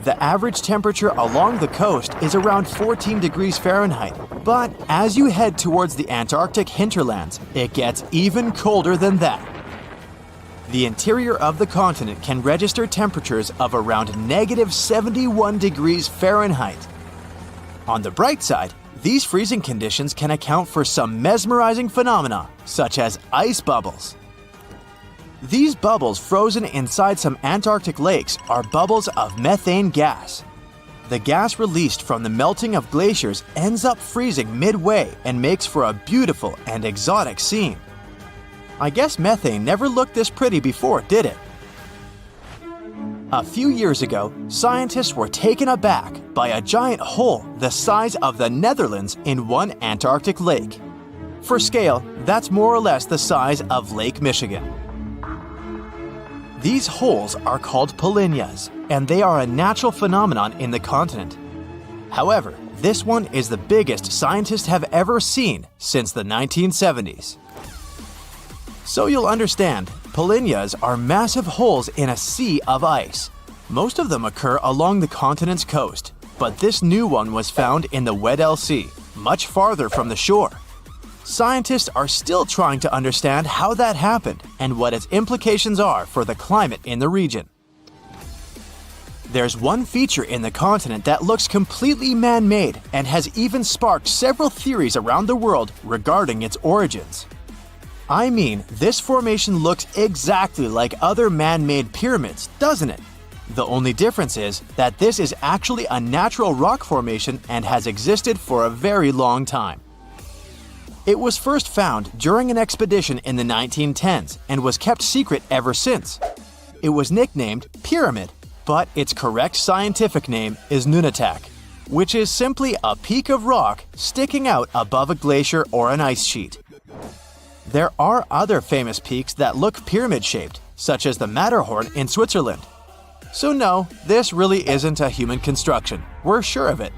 The average temperature along the coast is around 14 degrees Fahrenheit, but as you head towards the Antarctic hinterlands, it gets even colder than that. The interior of the continent can register temperatures of around -71 degrees Fahrenheit. On the bright side, these freezing conditions can account for some mesmerizing phenomena, such as ice bubbles. These bubbles frozen inside some Antarctic lakes are bubbles of methane gas. The gas released from the melting of glaciers ends up freezing midway and makes for a beautiful and exotic scene. I guess methane never looked this pretty before, did it? A few years ago, scientists were taken aback by a giant hole the size of the Netherlands in one Antarctic lake. For scale, that's more or less the size of Lake Michigan. These holes are called polynyas, and they are a natural phenomenon in the continent. However, this one is the biggest scientists have ever seen since the 1970s. So you'll understand, polynyas are massive holes in a sea of ice. Most of them occur along the continent's coast, but this new one was found in the Weddell Sea, much farther from the shore. Scientists are still trying to understand how that happened and what its implications are for the climate in the region. There's one feature in the continent that looks completely man-made and has even sparked several theories around the world regarding its origins. I mean, this formation looks exactly like other man-made pyramids, doesn't it? The only difference is that this is actually a natural rock formation and has existed for a very long time. It was first found during an expedition in the 1910s and was kept secret ever since. It was nicknamed Pyramid, but its correct scientific name is Nunatak, which is simply a peak of rock sticking out above a glacier or an ice sheet. There are other famous peaks that look pyramid-shaped, such as the Matterhorn in Switzerland. So no, this really isn't a human construction. We're sure of it.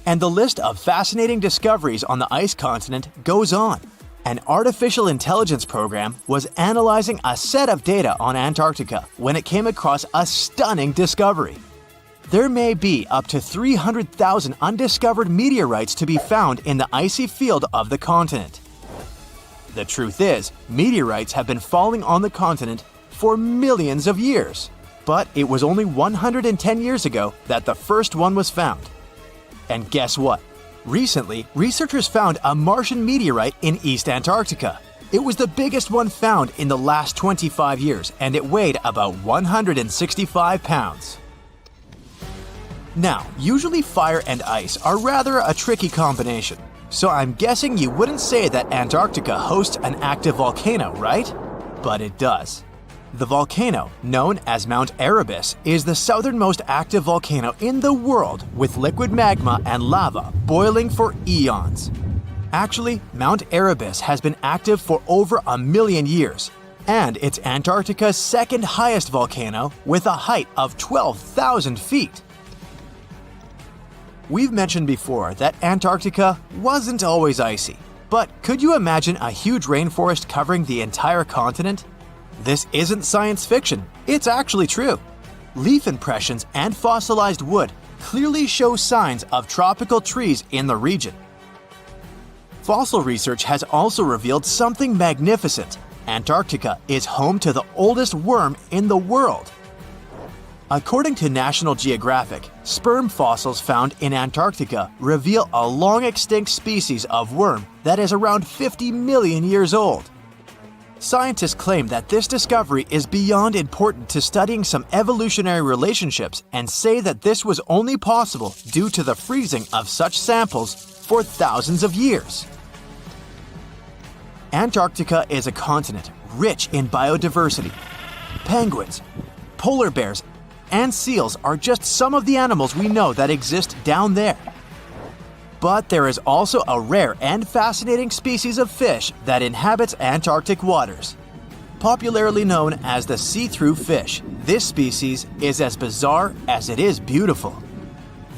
And the list of fascinating discoveries on the ice continent goes on. An artificial intelligence program was analyzing a set of data on Antarctica when it came across a stunning discovery. There may be up to 300,000 undiscovered meteorites to be found in the icy field of the continent. The truth is, meteorites have been falling on the continent for millions of years. But it was only 110 years ago that the first one was found. And guess what? Recently, researchers found a Martian meteorite in East Antarctica. It was the biggest one found in the last 25 years, and it weighed about 165 pounds. Now, usually fire and ice are rather a tricky combination, so I'm guessing you wouldn't say that Antarctica hosts an active volcano, right? But it does. The volcano, known as Mount Erebus, is the southernmost active volcano in the world with liquid magma and lava boiling for eons. Actually, Mount Erebus has been active for over 1 million years, and it's Antarctica's second highest volcano with a height of 12,000 feet. We've mentioned before that Antarctica wasn't always icy, but could you imagine a huge rainforest covering the entire continent? This isn't science fiction, it's actually true. Leaf impressions and fossilized wood clearly show signs of tropical trees in the region. Fossil research has also revealed something magnificent. Antarctica is home to the oldest worm in the world. According to National Geographic, sperm fossils found in Antarctica reveal a long-extinct species of worm that is around 50 million years old. Scientists claim that this discovery is beyond important to studying some evolutionary relationships and say that this was only possible due to the freezing of such samples for thousands of years. Antarctica is a continent rich in biodiversity. Penguins, polar bears, and seals are just some of the animals we know that exist down there. But there is also a rare and fascinating species of fish that inhabits Antarctic waters. Popularly known as the see-through fish, this species is as bizarre as it is beautiful.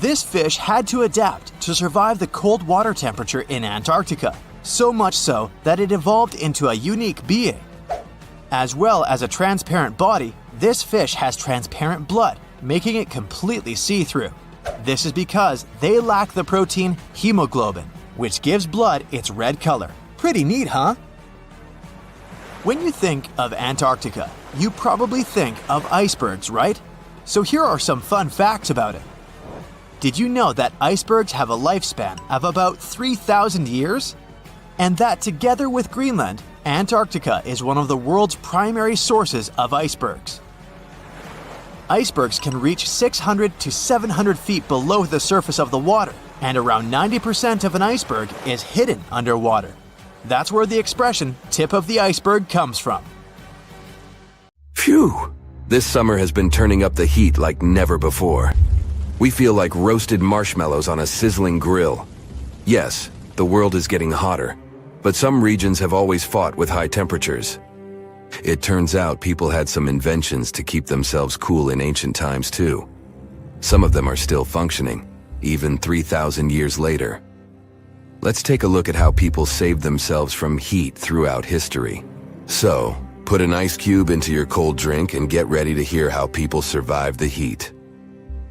This fish had to adapt to survive the cold water temperature in Antarctica, so much so that it evolved into a unique being. As well as a transparent body, this fish has transparent blood, making it completely see-through. This is because they lack the protein hemoglobin, which gives blood its red color. Pretty neat, huh? When you think of Antarctica, you probably think of icebergs, right? So here are some fun facts about it. Did you know that icebergs have a lifespan of about 3,000 years? And that together with Greenland, Antarctica is one of the world's primary sources of icebergs. Icebergs can reach 600 to 700 feet below the surface of the water, and around 90% of an iceberg is hidden underwater. That's where the expression tip of the iceberg comes from. Phew! This summer has been turning up the heat like never before. We feel like roasted marshmallows on a sizzling grill. Yes, the world is getting hotter, but some regions have always fought with high temperatures. It turns out people had some inventions to keep themselves cool in ancient times too. Some of them are still functioning, even 3,000 years later. Let's take a look at how people saved themselves from heat throughout history. So, put an ice cube into your cold drink and get ready to hear how people survived the heat.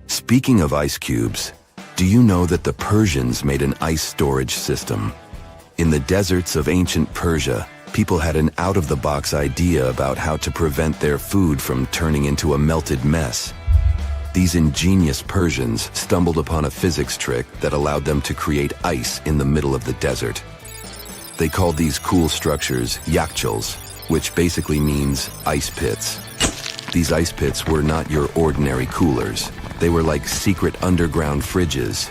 Speaking of ice cubes, do you know that the Persians made an ice storage system? In the deserts of ancient Persia, people had an out-of-the-box idea about how to prevent their food from turning into a melted mess. These ingenious Persians stumbled upon a physics trick that allowed them to create ice in the middle of the desert. They called these cool structures yakhchals, which basically means ice pits. These ice pits were not your ordinary coolers. They were like secret underground fridges.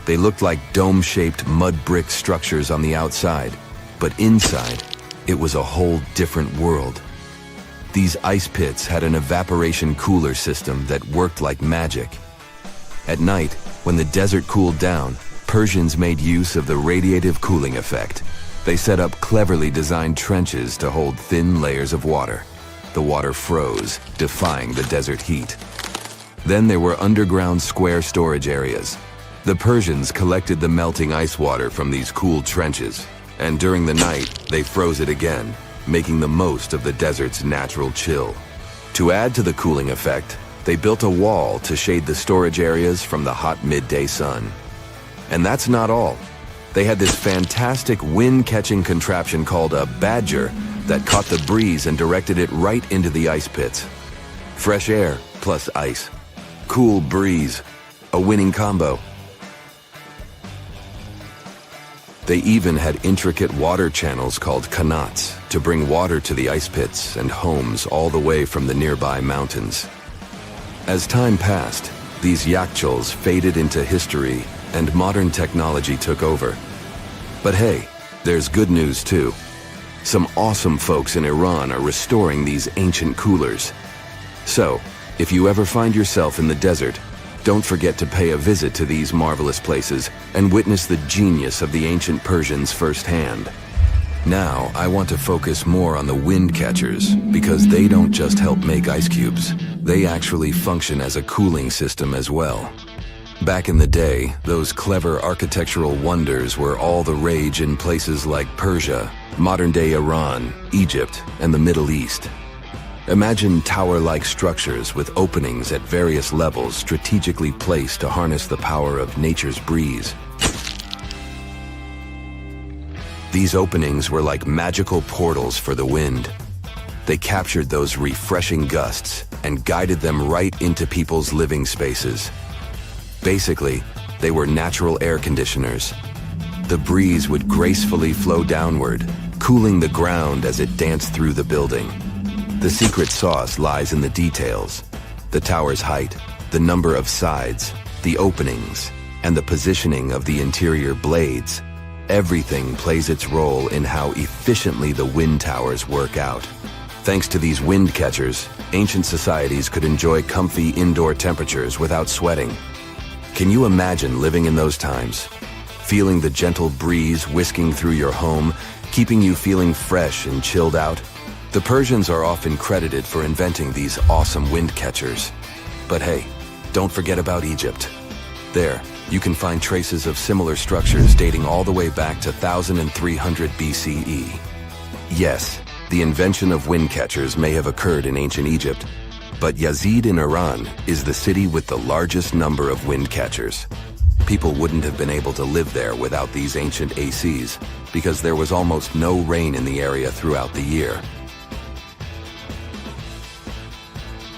They looked like dome-shaped mud brick structures on the outside, but inside, it was a whole different world. These ice pits had an evaporation cooler system that worked like magic. At night, when the desert cooled down, Persians made use of the radiative cooling effect. They set up cleverly designed trenches to hold thin layers of water. The water froze, defying the desert heat. Then there were underground square storage areas. The Persians collected the melting ice water from these cool trenches, and during the night, they froze it again, making the most of the desert's natural chill. To add to the cooling effect, they built a wall to shade the storage areas from the hot midday sun. And that's not all. They had this fantastic wind-catching contraption called a badger that caught the breeze and directed it right into the ice pits. Fresh air plus ice. Cool breeze. A winning combo. They even had intricate water channels called qanats to bring water to the ice pits and homes all the way from the nearby mountains. As time passed, these yakhchals faded into history and modern technology took over. But hey, there's good news too. Some awesome folks in Iran are restoring these ancient coolers. So, if you ever find yourself in the desert, don't forget to pay a visit to these marvelous places and witness the genius of the ancient Persians firsthand. Now, I want to focus more on the wind catchers because they don't just help make ice cubes. They actually function as a cooling system as well. Back in the day, those clever architectural wonders were all the rage in places like Persia, modern-day Iran, Egypt, and the Middle East. Imagine tower-like structures with openings at various levels strategically placed to harness the power of nature's breeze. These openings were like magical portals for the wind. They captured those refreshing gusts and guided them right into people's living spaces. Basically, they were natural air conditioners. The breeze would gracefully flow downward, cooling the ground as it danced through the building. The secret sauce lies in the details: the tower's height, the number of sides, the openings, and the positioning of the interior blades. Everything plays its role in how efficiently the wind towers work out. Thanks to these wind catchers, ancient societies could enjoy comfy indoor temperatures without sweating. Can you imagine living in those times? Feeling the gentle breeze whisking through your home, keeping you feeling fresh and chilled out? The Persians are often credited for inventing these awesome wind catchers. But hey, don't forget about Egypt. There, you can find traces of similar structures dating all the way back to 1300 BCE. Yes, the invention of wind catchers may have occurred in ancient Egypt, but Yazid in Iran is the city with the largest number of wind catchers. People wouldn't have been able to live there without these ancient ACs, because there was almost no rain in the area throughout the year.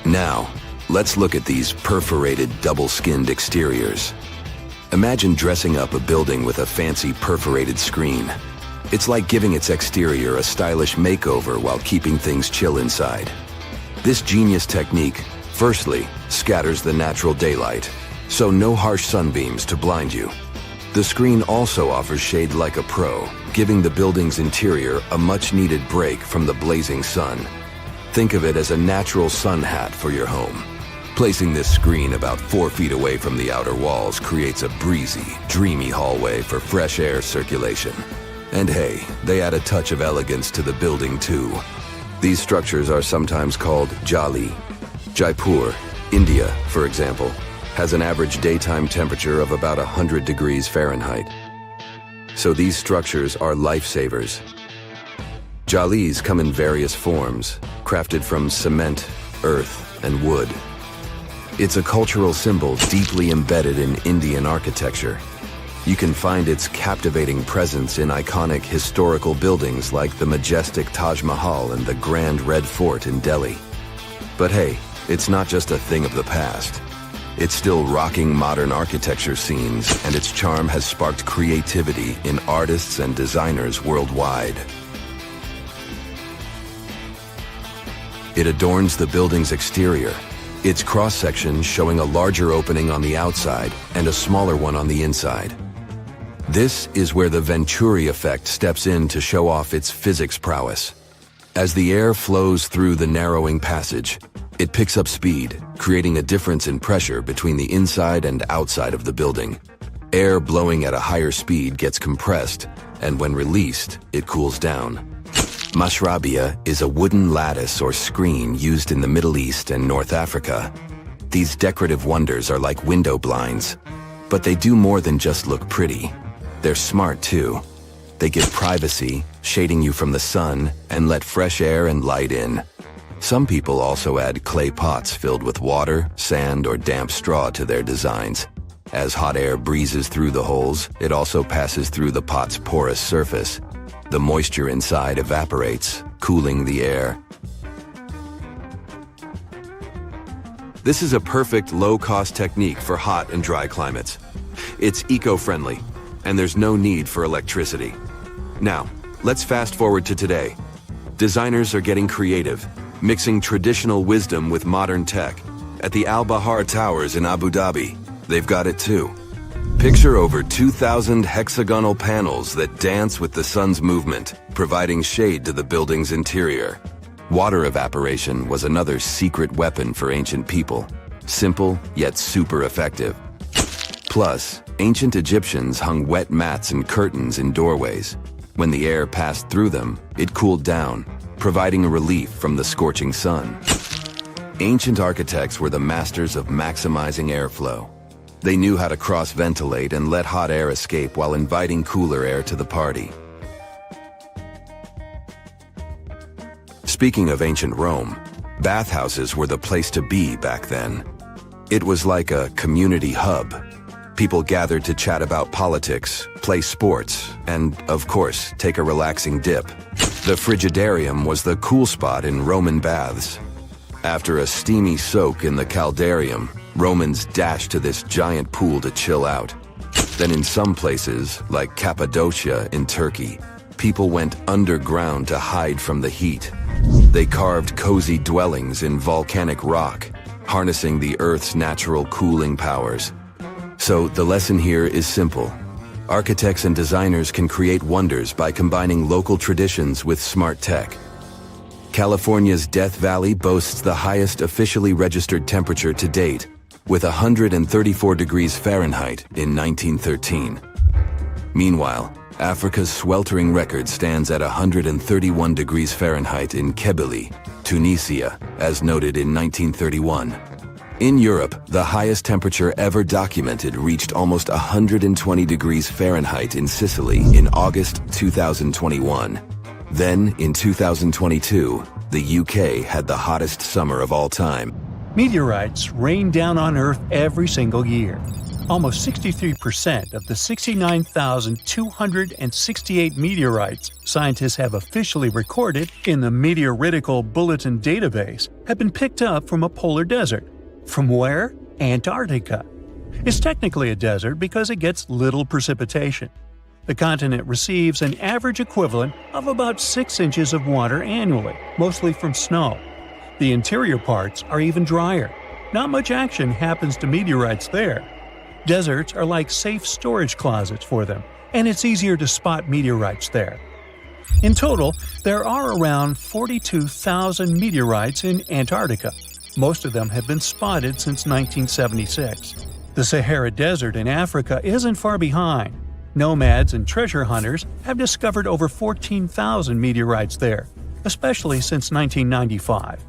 Now, let's look at these perforated, double-skinned exteriors. Imagine dressing up a building with a fancy perforated screen. It's like giving its exterior a stylish makeover while keeping things chill inside. This genius technique, firstly, scatters the natural daylight, so no harsh sunbeams to blind you. The screen also offers shade like a pro, giving the building's interior a much-needed break from the blazing sun. Think of it as a natural sun hat for your home. Placing this screen about 4 feet away from the outer walls creates a breezy, dreamy hallway for fresh air circulation. And hey, they add a touch of elegance to the building too. These structures are sometimes called jali. Jaipur, India, for example, has an average daytime temperature of about 100 degrees Fahrenheit. So these structures are lifesavers. Jalis come in various forms, crafted from cement, earth, and wood. It's a cultural symbol deeply embedded in Indian architecture. You can find its captivating presence in iconic historical buildings like the majestic Taj Mahal and the Grand Red Fort in Delhi. But hey, it's not just a thing of the past. It's still rocking modern architecture scenes, and its charm has sparked creativity in artists and designers worldwide. It adorns the building's exterior, its cross-section showing a larger opening on the outside and a smaller one on the inside. This is where the Venturi effect steps in to show off its physics prowess. As the air flows through the narrowing passage, it picks up speed, creating a difference in pressure between the inside and outside of the building. Air blowing at a higher speed gets compressed, and when released, it cools down. Mashrabia is a wooden lattice or screen used in the Middle East and North Africa. These decorative wonders are like window blinds, but they do more than just look pretty. They're smart too. They give privacy, shading you from the sun, and let fresh air and light in. Some people also add clay pots filled with water, sand, or damp straw to their designs. As hot air breezes through the holes, it also passes through the pot's porous surface. The moisture inside evaporates, cooling the air. This is a perfect low-cost technique for hot and dry climates. It's eco-friendly, and there's no need for electricity. Now, let's fast forward to today. Designers are getting creative, mixing traditional wisdom with modern tech. At the Al Bahar Towers in Abu Dhabi, they've got it too. Picture over 2,000 hexagonal panels that dance with the sun's movement, providing shade to the building's interior. Water evaporation was another secret weapon for ancient people. Simple, yet super effective. Plus, ancient Egyptians hung wet mats and curtains in doorways. When the air passed through them, it cooled down, providing a relief from the scorching sun. Ancient architects were the masters of maximizing airflow. They knew how to cross-ventilate and let hot air escape while inviting cooler air to the party. Speaking of ancient Rome, bathhouses were the place to be back then. It was like a community hub. People gathered to chat about politics, play sports, and, of course, take a relaxing dip. The frigidarium was the cool spot in Roman baths. After a steamy soak in the caldarium, Romans dashed to this giant pool to chill out. Then in some places, like Cappadocia in Turkey, people went underground to hide from the heat. They carved cozy dwellings in volcanic rock, harnessing the Earth's natural cooling powers. So the lesson here is simple. Architects and designers can create wonders by combining local traditions with smart tech. California's Death Valley boasts the highest officially registered temperature to date, with 134 degrees Fahrenheit in 1913. Meanwhile, Africa's sweltering record stands at 131 degrees Fahrenheit in Kebili, Tunisia, as noted in 1931. In Europe, the highest temperature ever documented reached almost 120 degrees Fahrenheit in Sicily in August 2021. Then, in 2022, the UK had the hottest summer of all time. Meteorites rain down on Earth every single year. Almost 63% of the 69,268 meteorites scientists have officially recorded in the Meteoritical Bulletin database have been picked up from a polar desert. From where? Antarctica. It's technically a desert because it gets little precipitation. The continent receives an average equivalent of about 6 inches of water annually, mostly from snow. The interior parts are even drier. Not much action happens to meteorites there. Deserts are like safe storage closets for them, and it's easier to spot meteorites there. In total, there are around 42,000 meteorites in Antarctica. Most of them have been spotted since 1976. The Sahara Desert in Africa isn't far behind. Nomads and treasure hunters have discovered over 14,000 meteorites there, especially since 1995.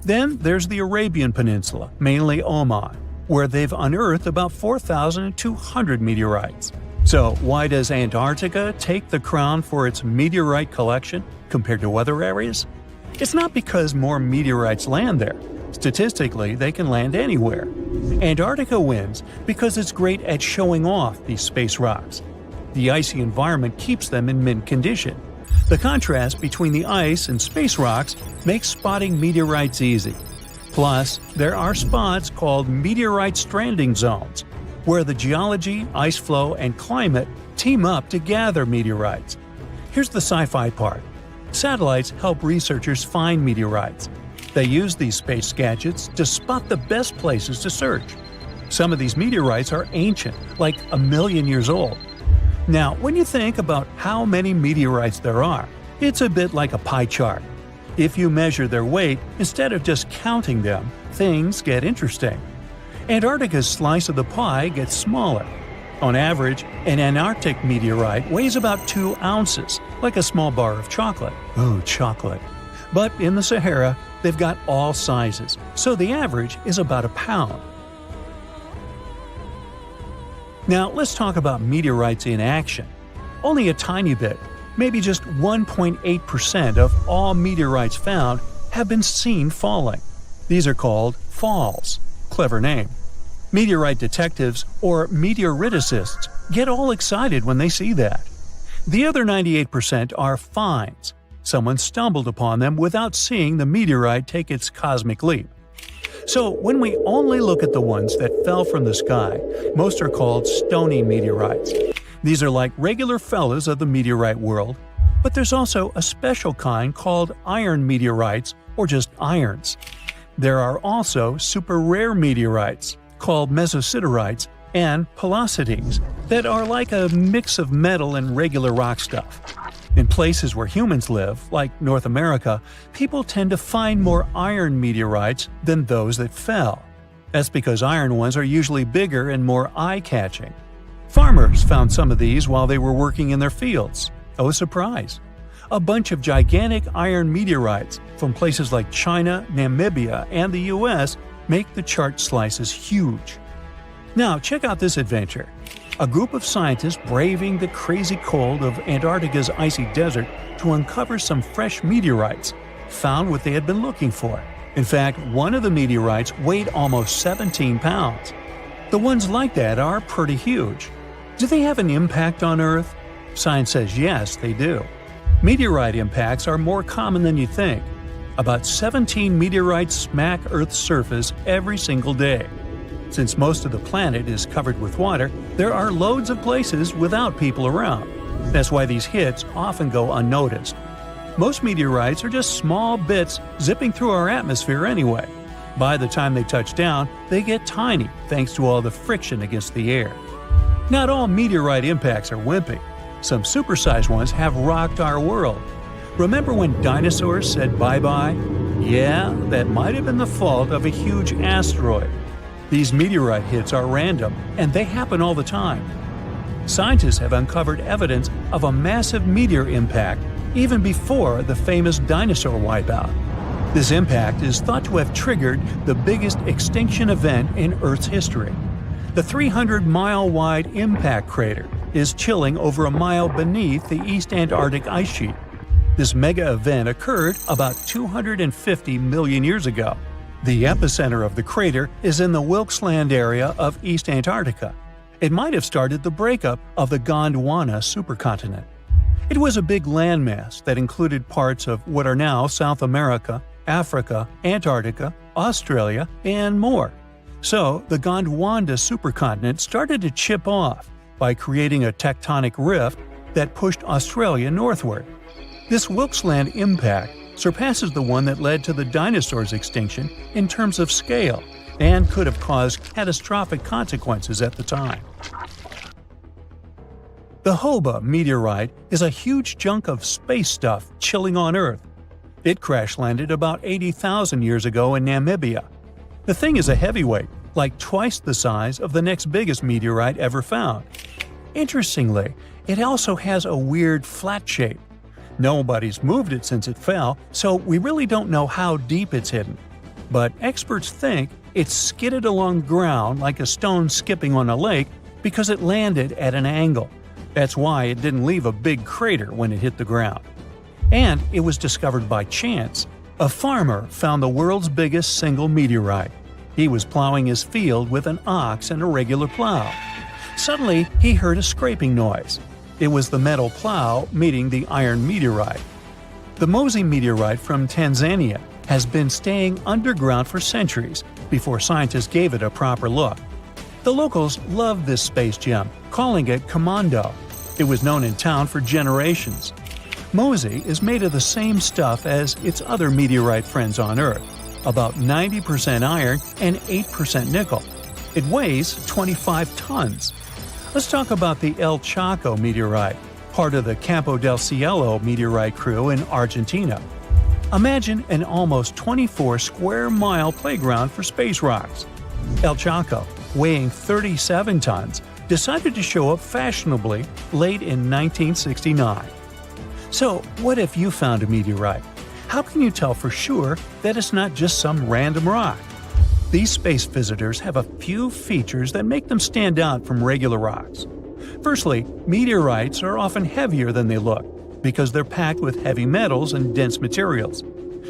Then there's the Arabian Peninsula, mainly Oman, where they've unearthed about 4,200 meteorites. So why does Antarctica take the crown for its meteorite collection compared to other areas? It's not because more meteorites land there. Statistically, they can land anywhere. Antarctica wins because it's great at showing off these space rocks. The icy environment keeps them in mint condition. The contrast between the ice and space rocks makes spotting meteorites easy. Plus, there are spots called meteorite stranding zones, where the geology, ice flow, and climate team up to gather meteorites. Here's the sci-fi part. Satellites help researchers find meteorites. They use these space gadgets to spot the best places to search. Some of these meteorites are ancient, like 1 million years old. Now, when you think about how many meteorites there are, it's a bit like a pie chart. If you measure their weight instead of just counting them, things get interesting. Antarctica's slice of the pie gets smaller. On average, an Antarctic meteorite weighs about 2 ounces, like a small bar of chocolate. Ooh, chocolate. But in the Sahara, they've got all sizes, so the average is about 1 pound. Now, let's talk about meteorites in action. Only a tiny bit, maybe just 1.8% of all meteorites found have been seen falling. These are called falls. Clever name. Meteorite detectives, or meteoriticists, get all excited when they see that. The other 98% are finds. Someone stumbled upon them without seeing the meteorite take its cosmic leap. So when we only look at the ones that fell from the sky, most are called stony meteorites. These are like regular fellas of the meteorite world, but there's also a special kind called iron meteorites, or just irons. There are also super rare meteorites, called mesositerites, and pelocities, that are like a mix of metal and regular rock stuff. In places where humans live, like North America, people tend to find more iron meteorites than those that fell. That's because iron ones are usually bigger and more eye-catching. Farmers found some of these while they were working in their fields. Oh, surprise! A bunch of gigantic iron meteorites from places like China, Namibia, and the US make the chart slices huge. Now, check out this adventure. A group of scientists braving the crazy cold of Antarctica's icy desert to uncover some fresh meteorites found what they had been looking for. In fact, one of the meteorites weighed almost 17 pounds. The ones like that are pretty huge. Do they have an impact on Earth? Science says yes, they do. Meteorite impacts are more common than you think. About 17 meteorites smack Earth's surface every single day. Since most of the planet is covered with water, there are loads of places without people around. That's why these hits often go unnoticed. Most meteorites are just small bits zipping through our atmosphere anyway. By the time they touch down, they get tiny thanks to all the friction against the air. Not all meteorite impacts are wimpy. Some supersized ones have rocked our world. Remember when dinosaurs said bye-bye? Yeah, that might have been the fault of a huge asteroid. These meteorite hits are random, and they happen all the time. Scientists have uncovered evidence of a massive meteor impact even before the famous dinosaur wipeout. This impact is thought to have triggered the biggest extinction event in Earth's history. The 300-mile-wide impact crater is chilling over a mile beneath the East Antarctic ice sheet. This mega event occurred about 250 million years ago. The epicenter of the crater is in the Wilkes-Land area of East Antarctica. It might have started the breakup of the Gondwana supercontinent. It was a big landmass that included parts of what are now South America, Africa, Antarctica, Australia, and more. So, the Gondwana supercontinent started to chip off by creating a tectonic rift that pushed Australia northward. This Wilkes-Land impact surpasses the one that led to the dinosaurs' extinction in terms of scale and could have caused catastrophic consequences at the time. The Hoba meteorite is a huge chunk of space stuff chilling on Earth. It crash-landed about 80,000 years ago in Namibia. The thing is a heavyweight, like twice the size of the next biggest meteorite ever found. Interestingly, it also has a weird flat shape. Nobody's moved it since it fell, so we really don't know how deep it's hidden. But experts think it skidded along ground like a stone skipping on a lake because it landed at an angle. That's why it didn't leave a big crater when it hit the ground. And it was discovered by chance. A farmer found the world's biggest single meteorite. He was plowing his field with an ox and a regular plow. Suddenly, he heard a scraping noise. It was the metal plow meeting the iron meteorite. The Mosi meteorite from Tanzania has been staying underground for centuries before scientists gave it a proper look. The locals loved this space gem, calling it Commando. It was known in town for generations. Mosi is made of the same stuff as its other meteorite friends on Earth, about 90% iron and 8% nickel. It weighs 25 tons. Let's talk about the El Chaco meteorite, part of the Campo del Cielo meteorite crew in Argentina. Imagine an almost 24-square-mile playground for space rocks. El Chaco, weighing 37 tons, decided to show up fashionably late in 1969. So, what if you found a meteorite? How can you tell for sure that it's not just some random rock? These space visitors have a few features that make them stand out from regular rocks. Firstly, meteorites are often heavier than they look because they're packed with heavy metals and dense materials.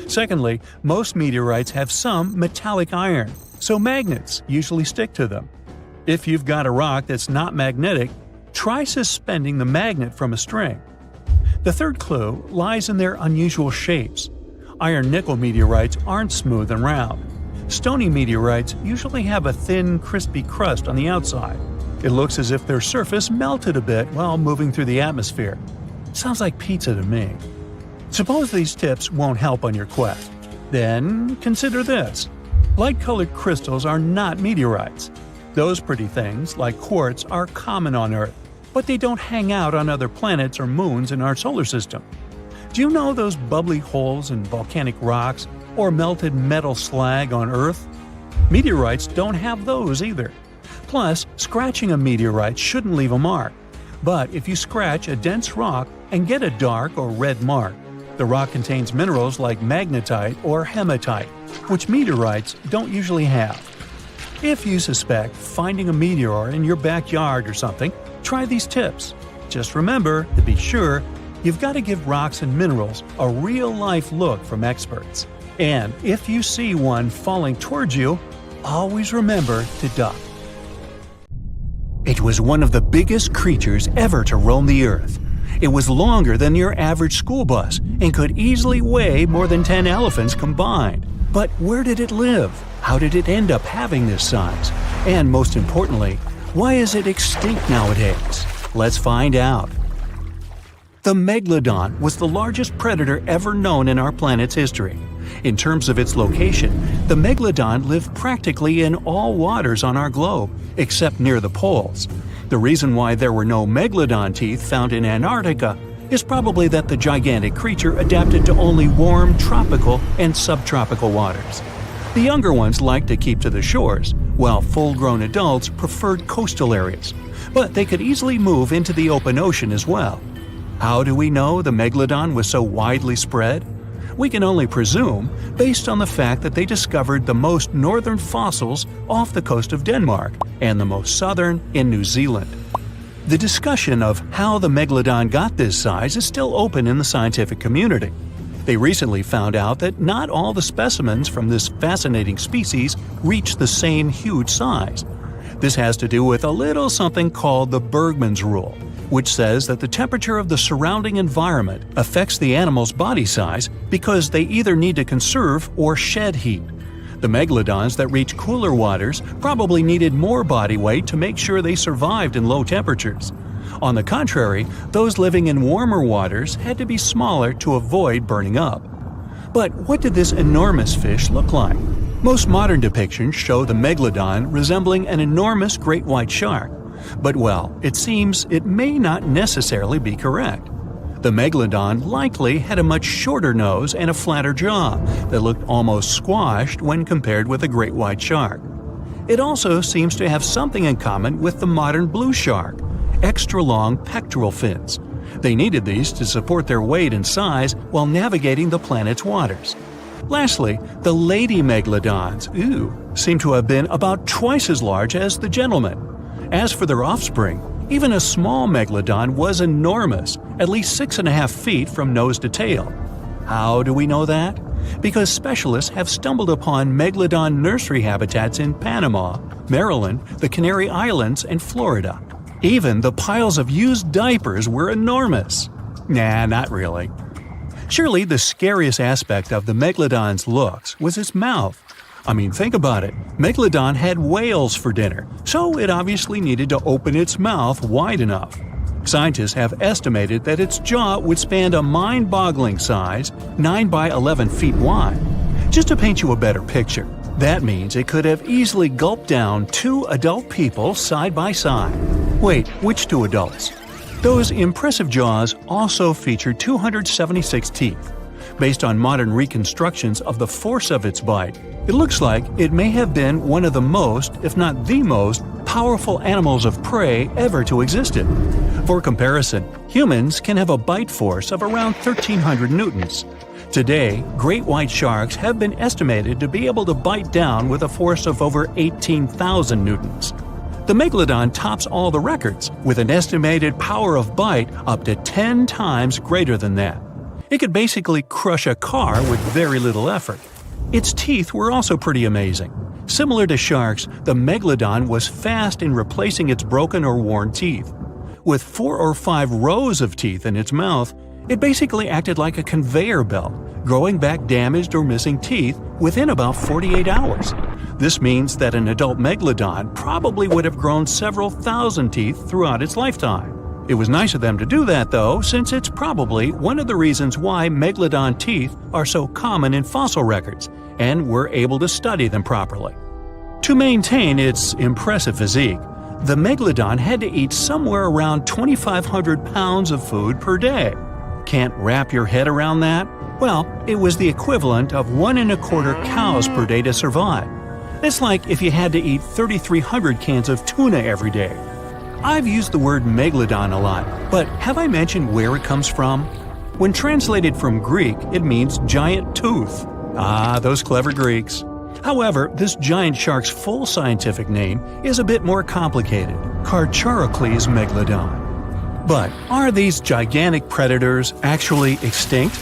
Secondly, most meteorites have some metallic iron, so magnets usually stick to them. If you've got a rock that's not magnetic, try suspending the magnet from a string. The third clue lies in their unusual shapes. Iron-nickel meteorites aren't smooth and round. Stony meteorites usually have a thin, crispy crust on the outside. It looks as if their surface melted a bit while moving through the atmosphere. Sounds like pizza to me. Suppose these tips won't help on your quest. Then consider this. Light-colored crystals are not meteorites. Those pretty things, like quartz, are common on Earth, but they don't hang out on other planets or moons in our solar system. Do you know those bubbly holes in volcanic rocks or melted metal slag on Earth? Meteorites don't have those either. Plus, scratching a meteorite shouldn't leave a mark. But if you scratch a dense rock and get a dark or red mark, the rock contains minerals like magnetite or hematite, which meteorites don't usually have. If you suspect finding a meteor in your backyard or something, try these tips. Just remember, to be sure, you've got to give rocks and minerals a real-life look from experts. And if you see one falling towards you, always remember to duck. It was one of the biggest creatures ever to roam the earth. It was longer than your average school bus and could easily weigh more than 10 elephants combined. But where did it live? How did it end up having this size? And most importantly, why is it extinct nowadays? Let's find out. The megalodon was the largest predator ever known in our planet's history. In terms of its location, the megalodon lived practically in all waters on our globe, except near the poles. The reason why there were no megalodon teeth found in Antarctica is probably that the gigantic creature adapted to only warm tropical and subtropical waters. The younger ones liked to keep to the shores, while full-grown adults preferred coastal areas, but they could easily move into the open ocean as well. How do we know the megalodon was so widely spread? We can only presume, based on the fact that they discovered the most northern fossils off the coast of Denmark and the most southern in New Zealand. The discussion of how the megalodon got this size is still open in the scientific community. They recently found out that not all the specimens from this fascinating species reach the same huge size. This has to do with a little something called the Bergmann's rule, which says that the temperature of the surrounding environment affects the animal's body size because they either need to conserve or shed heat. The megalodons that reach cooler waters probably needed more body weight to make sure they survived in low temperatures. On the contrary, those living in warmer waters had to be smaller to avoid burning up. But what did this enormous fish look like? Most modern depictions show the megalodon resembling an enormous great white shark. But well, it seems it may not necessarily be correct. The megalodon likely had a much shorter nose and a flatter jaw that looked almost squashed when compared with a great white shark. It also seems to have something in common with the modern blue shark: extra-long pectoral fins. They needed these to support their weight and size while navigating the planet's waters. Lastly, the lady megalodons, seem to have been about twice as large as the gentlemen. As for their offspring, even a small megalodon was enormous, at least 6.5 feet from nose to tail. How do we know that? Because specialists have stumbled upon megalodon nursery habitats in Panama, Maryland, the Canary Islands, and Florida. Even the piles of used diapers were enormous. Nah, not really. Surely the scariest aspect of the megalodon's looks was its mouth. I mean, think about it. Megalodon had whales for dinner, so it obviously needed to open its mouth wide enough. Scientists have estimated that its jaw would span a mind-boggling size, 9 by 11 feet wide. Just to paint you a better picture, that means it could have easily gulped down 2 adult people side by side. Wait, which 2 adults? Those impressive jaws also feature 276 teeth. Based on modern reconstructions of the force of its bite, it looks like it may have been one of the most, if not the most, powerful animals of prey ever to exist. For comparison, humans can have a bite force of around 1,300 newtons. Today, great white sharks have been estimated to be able to bite down with a force of over 18,000 newtons. The megalodon tops all the records, with an estimated power of bite up to 10 times greater than that. It could basically crush a car with very little effort. Its teeth were also pretty amazing. Similar to sharks, the megalodon was fast in replacing its broken or worn teeth. With 4 or 5 rows of teeth in its mouth, it basically acted like a conveyor belt, growing back damaged or missing teeth within about 48 hours. This means that an adult megalodon probably would have grown several thousand teeth throughout its lifetime. It was nice of them to do that, though, since it's probably one of the reasons why megalodon teeth are so common in fossil records, and we're able to study them properly. To maintain its impressive physique, the megalodon had to eat somewhere around 2,500 pounds of food per day. Can't wrap your head around that? Well, it was the equivalent of 1¼ cows per day to survive. It's like if you had to eat 3,300 cans of tuna every day. I've used the word megalodon a lot, but have I mentioned where it comes from? When translated from Greek, it means giant tooth. Ah, those clever Greeks. However, this giant shark's full scientific name is a bit more complicated: Carcharocles megalodon. But are these gigantic predators actually extinct?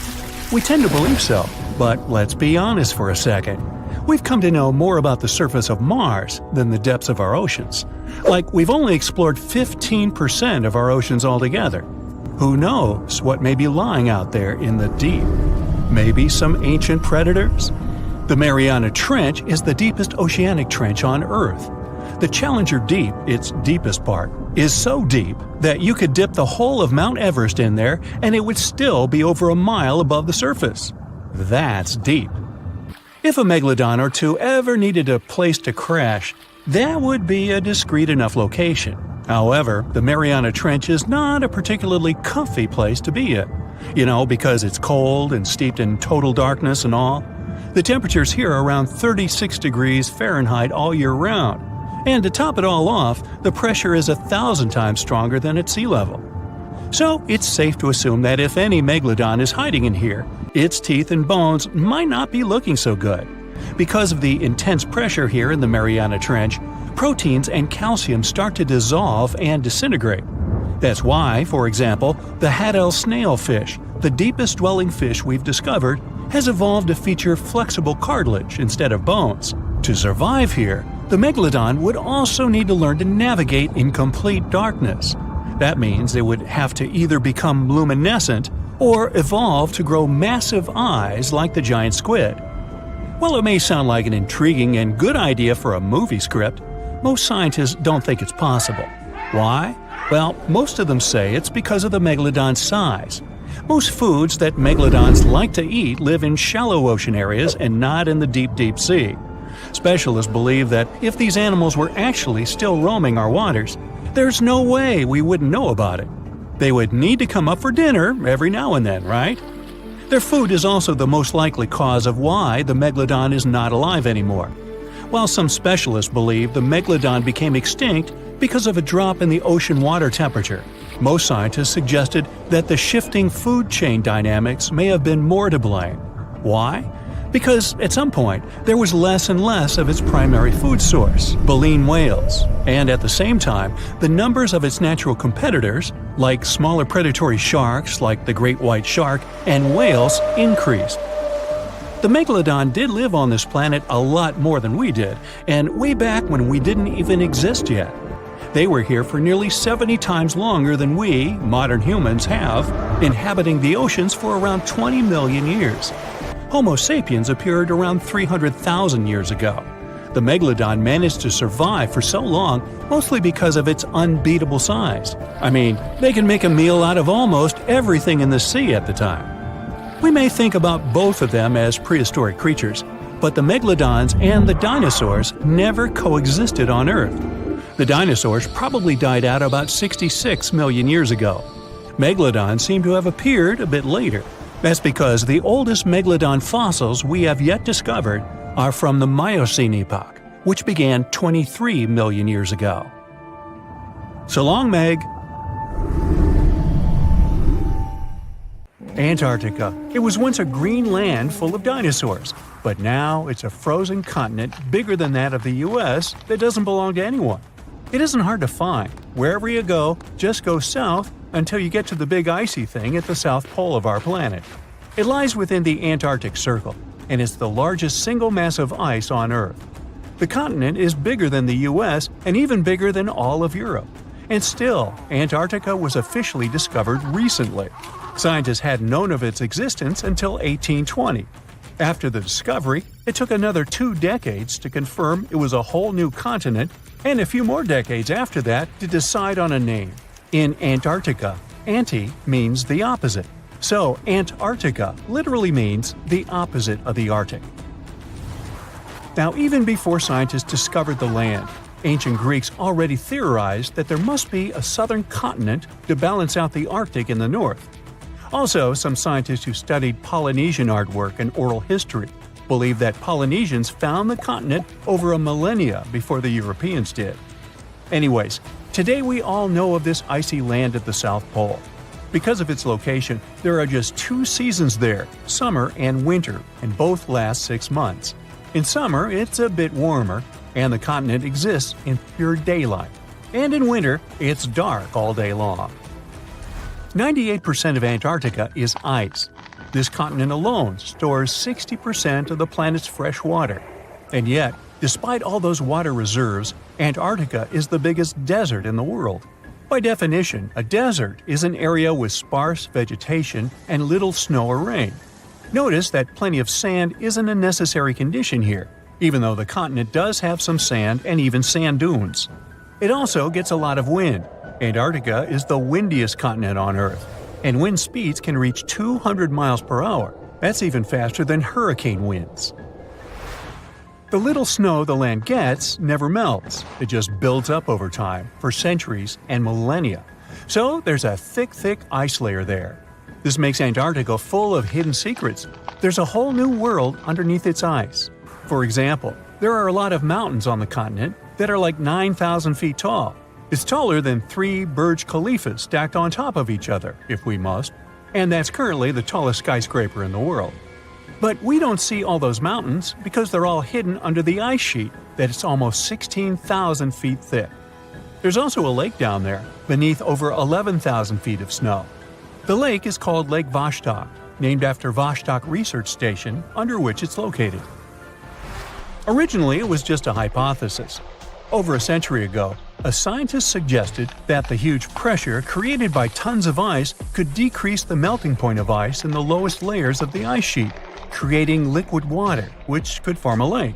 We tend to believe so, but let's be honest for a second. We've come to know more about the surface of Mars than the depths of our oceans. Like, we've only explored 15% of our oceans altogether. Who knows what may be lying out there in the deep? Maybe some ancient predators? The Mariana Trench is the deepest oceanic trench on Earth. The Challenger Deep, its deepest part, is so deep that you could dip the whole of Mount Everest in there and it would still be over a mile above the surface. That's deep. If a megalodon or two ever needed a place to crash, that would be a discreet enough location. However, the Mariana Trench is not a particularly comfy place to be in. Because it's cold and steeped in total darkness and all. The temperatures here are around 36 degrees Fahrenheit all year round. And to top it all off, the pressure is 1,000 times stronger than at sea level. So it's safe to assume that if any megalodon is hiding in here, its teeth and bones might not be looking so good. Because of the intense pressure here in the Mariana Trench, proteins and calcium start to dissolve and disintegrate. That's why, for example, the Haddell snailfish, the deepest dwelling fish we've discovered, has evolved to feature flexible cartilage instead of bones. To survive here, the megalodon would also need to learn to navigate in complete darkness. That means it would have to either become luminescent or evolve to grow massive eyes like the giant squid. While it may sound like an intriguing and good idea for a movie script, most scientists don't think it's possible. Why? Well, most of them say it's because of the megalodon's size. Most foods that megalodons like to eat live in shallow ocean areas and not in the deep, deep sea. Specialists believe that if these animals were actually still roaming our waters, there's no way we wouldn't know about it. They would need to come up for dinner every now and then, right? Their food is also the most likely cause of why the megalodon is not alive anymore. While some specialists believe the megalodon became extinct because of a drop in the ocean water temperature, most scientists suggested that the shifting food chain dynamics may have been more to blame. Why? Because at some point, there was less and less of its primary food source, baleen whales, and at the same time, the numbers of its natural competitors, like smaller predatory sharks like the great white shark and whales, increased. The megalodon did live on this planet a lot more than we did, and way back when we didn't even exist yet. They were here for nearly 70 times longer than we, modern humans, have, inhabiting the oceans for around 20 million years. Homo sapiens appeared around 300,000 years ago. The megalodon managed to survive for so long mostly because of its unbeatable size. I mean, they can make a meal out of almost everything in the sea at the time. We may think about both of them as prehistoric creatures, but the megalodons and the dinosaurs never coexisted on Earth. The dinosaurs probably died out about 66 million years ago. Megalodons seem to have appeared a bit later. That's because the oldest megalodon fossils we have yet discovered are from the Miocene epoch, which began 23 million years ago. So long, Meg! Antarctica. It was once a green land full of dinosaurs, but now it's a frozen continent bigger than that of the US that doesn't belong to anyone. It isn't hard to find. Wherever you go, just go south until you get to the big icy thing at the south pole of our planet. It lies within the Antarctic Circle, and is the largest single mass of ice on Earth. The continent is bigger than the US and even bigger than all of Europe. And still, Antarctica was officially discovered recently. Scientists hadn't known of its existence until 1820. After the discovery, it took another 2 decades to confirm it was a whole new continent, and a few more decades after that to decide on a name. In Antarctica, anti means the opposite. So Antarctica literally means the opposite of the Arctic. Now, even before scientists discovered the land, ancient Greeks already theorized that there must be a southern continent to balance out the Arctic in the north. Also, some scientists who studied Polynesian artwork and oral history believe that Polynesians found the continent over a millennia before the Europeans did. Anyways, Today we all know of this icy land at the South Pole. Because of its location, there are just 2 seasons there, summer and winter, and both last 6 months. In summer, it's a bit warmer, and the continent exists in pure daylight. And in winter, it's dark all day long. 98% of Antarctica is ice. This continent alone stores 60% of the planet's fresh water. And yet, despite all those water reserves, Antarctica is the biggest desert in the world. By definition, a desert is an area with sparse vegetation and little snow or rain. Notice that plenty of sand isn't a necessary condition here, even though the continent does have some sand and even sand dunes. It also gets a lot of wind. Antarctica is the windiest continent on Earth, and wind speeds can reach 200 miles per hour. That's even faster than hurricane winds. The little snow the land gets never melts. It just builds up over time, for centuries and millennia. So there's a thick ice layer there. This makes Antarctica full of hidden secrets. There's a whole new world underneath its ice. For example, there are a lot of mountains on the continent that are like 9,000 feet tall. It's taller than 3 Burj Khalifas stacked on top of each other, if we must, and that's currently the tallest skyscraper in the world. But we don't see all those mountains because they're all hidden under the ice sheet that's almost 16,000 feet thick. There's also a lake down there, beneath over 11,000 feet of snow. The lake is called Lake Vostok, named after Vostok Research Station, under which it's located. Originally, it was just a hypothesis. Over a century ago, a scientist suggested that the huge pressure created by tons of ice could decrease the melting point of ice in the lowest layers of the ice sheet, creating liquid water, which could form a lake.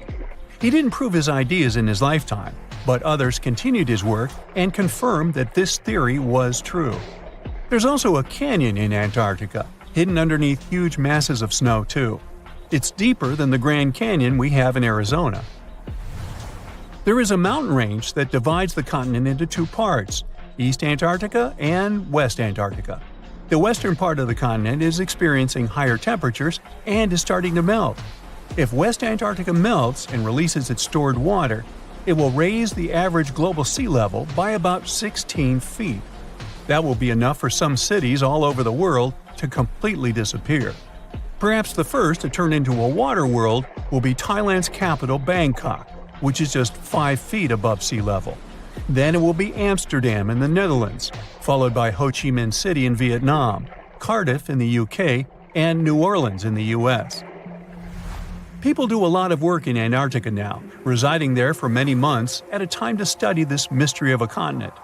He didn't prove his ideas in his lifetime, but others continued his work and confirmed that this theory was true. There's also a canyon in Antarctica, hidden underneath huge masses of snow too. It's deeper than the Grand Canyon we have in Arizona. There is a mountain range that divides the continent into 2 parts, East Antarctica and West Antarctica. The western part of the continent is experiencing higher temperatures and is starting to melt. If West Antarctica melts and releases its stored water, it will raise the average global sea level by about 16 feet. That will be enough for some cities all over the world to completely disappear. Perhaps the first to turn into a water world will be Thailand's capital Bangkok, which is just 5 feet above sea level. Then it will be Amsterdam in the Netherlands, followed by Ho Chi Minh City in Vietnam, Cardiff in the UK, and New Orleans in the US. People do a lot of work in Antarctica now, residing there for many months at a time to study this mystery of a continent.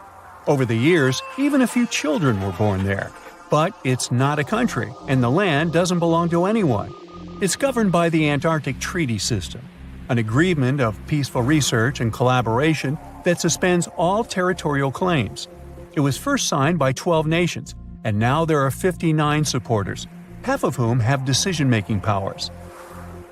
Over the years, even a few children were born there. But it's not a country, and the land doesn't belong to anyone. It's governed by the Antarctic Treaty System, an agreement of peaceful research and collaboration that suspends all territorial claims. It was first signed by 12 nations, and now there are 59 supporters, half of whom have decision-making powers.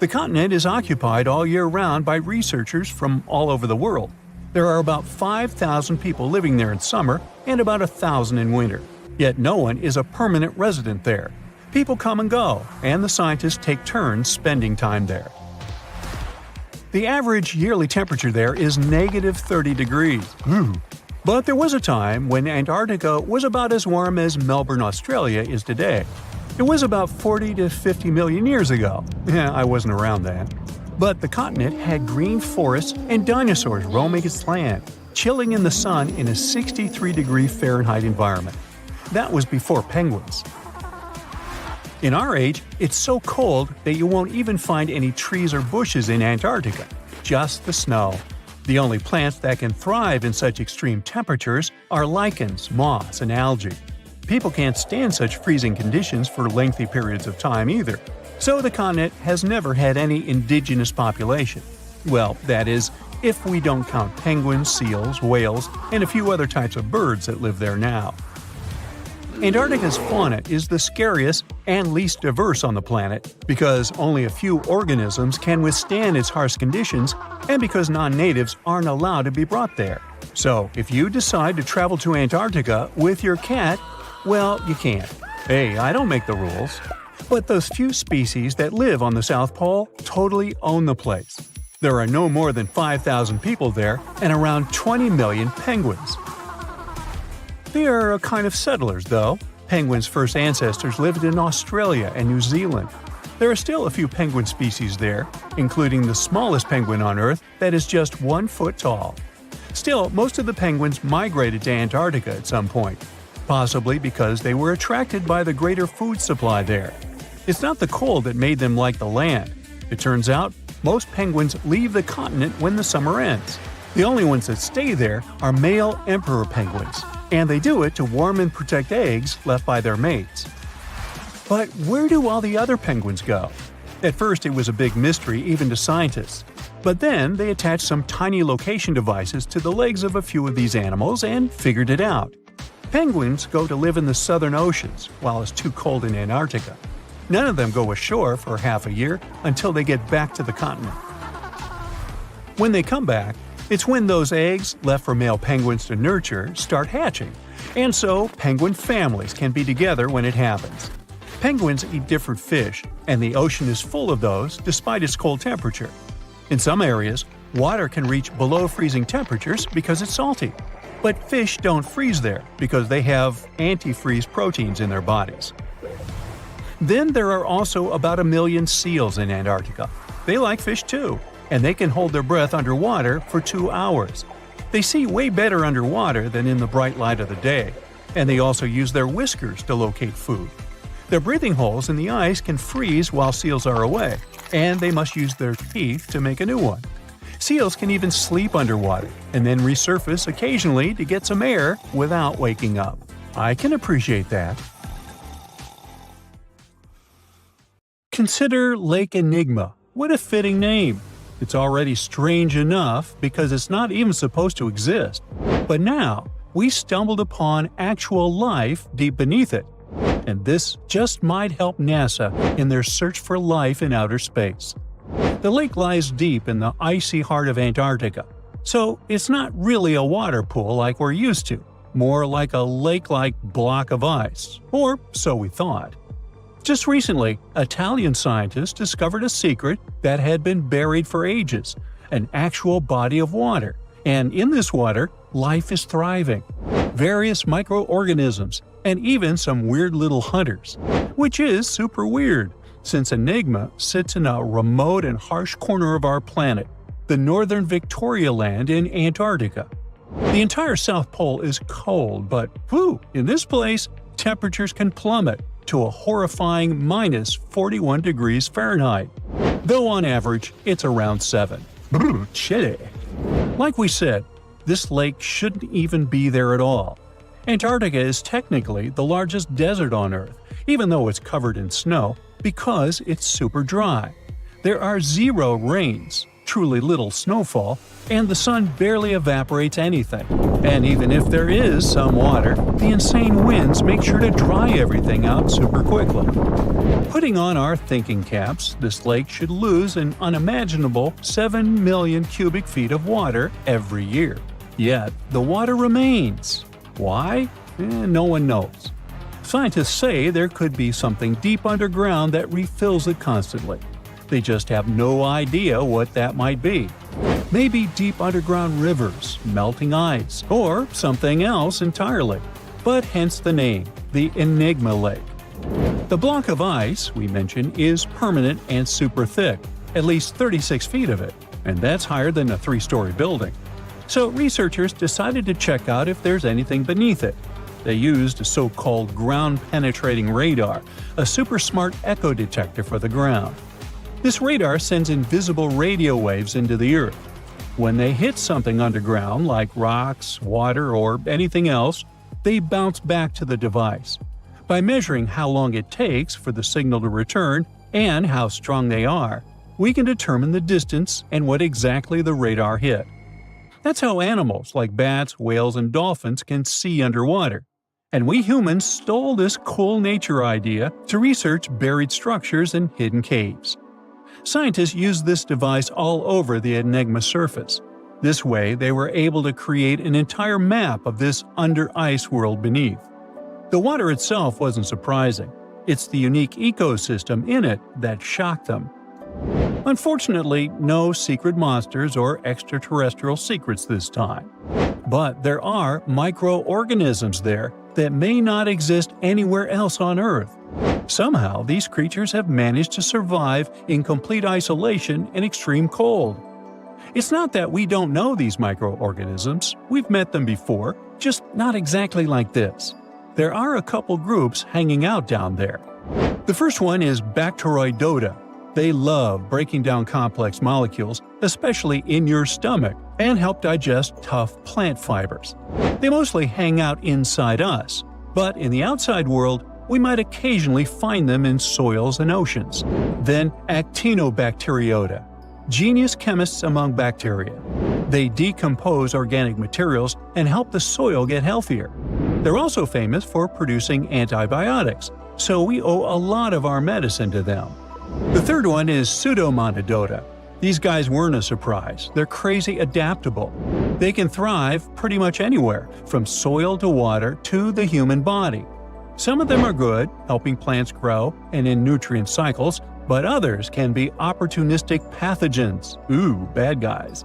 The continent is occupied all year round by researchers from all over the world. There are about 5,000 people living there in summer and about 1,000 in winter. Yet no one is a permanent resident there. People come and go, and the scientists take turns spending time there. The average yearly temperature there is negative 30 degrees. But there was a time when Antarctica was about as warm as Melbourne, Australia is today. It was about 40 to 50 million years ago. I wasn't around then. But the continent had green forests and dinosaurs roaming its land, chilling in the sun in a 63-degree Fahrenheit environment. That was before penguins. In our age, it's so cold that you won't even find any trees or bushes in Antarctica, just the snow. The only plants that can thrive in such extreme temperatures are lichens, moss, and algae. People can't stand such freezing conditions for lengthy periods of time either, so the continent has never had any indigenous population. Well, that is, if we don't count penguins, seals, whales, and a few other types of birds that live there now. Antarctica's fauna is the scariest and least diverse on the planet because only a few organisms can withstand its harsh conditions and because non-natives aren't allowed to be brought there. So, if you decide to travel to Antarctica with your cat, well, you can't. Hey, I don't make the rules. But those few species that live on the South Pole totally own the place. There are no more than 5,000 people there and around 20 million penguins. They are a kind of settlers, though. Penguins' first ancestors lived in Australia and New Zealand. There are still a few penguin species there, including the smallest penguin on Earth that is just 1 foot tall. Still, most of the penguins migrated to Antarctica at some point, possibly because they were attracted by the greater food supply there. It's not the cold that made them like the land. It turns out, most penguins leave the continent when the summer ends. The only ones that stay there are male emperor penguins, and they do it to warm and protect eggs left by their mates. But where do all the other penguins go? At first it was a big mystery even to scientists, but then they attached some tiny location devices to the legs of a few of these animals and figured it out. Penguins go to live in the southern oceans while it's too cold in Antarctica. None of them go ashore for half a year until they get back to the continent. When they come back, it's when those eggs, left for male penguins to nurture, start hatching, and so penguin families can be together when it happens. Penguins eat different fish, and the ocean is full of those despite its cold temperature. In some areas, water can reach below freezing temperatures because it's salty. But fish don't freeze there because they have antifreeze proteins in their bodies. Then there are also about 1 million seals in Antarctica. They like fish too, and they can hold their breath underwater for 2 hours. They see way better underwater than in the bright light of the day, and they also use their whiskers to locate food. Their breathing holes in the ice can freeze while seals are away, and they must use their teeth to make a new one. Seals can even sleep underwater and then resurface occasionally to get some air without waking up. I can appreciate that. Consider Lake Enigma. What a fitting name. It's already strange enough because it's not even supposed to exist. But now, we stumbled upon actual life deep beneath it. And this just might help NASA in their search for life in outer space. The lake lies deep in the icy heart of Antarctica, so it's not really a water pool like we're used to, more like a lake-like block of ice, or so we thought. Just recently, Italian scientists discovered a secret that had been buried for ages, an actual body of water, and in this water, life is thriving. Various microorganisms, and even some weird little hunters, which is super weird, since Enigma sits in a remote and harsh corner of our planet, the northern Victoria Land in Antarctica. The entire South Pole is cold, but in this place, temperatures can plummet to a horrifying minus 41 degrees Fahrenheit, though on average it's around 7. Chilly. Like we said, this lake shouldn't even be there at all. Antarctica is technically the largest desert on Earth, even though it's covered in snow, because it's super dry. There are 0 rains, truly little snowfall, and the sun barely evaporates anything. And even if there is some water, the insane winds make sure to dry everything out super quickly. Putting on our thinking caps, this lake should lose an unimaginable 7 million cubic feet of water every year. Yet, the water remains. Why? No one knows. Scientists say there could be something deep underground that refills it constantly. They just have no idea what that might be. Maybe deep underground rivers, melting ice, or something else entirely. But hence the name, the Enigma Lake. The block of ice we mentioned is permanent and super thick, at least 36 feet of it, and that's higher than a 3-story building. So researchers decided to check out if there's anything beneath it. They used a so-called ground-penetrating radar, a super smart echo detector for the ground. This radar sends invisible radio waves into the Earth. When they hit something underground, like rocks, water, or anything else, they bounce back to the device. By measuring how long it takes for the signal to return and how strong they are, we can determine the distance and what exactly the radar hit. That's how animals like bats, whales, and dolphins can see underwater. And we humans stole this cool nature idea to research buried structures and hidden caves. Scientists used this device all over the Enigma surface. This way, they were able to create an entire map of this under-ice world beneath. The water itself wasn't surprising. It's the unique ecosystem in it that shocked them. Unfortunately, no secret monsters or extraterrestrial secrets this time. But there are microorganisms there that may not exist anywhere else on Earth. Somehow, these creatures have managed to survive in complete isolation and extreme cold. It's not that we don't know these microorganisms, we've met them before, just not exactly like this. There are a couple groups hanging out down there. The first one is Bacteroidota. They love breaking down complex molecules, especially in your stomach, and help digest tough plant fibers. They mostly hang out inside us, but in the outside world, we might occasionally find them in soils and oceans. Then Actinobacteriota, genius chemists among bacteria. They decompose organic materials and help the soil get healthier. They're also famous for producing antibiotics, so we owe a lot of our medicine to them. The third one is Pseudomonadota. These guys weren't a surprise. They're crazy adaptable. They can thrive pretty much anywhere, from soil to water to the human body. Some of them are good, helping plants grow and in nutrient cycles, but others can be opportunistic pathogens. Ooh, bad guys.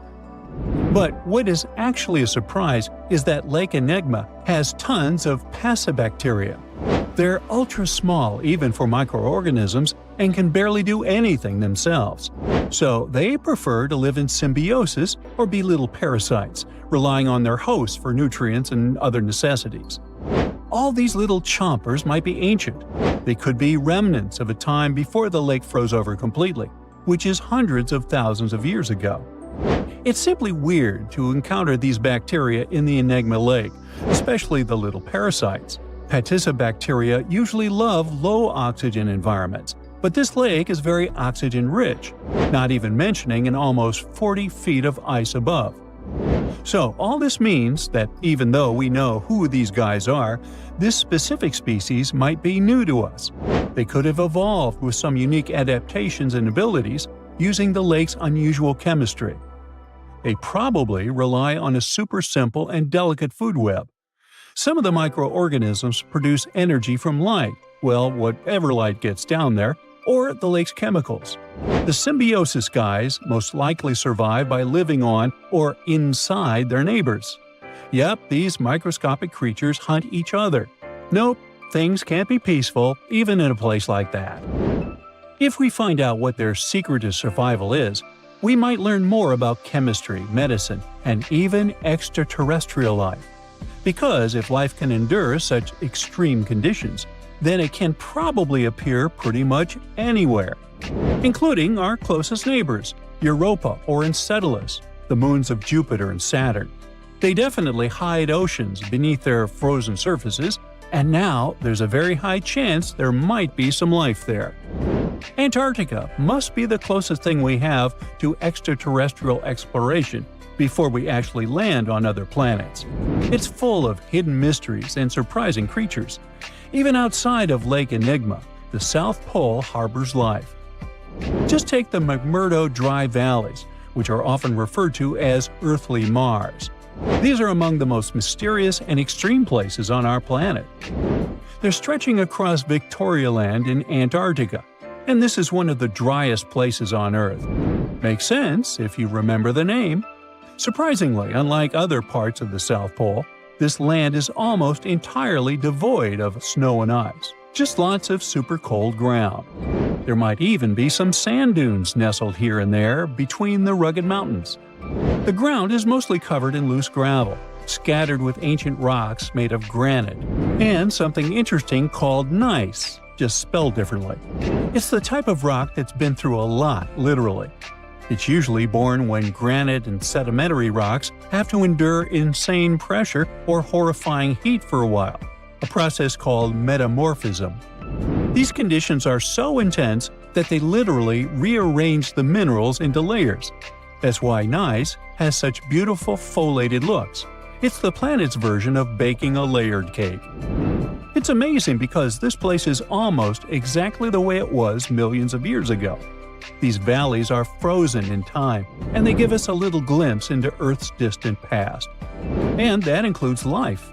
But what is actually a surprise is that Lake Enigma has tons of passibacteria. They're ultra small even for microorganisms and can barely do anything themselves. So they prefer to live in symbiosis or be little parasites, relying on their hosts for nutrients and other necessities. All these little chompers might be ancient. They could be remnants of a time before the lake froze over completely, which is hundreds of thousands of years ago. It's simply weird to encounter these bacteria in the Enigma Lake, especially the little parasites. Passibacteria usually love low-oxygen environments, but this lake is very oxygen-rich, not even mentioning an almost 40 feet of ice above. So all this means that even though we know who these guys are, this specific species might be new to us. They could have evolved with some unique adaptations and abilities using the lake's unusual chemistry. They probably rely on a super simple and delicate food web. Some of the microorganisms produce energy from light, well, whatever light gets down there, or the lake's chemicals. The symbiosis guys most likely survive by living on or inside their neighbors. Yep, these microscopic creatures hunt each other. Nope, things can't be peaceful even in a place like that. If we find out what their secret to survival is, we might learn more about chemistry, medicine, and even extraterrestrial life. Because if life can endure such extreme conditions, then it can probably appear pretty much anywhere, including our closest neighbors, Europa or Enceladus, the moons of Jupiter and Saturn. They definitely hide oceans beneath their frozen surfaces, and now there's a very high chance there might be some life there. Antarctica must be the closest thing we have to extraterrestrial exploration before we actually land on other planets. It's full of hidden mysteries and surprising creatures. Even outside of Lake Enigma, the South Pole harbors life. Just take the McMurdo Dry Valleys, which are often referred to as Earthly Mars. These are among the most mysterious and extreme places on our planet. They're stretching across Victoria Land in Antarctica, and this is one of the driest places on Earth. Makes sense if you remember the name. Surprisingly, unlike other parts of the South Pole, this land is almost entirely devoid of snow and ice, just lots of super cold ground. There might even be some sand dunes nestled here and there between the rugged mountains. The ground is mostly covered in loose gravel, scattered with ancient rocks made of granite, and something interesting called gneiss, just spelled differently. It's the type of rock that's been through a lot, literally. It's usually born when granite and sedimentary rocks have to endure insane pressure or horrifying heat for a while, a process called metamorphism. These conditions are so intense that they literally rearrange the minerals into layers. That's why gneiss has such beautiful foliated looks. It's the planet's version of baking a layered cake. It's amazing because this place is almost exactly the way it was millions of years ago. These valleys are frozen in time, and they give us a little glimpse into Earth's distant past. And that includes life.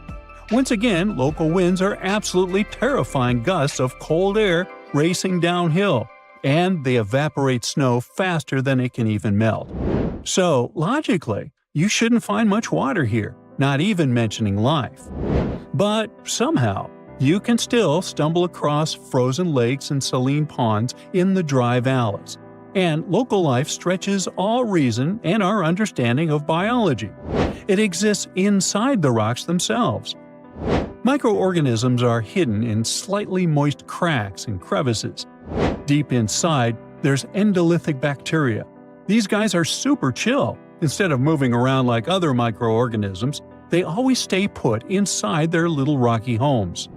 Once again, local winds are absolutely terrifying gusts of cold air racing downhill, and they evaporate snow faster than it can even melt. So, logically, you shouldn't find much water here, not even mentioning life. But somehow, you can still stumble across frozen lakes and saline ponds in the dry valleys. And local life stretches all reason and our understanding of biology. It exists inside the rocks themselves. Microorganisms are hidden in slightly moist cracks and crevices. Deep inside, there's endolithic bacteria. These guys are super chill. Instead of moving around like other microorganisms, they always stay put inside their little rocky homes.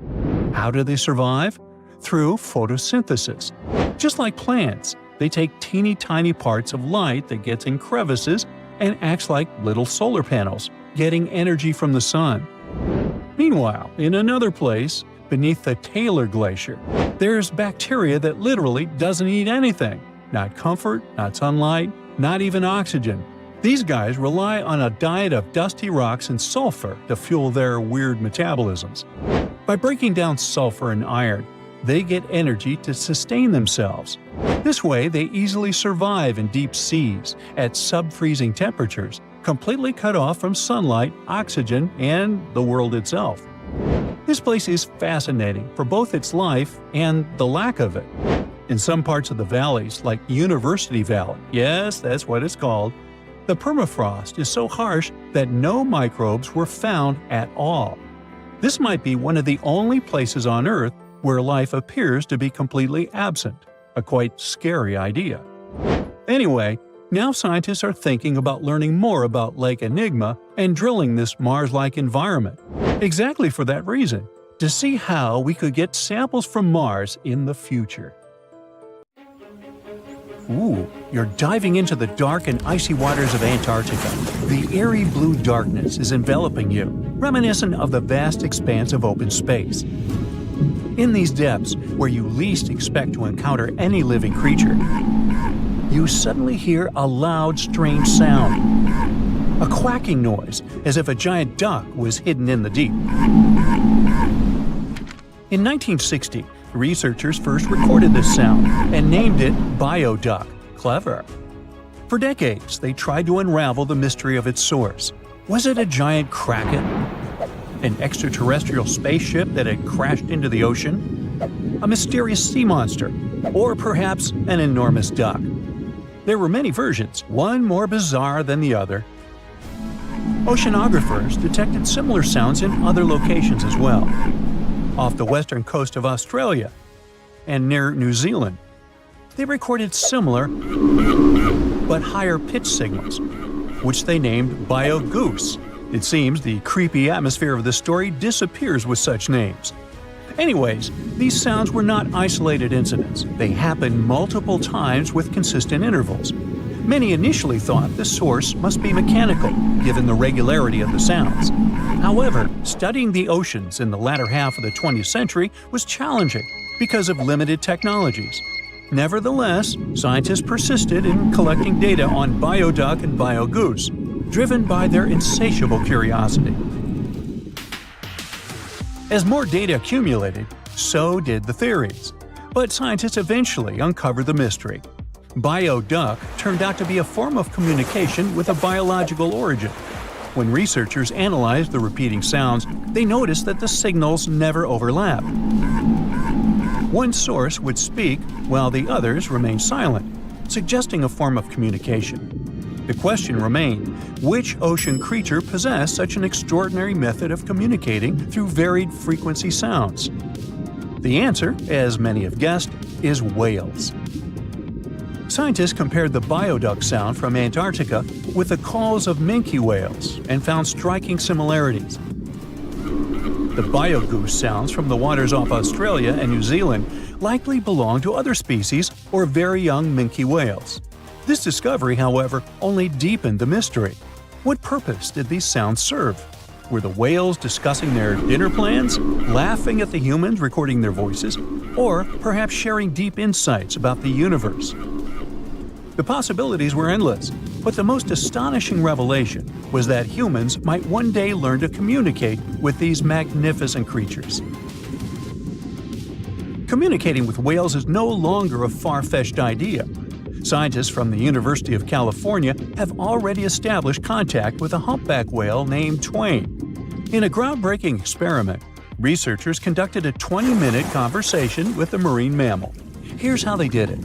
How do they survive? Through photosynthesis. Just like plants, they take teeny tiny parts of light that gets in crevices and acts like little solar panels, getting energy from the sun. Meanwhile, in another place, beneath the Taylor Glacier, there's bacteria that literally doesn't eat anything. Not comfort, not sunlight, not even oxygen. These guys rely on a diet of dusty rocks and sulfur to fuel their weird metabolisms. By breaking down sulfur and iron, they get energy to sustain themselves. This way, they easily survive in deep seas, at sub-freezing temperatures, completely cut off from sunlight, oxygen, and the world itself. This place is fascinating for both its life and the lack of it. In some parts of the valleys, like University Valley, yes, that's what it's called, the permafrost is so harsh that no microbes were found at all. This might be one of the only places on Earth where life appears to be completely absent, a quite scary idea. Anyway, now scientists are thinking about learning more about Lake Enigma and drilling this Mars-like environment, exactly for that reason, to see how we could get samples from Mars in the future. Ooh, you're diving into the dark and icy waters of Antarctica. The eerie blue darkness is enveloping you, reminiscent of the vast expanse of open space. In these depths, where you least expect to encounter any living creature, you suddenly hear a loud, strange sound. A quacking noise, as if a giant duck was hidden in the deep. In 1960, researchers first recorded this sound and named it bioduck. Clever. For decades, they tried to unravel the mystery of its source. Was it a giant kraken? An extraterrestrial spaceship that had crashed into the ocean? A mysterious sea monster? Or perhaps an enormous duck? There were many versions, one more bizarre than the other. Oceanographers detected similar sounds in other locations as well. Off the western coast of Australia and near New Zealand, they recorded similar but higher pitch signals, which they named bio-goose. It seems the creepy atmosphere of the story disappears with such names. Anyways, these sounds were not isolated incidents. They happened multiple times with consistent intervals. Many initially thought the source must be mechanical, given the regularity of the sounds. However, studying the oceans in the latter half of the 20th century was challenging because of limited technologies. Nevertheless, scientists persisted in collecting data on bioduck and biogoose, driven by their insatiable curiosity. As more data accumulated, so did the theories. But scientists eventually uncovered the mystery. Bioduck turned out to be a form of communication with a biological origin. When researchers analyzed the repeating sounds, they noticed that the signals never overlapped. One source would speak while the others remained silent, suggesting a form of communication. The question remained, which ocean creature possessed such an extraordinary method of communicating through varied frequency sounds? The answer, as many have guessed, is whales. Scientists compared the bioduck sound from Antarctica with the calls of minke whales and found striking similarities. The biogoose sounds from the waters off Australia and New Zealand likely belong to other species or very young minke whales. This discovery, however, only deepened the mystery. What purpose did these sounds serve? Were the whales discussing their dinner plans, laughing at the humans recording their voices, or perhaps sharing deep insights about the universe? The possibilities were endless, but the most astonishing revelation was that humans might one day learn to communicate with these magnificent creatures. Communicating with whales is no longer a far-fetched idea. Scientists from the University of California have already established contact with a humpback whale named Twain. In a groundbreaking experiment, researchers conducted a 20-minute conversation with the marine mammal. Here's how they did it.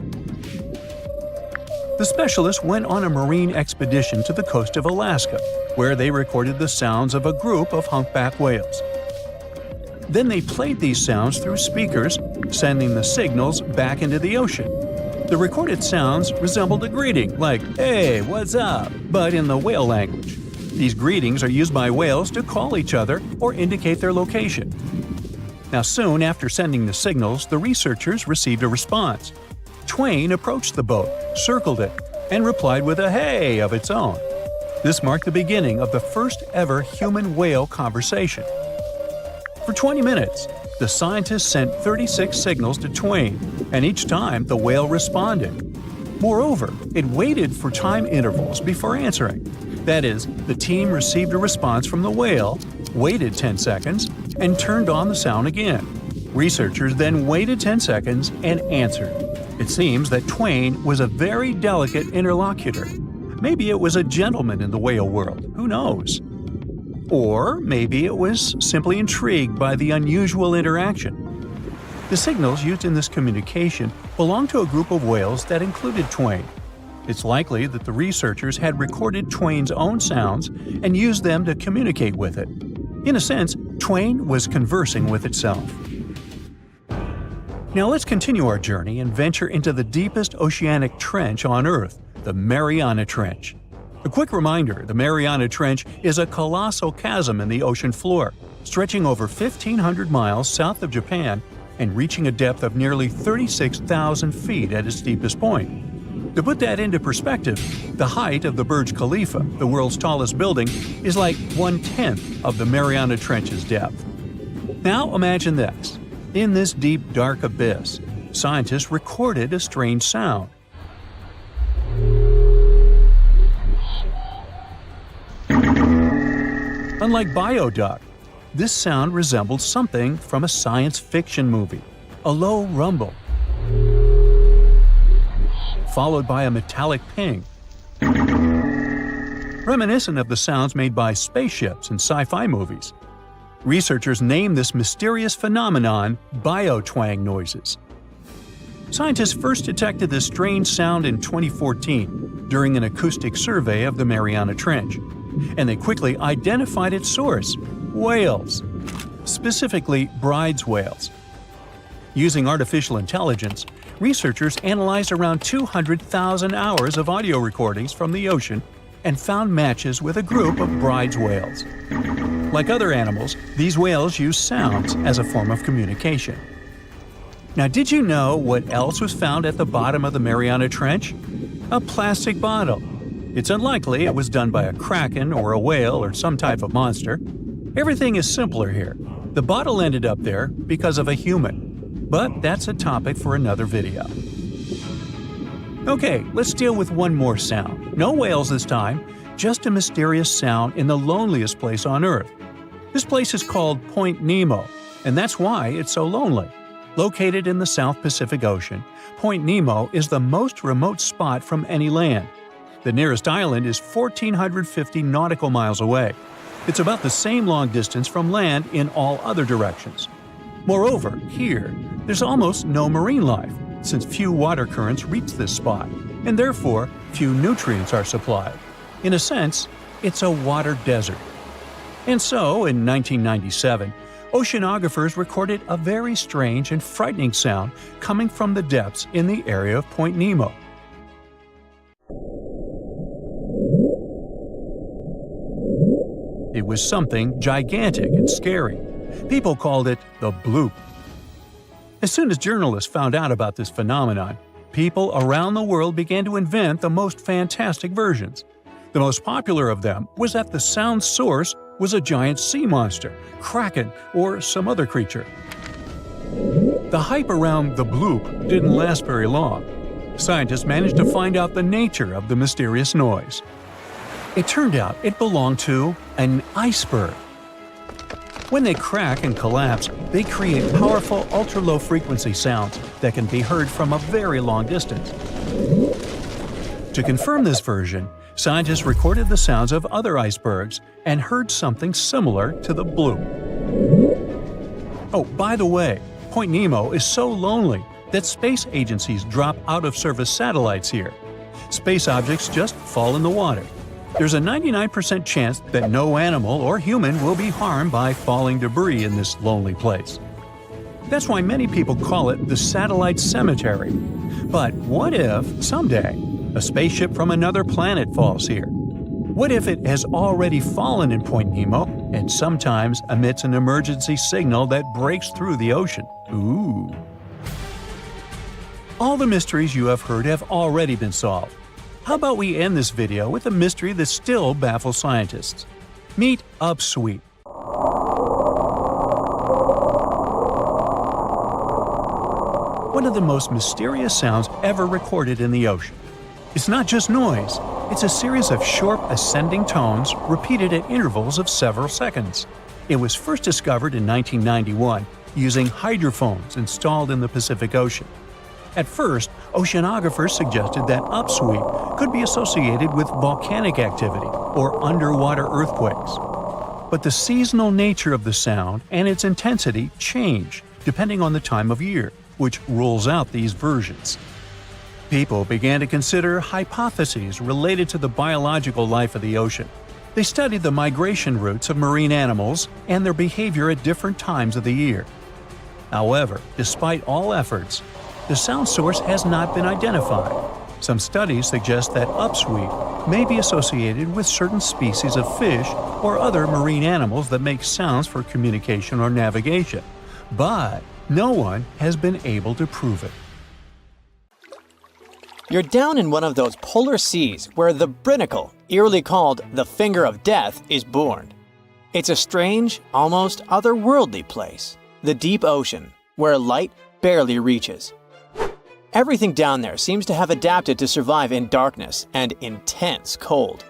The specialists went on a marine expedition to the coast of Alaska, where they recorded the sounds of a group of humpback whales. Then they played these sounds through speakers, sending the signals back into the ocean. The recorded sounds resembled a greeting, like, "Hey, what's up?" but in the whale language. These greetings are used by whales to call each other or indicate their location. Now, soon after sending the signals, the researchers received a response. Twain approached the boat, circled it, and replied with a "hey" of its own. This marked the beginning of the first ever human-whale conversation. For 20 minutes, the scientists sent 36 signals to Twain, and each time the whale responded. Moreover, it waited for time intervals before answering. That is, the team received a response from the whale, waited 10 seconds, and turned on the sound again. Researchers then waited 10 seconds and answered. It seems that Twain was a very delicate interlocutor. Maybe it was a gentleman in the whale world, who knows? Or maybe it was simply intrigued by the unusual interaction. The signals used in this communication belonged to a group of whales that included Twain. It's likely that the researchers had recorded Twain's own sounds and used them to communicate with it. In a sense, Twain was conversing with itself. Now let's continue our journey and venture into the deepest oceanic trench on Earth, the Mariana Trench. A quick reminder, the Mariana Trench is a colossal chasm in the ocean floor, stretching over 1,500 miles south of Japan and reaching a depth of nearly 36,000 feet at its deepest point. To put that into perspective, the height of the Burj Khalifa, the world's tallest building, is like 1/10 of the Mariana Trench's depth. Now imagine this. In this deep, dark abyss, scientists recorded a strange sound. Unlike bioduct, this sound resembled something from a science fiction movie, a low rumble, followed by a metallic ping, reminiscent of the sounds made by spaceships in sci-fi movies. Researchers named this mysterious phenomenon biotwang noises. Scientists first detected this strange sound in 2014 during an acoustic survey of the Mariana Trench, and they quickly identified its source: whales, specifically Bride's whales. Using artificial intelligence, researchers analyzed around 200,000 hours of audio recordings from the ocean and found matches with a group of Bride's whales. Like other animals, these whales use sounds as a form of communication. Now, did you know what else was found at the bottom of the Mariana Trench? A plastic bottle. It's unlikely it was done by a kraken or a whale or some type of monster. Everything is simpler here. The bottle ended up there because of a human. But that's a topic for another video. Okay, let's deal with one more sound. No whales this time, just a mysterious sound in the loneliest place on Earth. This place is called Point Nemo, and that's why it's so lonely. Located in the South Pacific Ocean, Point Nemo is the most remote spot from any land. The nearest island is 1,450 nautical miles away. It's about the same long distance from land in all other directions. Moreover, here, there's almost no marine life, since few water currents reach this spot, and therefore few nutrients are supplied. In a sense, it's a water desert. And so, in 1997, oceanographers recorded a very strange and frightening sound coming from the depths in the area of Point Nemo. It was something gigantic and scary. People called it the bloop. As soon as journalists found out about this phenomenon, people around the world began to invent the most fantastic versions. The most popular of them was that the sound source was a giant sea monster, kraken, or some other creature. The hype around the bloop didn't last very long. Scientists managed to find out the nature of the mysterious noise. It turned out it belonged to an iceberg. When they crack and collapse, they create powerful ultra-low frequency sounds that can be heard from a very long distance. To confirm this version, scientists recorded the sounds of other icebergs and heard something similar to the bloop. Oh, by the way, Point Nemo is so lonely that space agencies drop out-of-service satellites here. Space objects just fall in the water. There's a 99% chance that no animal or human will be harmed by falling debris in this lonely place. That's why many people call it the satellite cemetery. But what if, someday, a spaceship from another planet falls here? What if it has already fallen in Point Nemo and sometimes emits an emergency signal that breaks through the ocean? Ooh. All the mysteries you have heard have already been solved. How about we end this video with a mystery that still baffles scientists? Meet upsweep. One of the most mysterious sounds ever recorded in the ocean. It's not just noise, it's a series of short ascending tones repeated at intervals of several seconds. It was first discovered in 1991 using hydrophones installed in the Pacific Ocean. At first, oceanographers suggested that upsweep could be associated with volcanic activity or underwater earthquakes. But the seasonal nature of the sound and its intensity change depending on the time of year, which rules out these versions. People began to consider hypotheses related to the biological life of the ocean. They studied the migration routes of marine animals and their behavior at different times of the year. However, despite all efforts, the sound source has not been identified. Some studies suggest that upsweep may be associated with certain species of fish or other marine animals that make sounds for communication or navigation, but no one has been able to prove it. You're down in one of those polar seas where the Brinacle, eerily called the Finger of Death, is born. It's a strange, almost otherworldly place, the deep ocean, where light barely reaches. Everything down there seems to have adapted to survive in darkness and intense cold.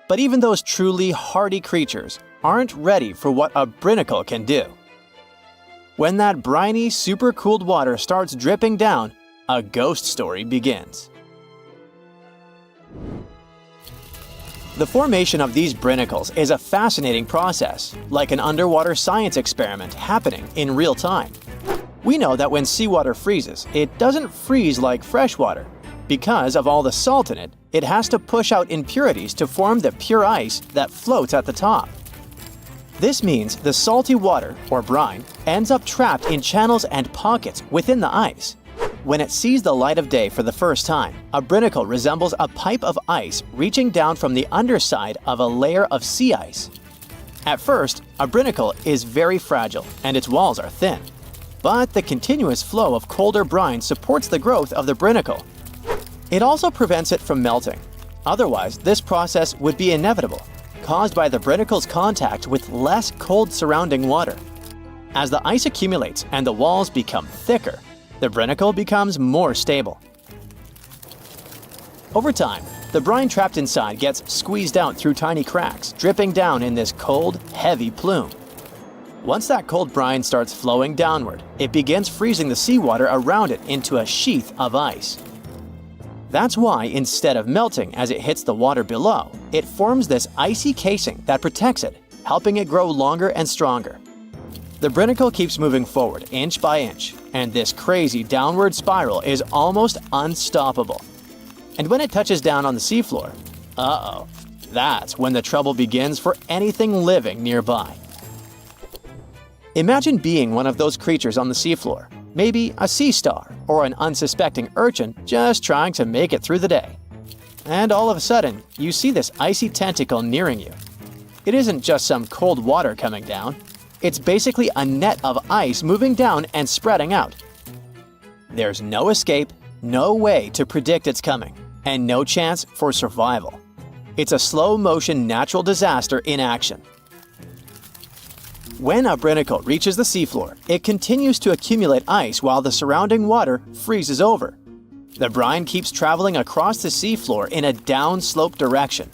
But even those truly hardy creatures aren't ready for what a Brinacle can do. When that briny, supercooled water starts dripping down, a ghost story begins. The formation of these brinicles is a fascinating process, like an underwater science experiment happening in real time. We know that when seawater freezes, it doesn't freeze like fresh water. Because of all the salt in it, it has to push out impurities to form the pure ice that floats at the top. This means the salty water, or brine, ends up trapped in channels and pockets within the ice. When it sees the light of day for the first time, a brinacle resembles a pipe of ice reaching down from the underside of a layer of sea ice. At first, a brinacle is very fragile and its walls are thin. But the continuous flow of colder brine supports the growth of the brinacle. It also prevents it from melting. Otherwise, this process would be inevitable, caused by the brinicle's contact with less cold surrounding water. As the ice accumulates and the walls become thicker, the brinacle becomes more stable. Over time, the brine trapped inside gets squeezed out through tiny cracks, dripping down in this cold, heavy plume. Once that cold brine starts flowing downward, it begins freezing the seawater around it into a sheath of ice. That's why, instead of melting as it hits the water below, it forms this icy casing that protects it, helping it grow longer and stronger. The brinacle keeps moving forward inch by inch, and this crazy downward spiral is almost unstoppable. And when it touches down on the seafloor, that's when the trouble begins for anything living nearby. Imagine being one of those creatures on the seafloor, maybe a sea star or an unsuspecting urchin just trying to make it through the day. And all of a sudden, you see this icy tentacle nearing you. It isn't just some cold water coming down. It's basically a net of ice moving down and spreading out. There's no escape, no way to predict its coming, and no chance for survival. It's a slow-motion natural disaster in action. When a brinacle reaches the seafloor, it continues to accumulate ice while the surrounding water freezes over. The brine keeps traveling across the seafloor in a downslope direction.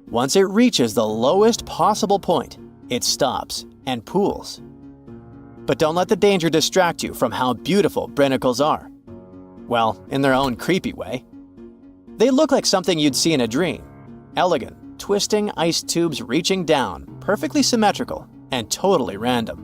Once it reaches the lowest possible point, it stops and pools. But don't let the danger distract you from how beautiful brinicles are. Well, in their own creepy way. They look like something you'd see in a dream. Elegant, twisting ice tubes reaching down, perfectly symmetrical, and totally random.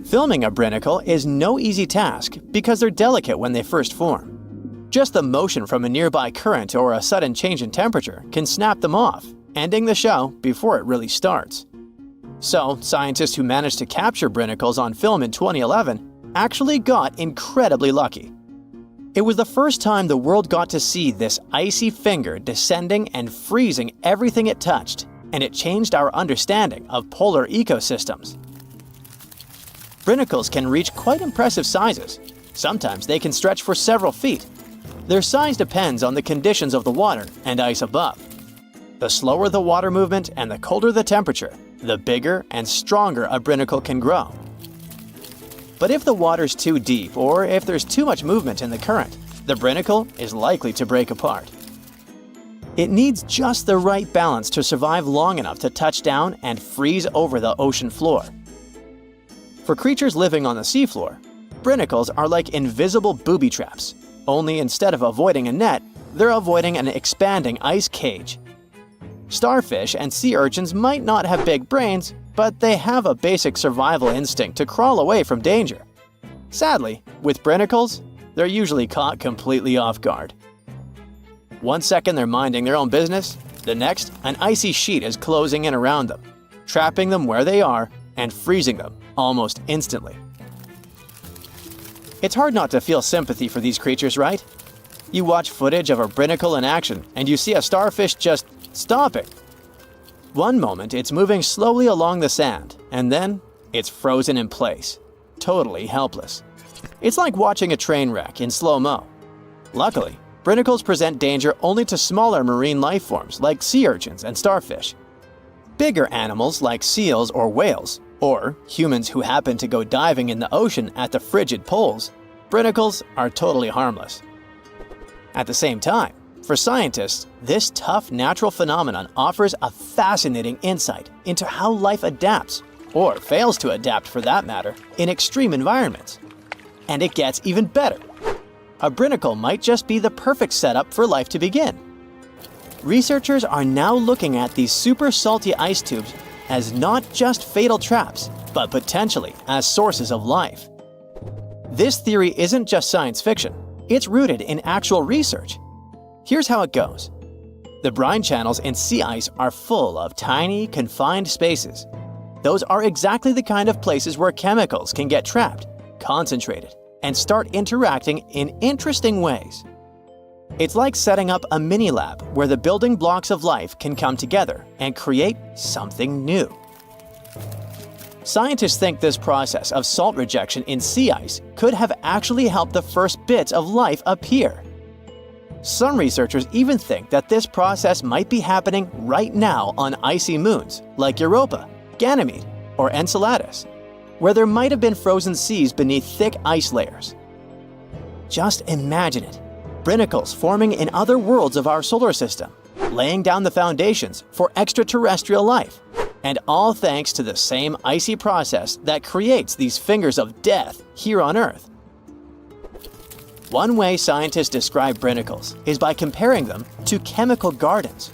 Filming a brinacle is no easy task because they're delicate when they first form. Just the motion from a nearby current or a sudden change in temperature can snap them off, ending the show before it really starts. So, scientists who managed to capture brinicles on film in 2011 actually got incredibly lucky. It was the first time the world got to see this icy finger descending and freezing everything it touched, and it changed our understanding of polar ecosystems. Brinicles can reach quite impressive sizes. Sometimes they can stretch for several feet. Their size depends on the conditions of the water and ice above. The slower the water movement and the colder the temperature, the bigger and stronger a brinacle can grow. But if the water's too deep or if there's too much movement in the current, the brinacle is likely to break apart. It needs just the right balance to survive long enough to touch down and freeze over the ocean floor. For creatures living on the seafloor, brinicles are like invisible booby traps, only instead of avoiding a net, they're avoiding an expanding ice cage. Starfish and sea urchins might not have big brains, but they have a basic survival instinct to crawl away from danger. Sadly, with brinicles, they're usually caught completely off guard. One second they're minding their own business, the next, an icy sheet is closing in around them, trapping them where they are and freezing them almost instantly. It's hard not to feel sympathy for these creatures, right? You watch footage of a brinacle in action and you see a starfish just stopping. One moment it's moving slowly along the sand, and then it's frozen in place, totally helpless. It's like watching a train wreck in slow-mo. Luckily, brinicles present danger only to smaller marine life forms like sea urchins and starfish. Bigger animals like seals or whales, or humans who happen to go diving in the ocean at the frigid poles, brinicles are totally harmless. At the same time, for scientists, this tough natural phenomenon offers a fascinating insight into how life adapts, or fails to adapt for that matter, in extreme environments. And it gets even better. A brinacle might just be the perfect setup for life to begin. Researchers are now looking at these super salty ice tubes as not just fatal traps, but potentially as sources of life. This theory isn't just science fiction, it's rooted in actual research. Here's how it goes. The brine channels in sea ice are full of tiny, confined spaces. Those are exactly the kind of places where chemicals can get trapped, concentrated, and start interacting in interesting ways. It's like setting up a mini-lab where the building blocks of life can come together and create something new. Scientists think this process of salt rejection in sea ice could have actually helped the first bits of life appear. Some researchers even think that this process might be happening right now on icy moons like Europa, Ganymede, or Enceladus, where there might have been frozen seas beneath thick ice layers. Just imagine it. Brinicles forming in other worlds of our solar system, laying down the foundations for extraterrestrial life, and all thanks to the same icy process that creates these fingers of death here on Earth. One way scientists describe brinicles is by comparing them to chemical gardens.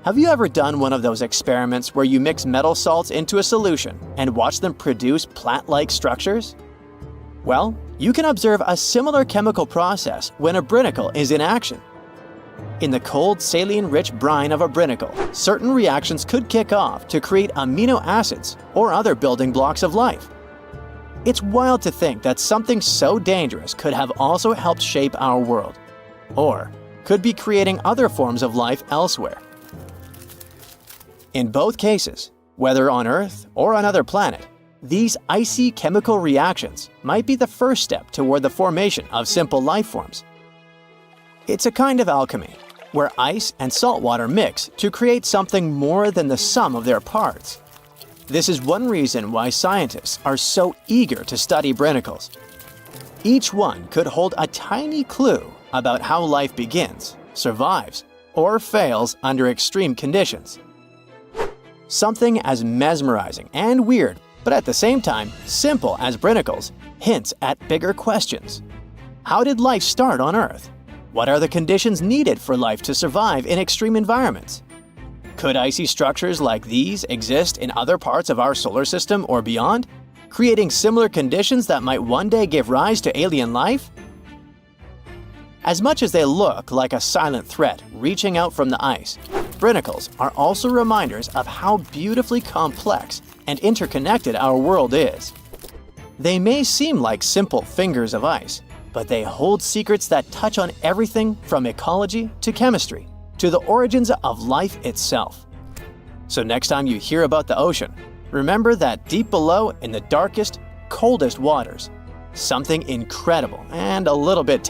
Have you ever done one of those experiments where you mix metal salts into a solution and watch them produce plant-like structures? Well, you can observe a similar chemical process when a brinacle is in action. In the cold, saline-rich brine of a brinacle, certain reactions could kick off to create amino acids or other building blocks of life. It's wild to think that something so dangerous could have also helped shape our world, or could be creating other forms of life elsewhere. In both cases, whether on Earth or another planet, these icy chemical reactions might be the first step toward the formation of simple life forms. It's a kind of alchemy, where ice and salt water mix to create something more than the sum of their parts. This is one reason why scientists are so eager to study brinicles. Each one could hold a tiny clue about how life begins, survives, or fails under extreme conditions. Something as mesmerizing and weird, but at the same time simple as brinicles, hints at bigger questions. How did life start on Earth? What are the conditions needed for life to survive in extreme environments? Could icy structures like these exist in other parts of our solar system or beyond, creating similar conditions that might one day give rise to alien life? As much as they look like a silent threat reaching out from the ice, brinicles are also reminders of how beautifully complex and interconnected our world is. They may seem like simple fingers of ice, but they hold secrets that touch on everything from ecology to chemistry to the origins of life itself. So next time you hear about the ocean, remember that deep below in the darkest, coldest waters, something incredible and a little bit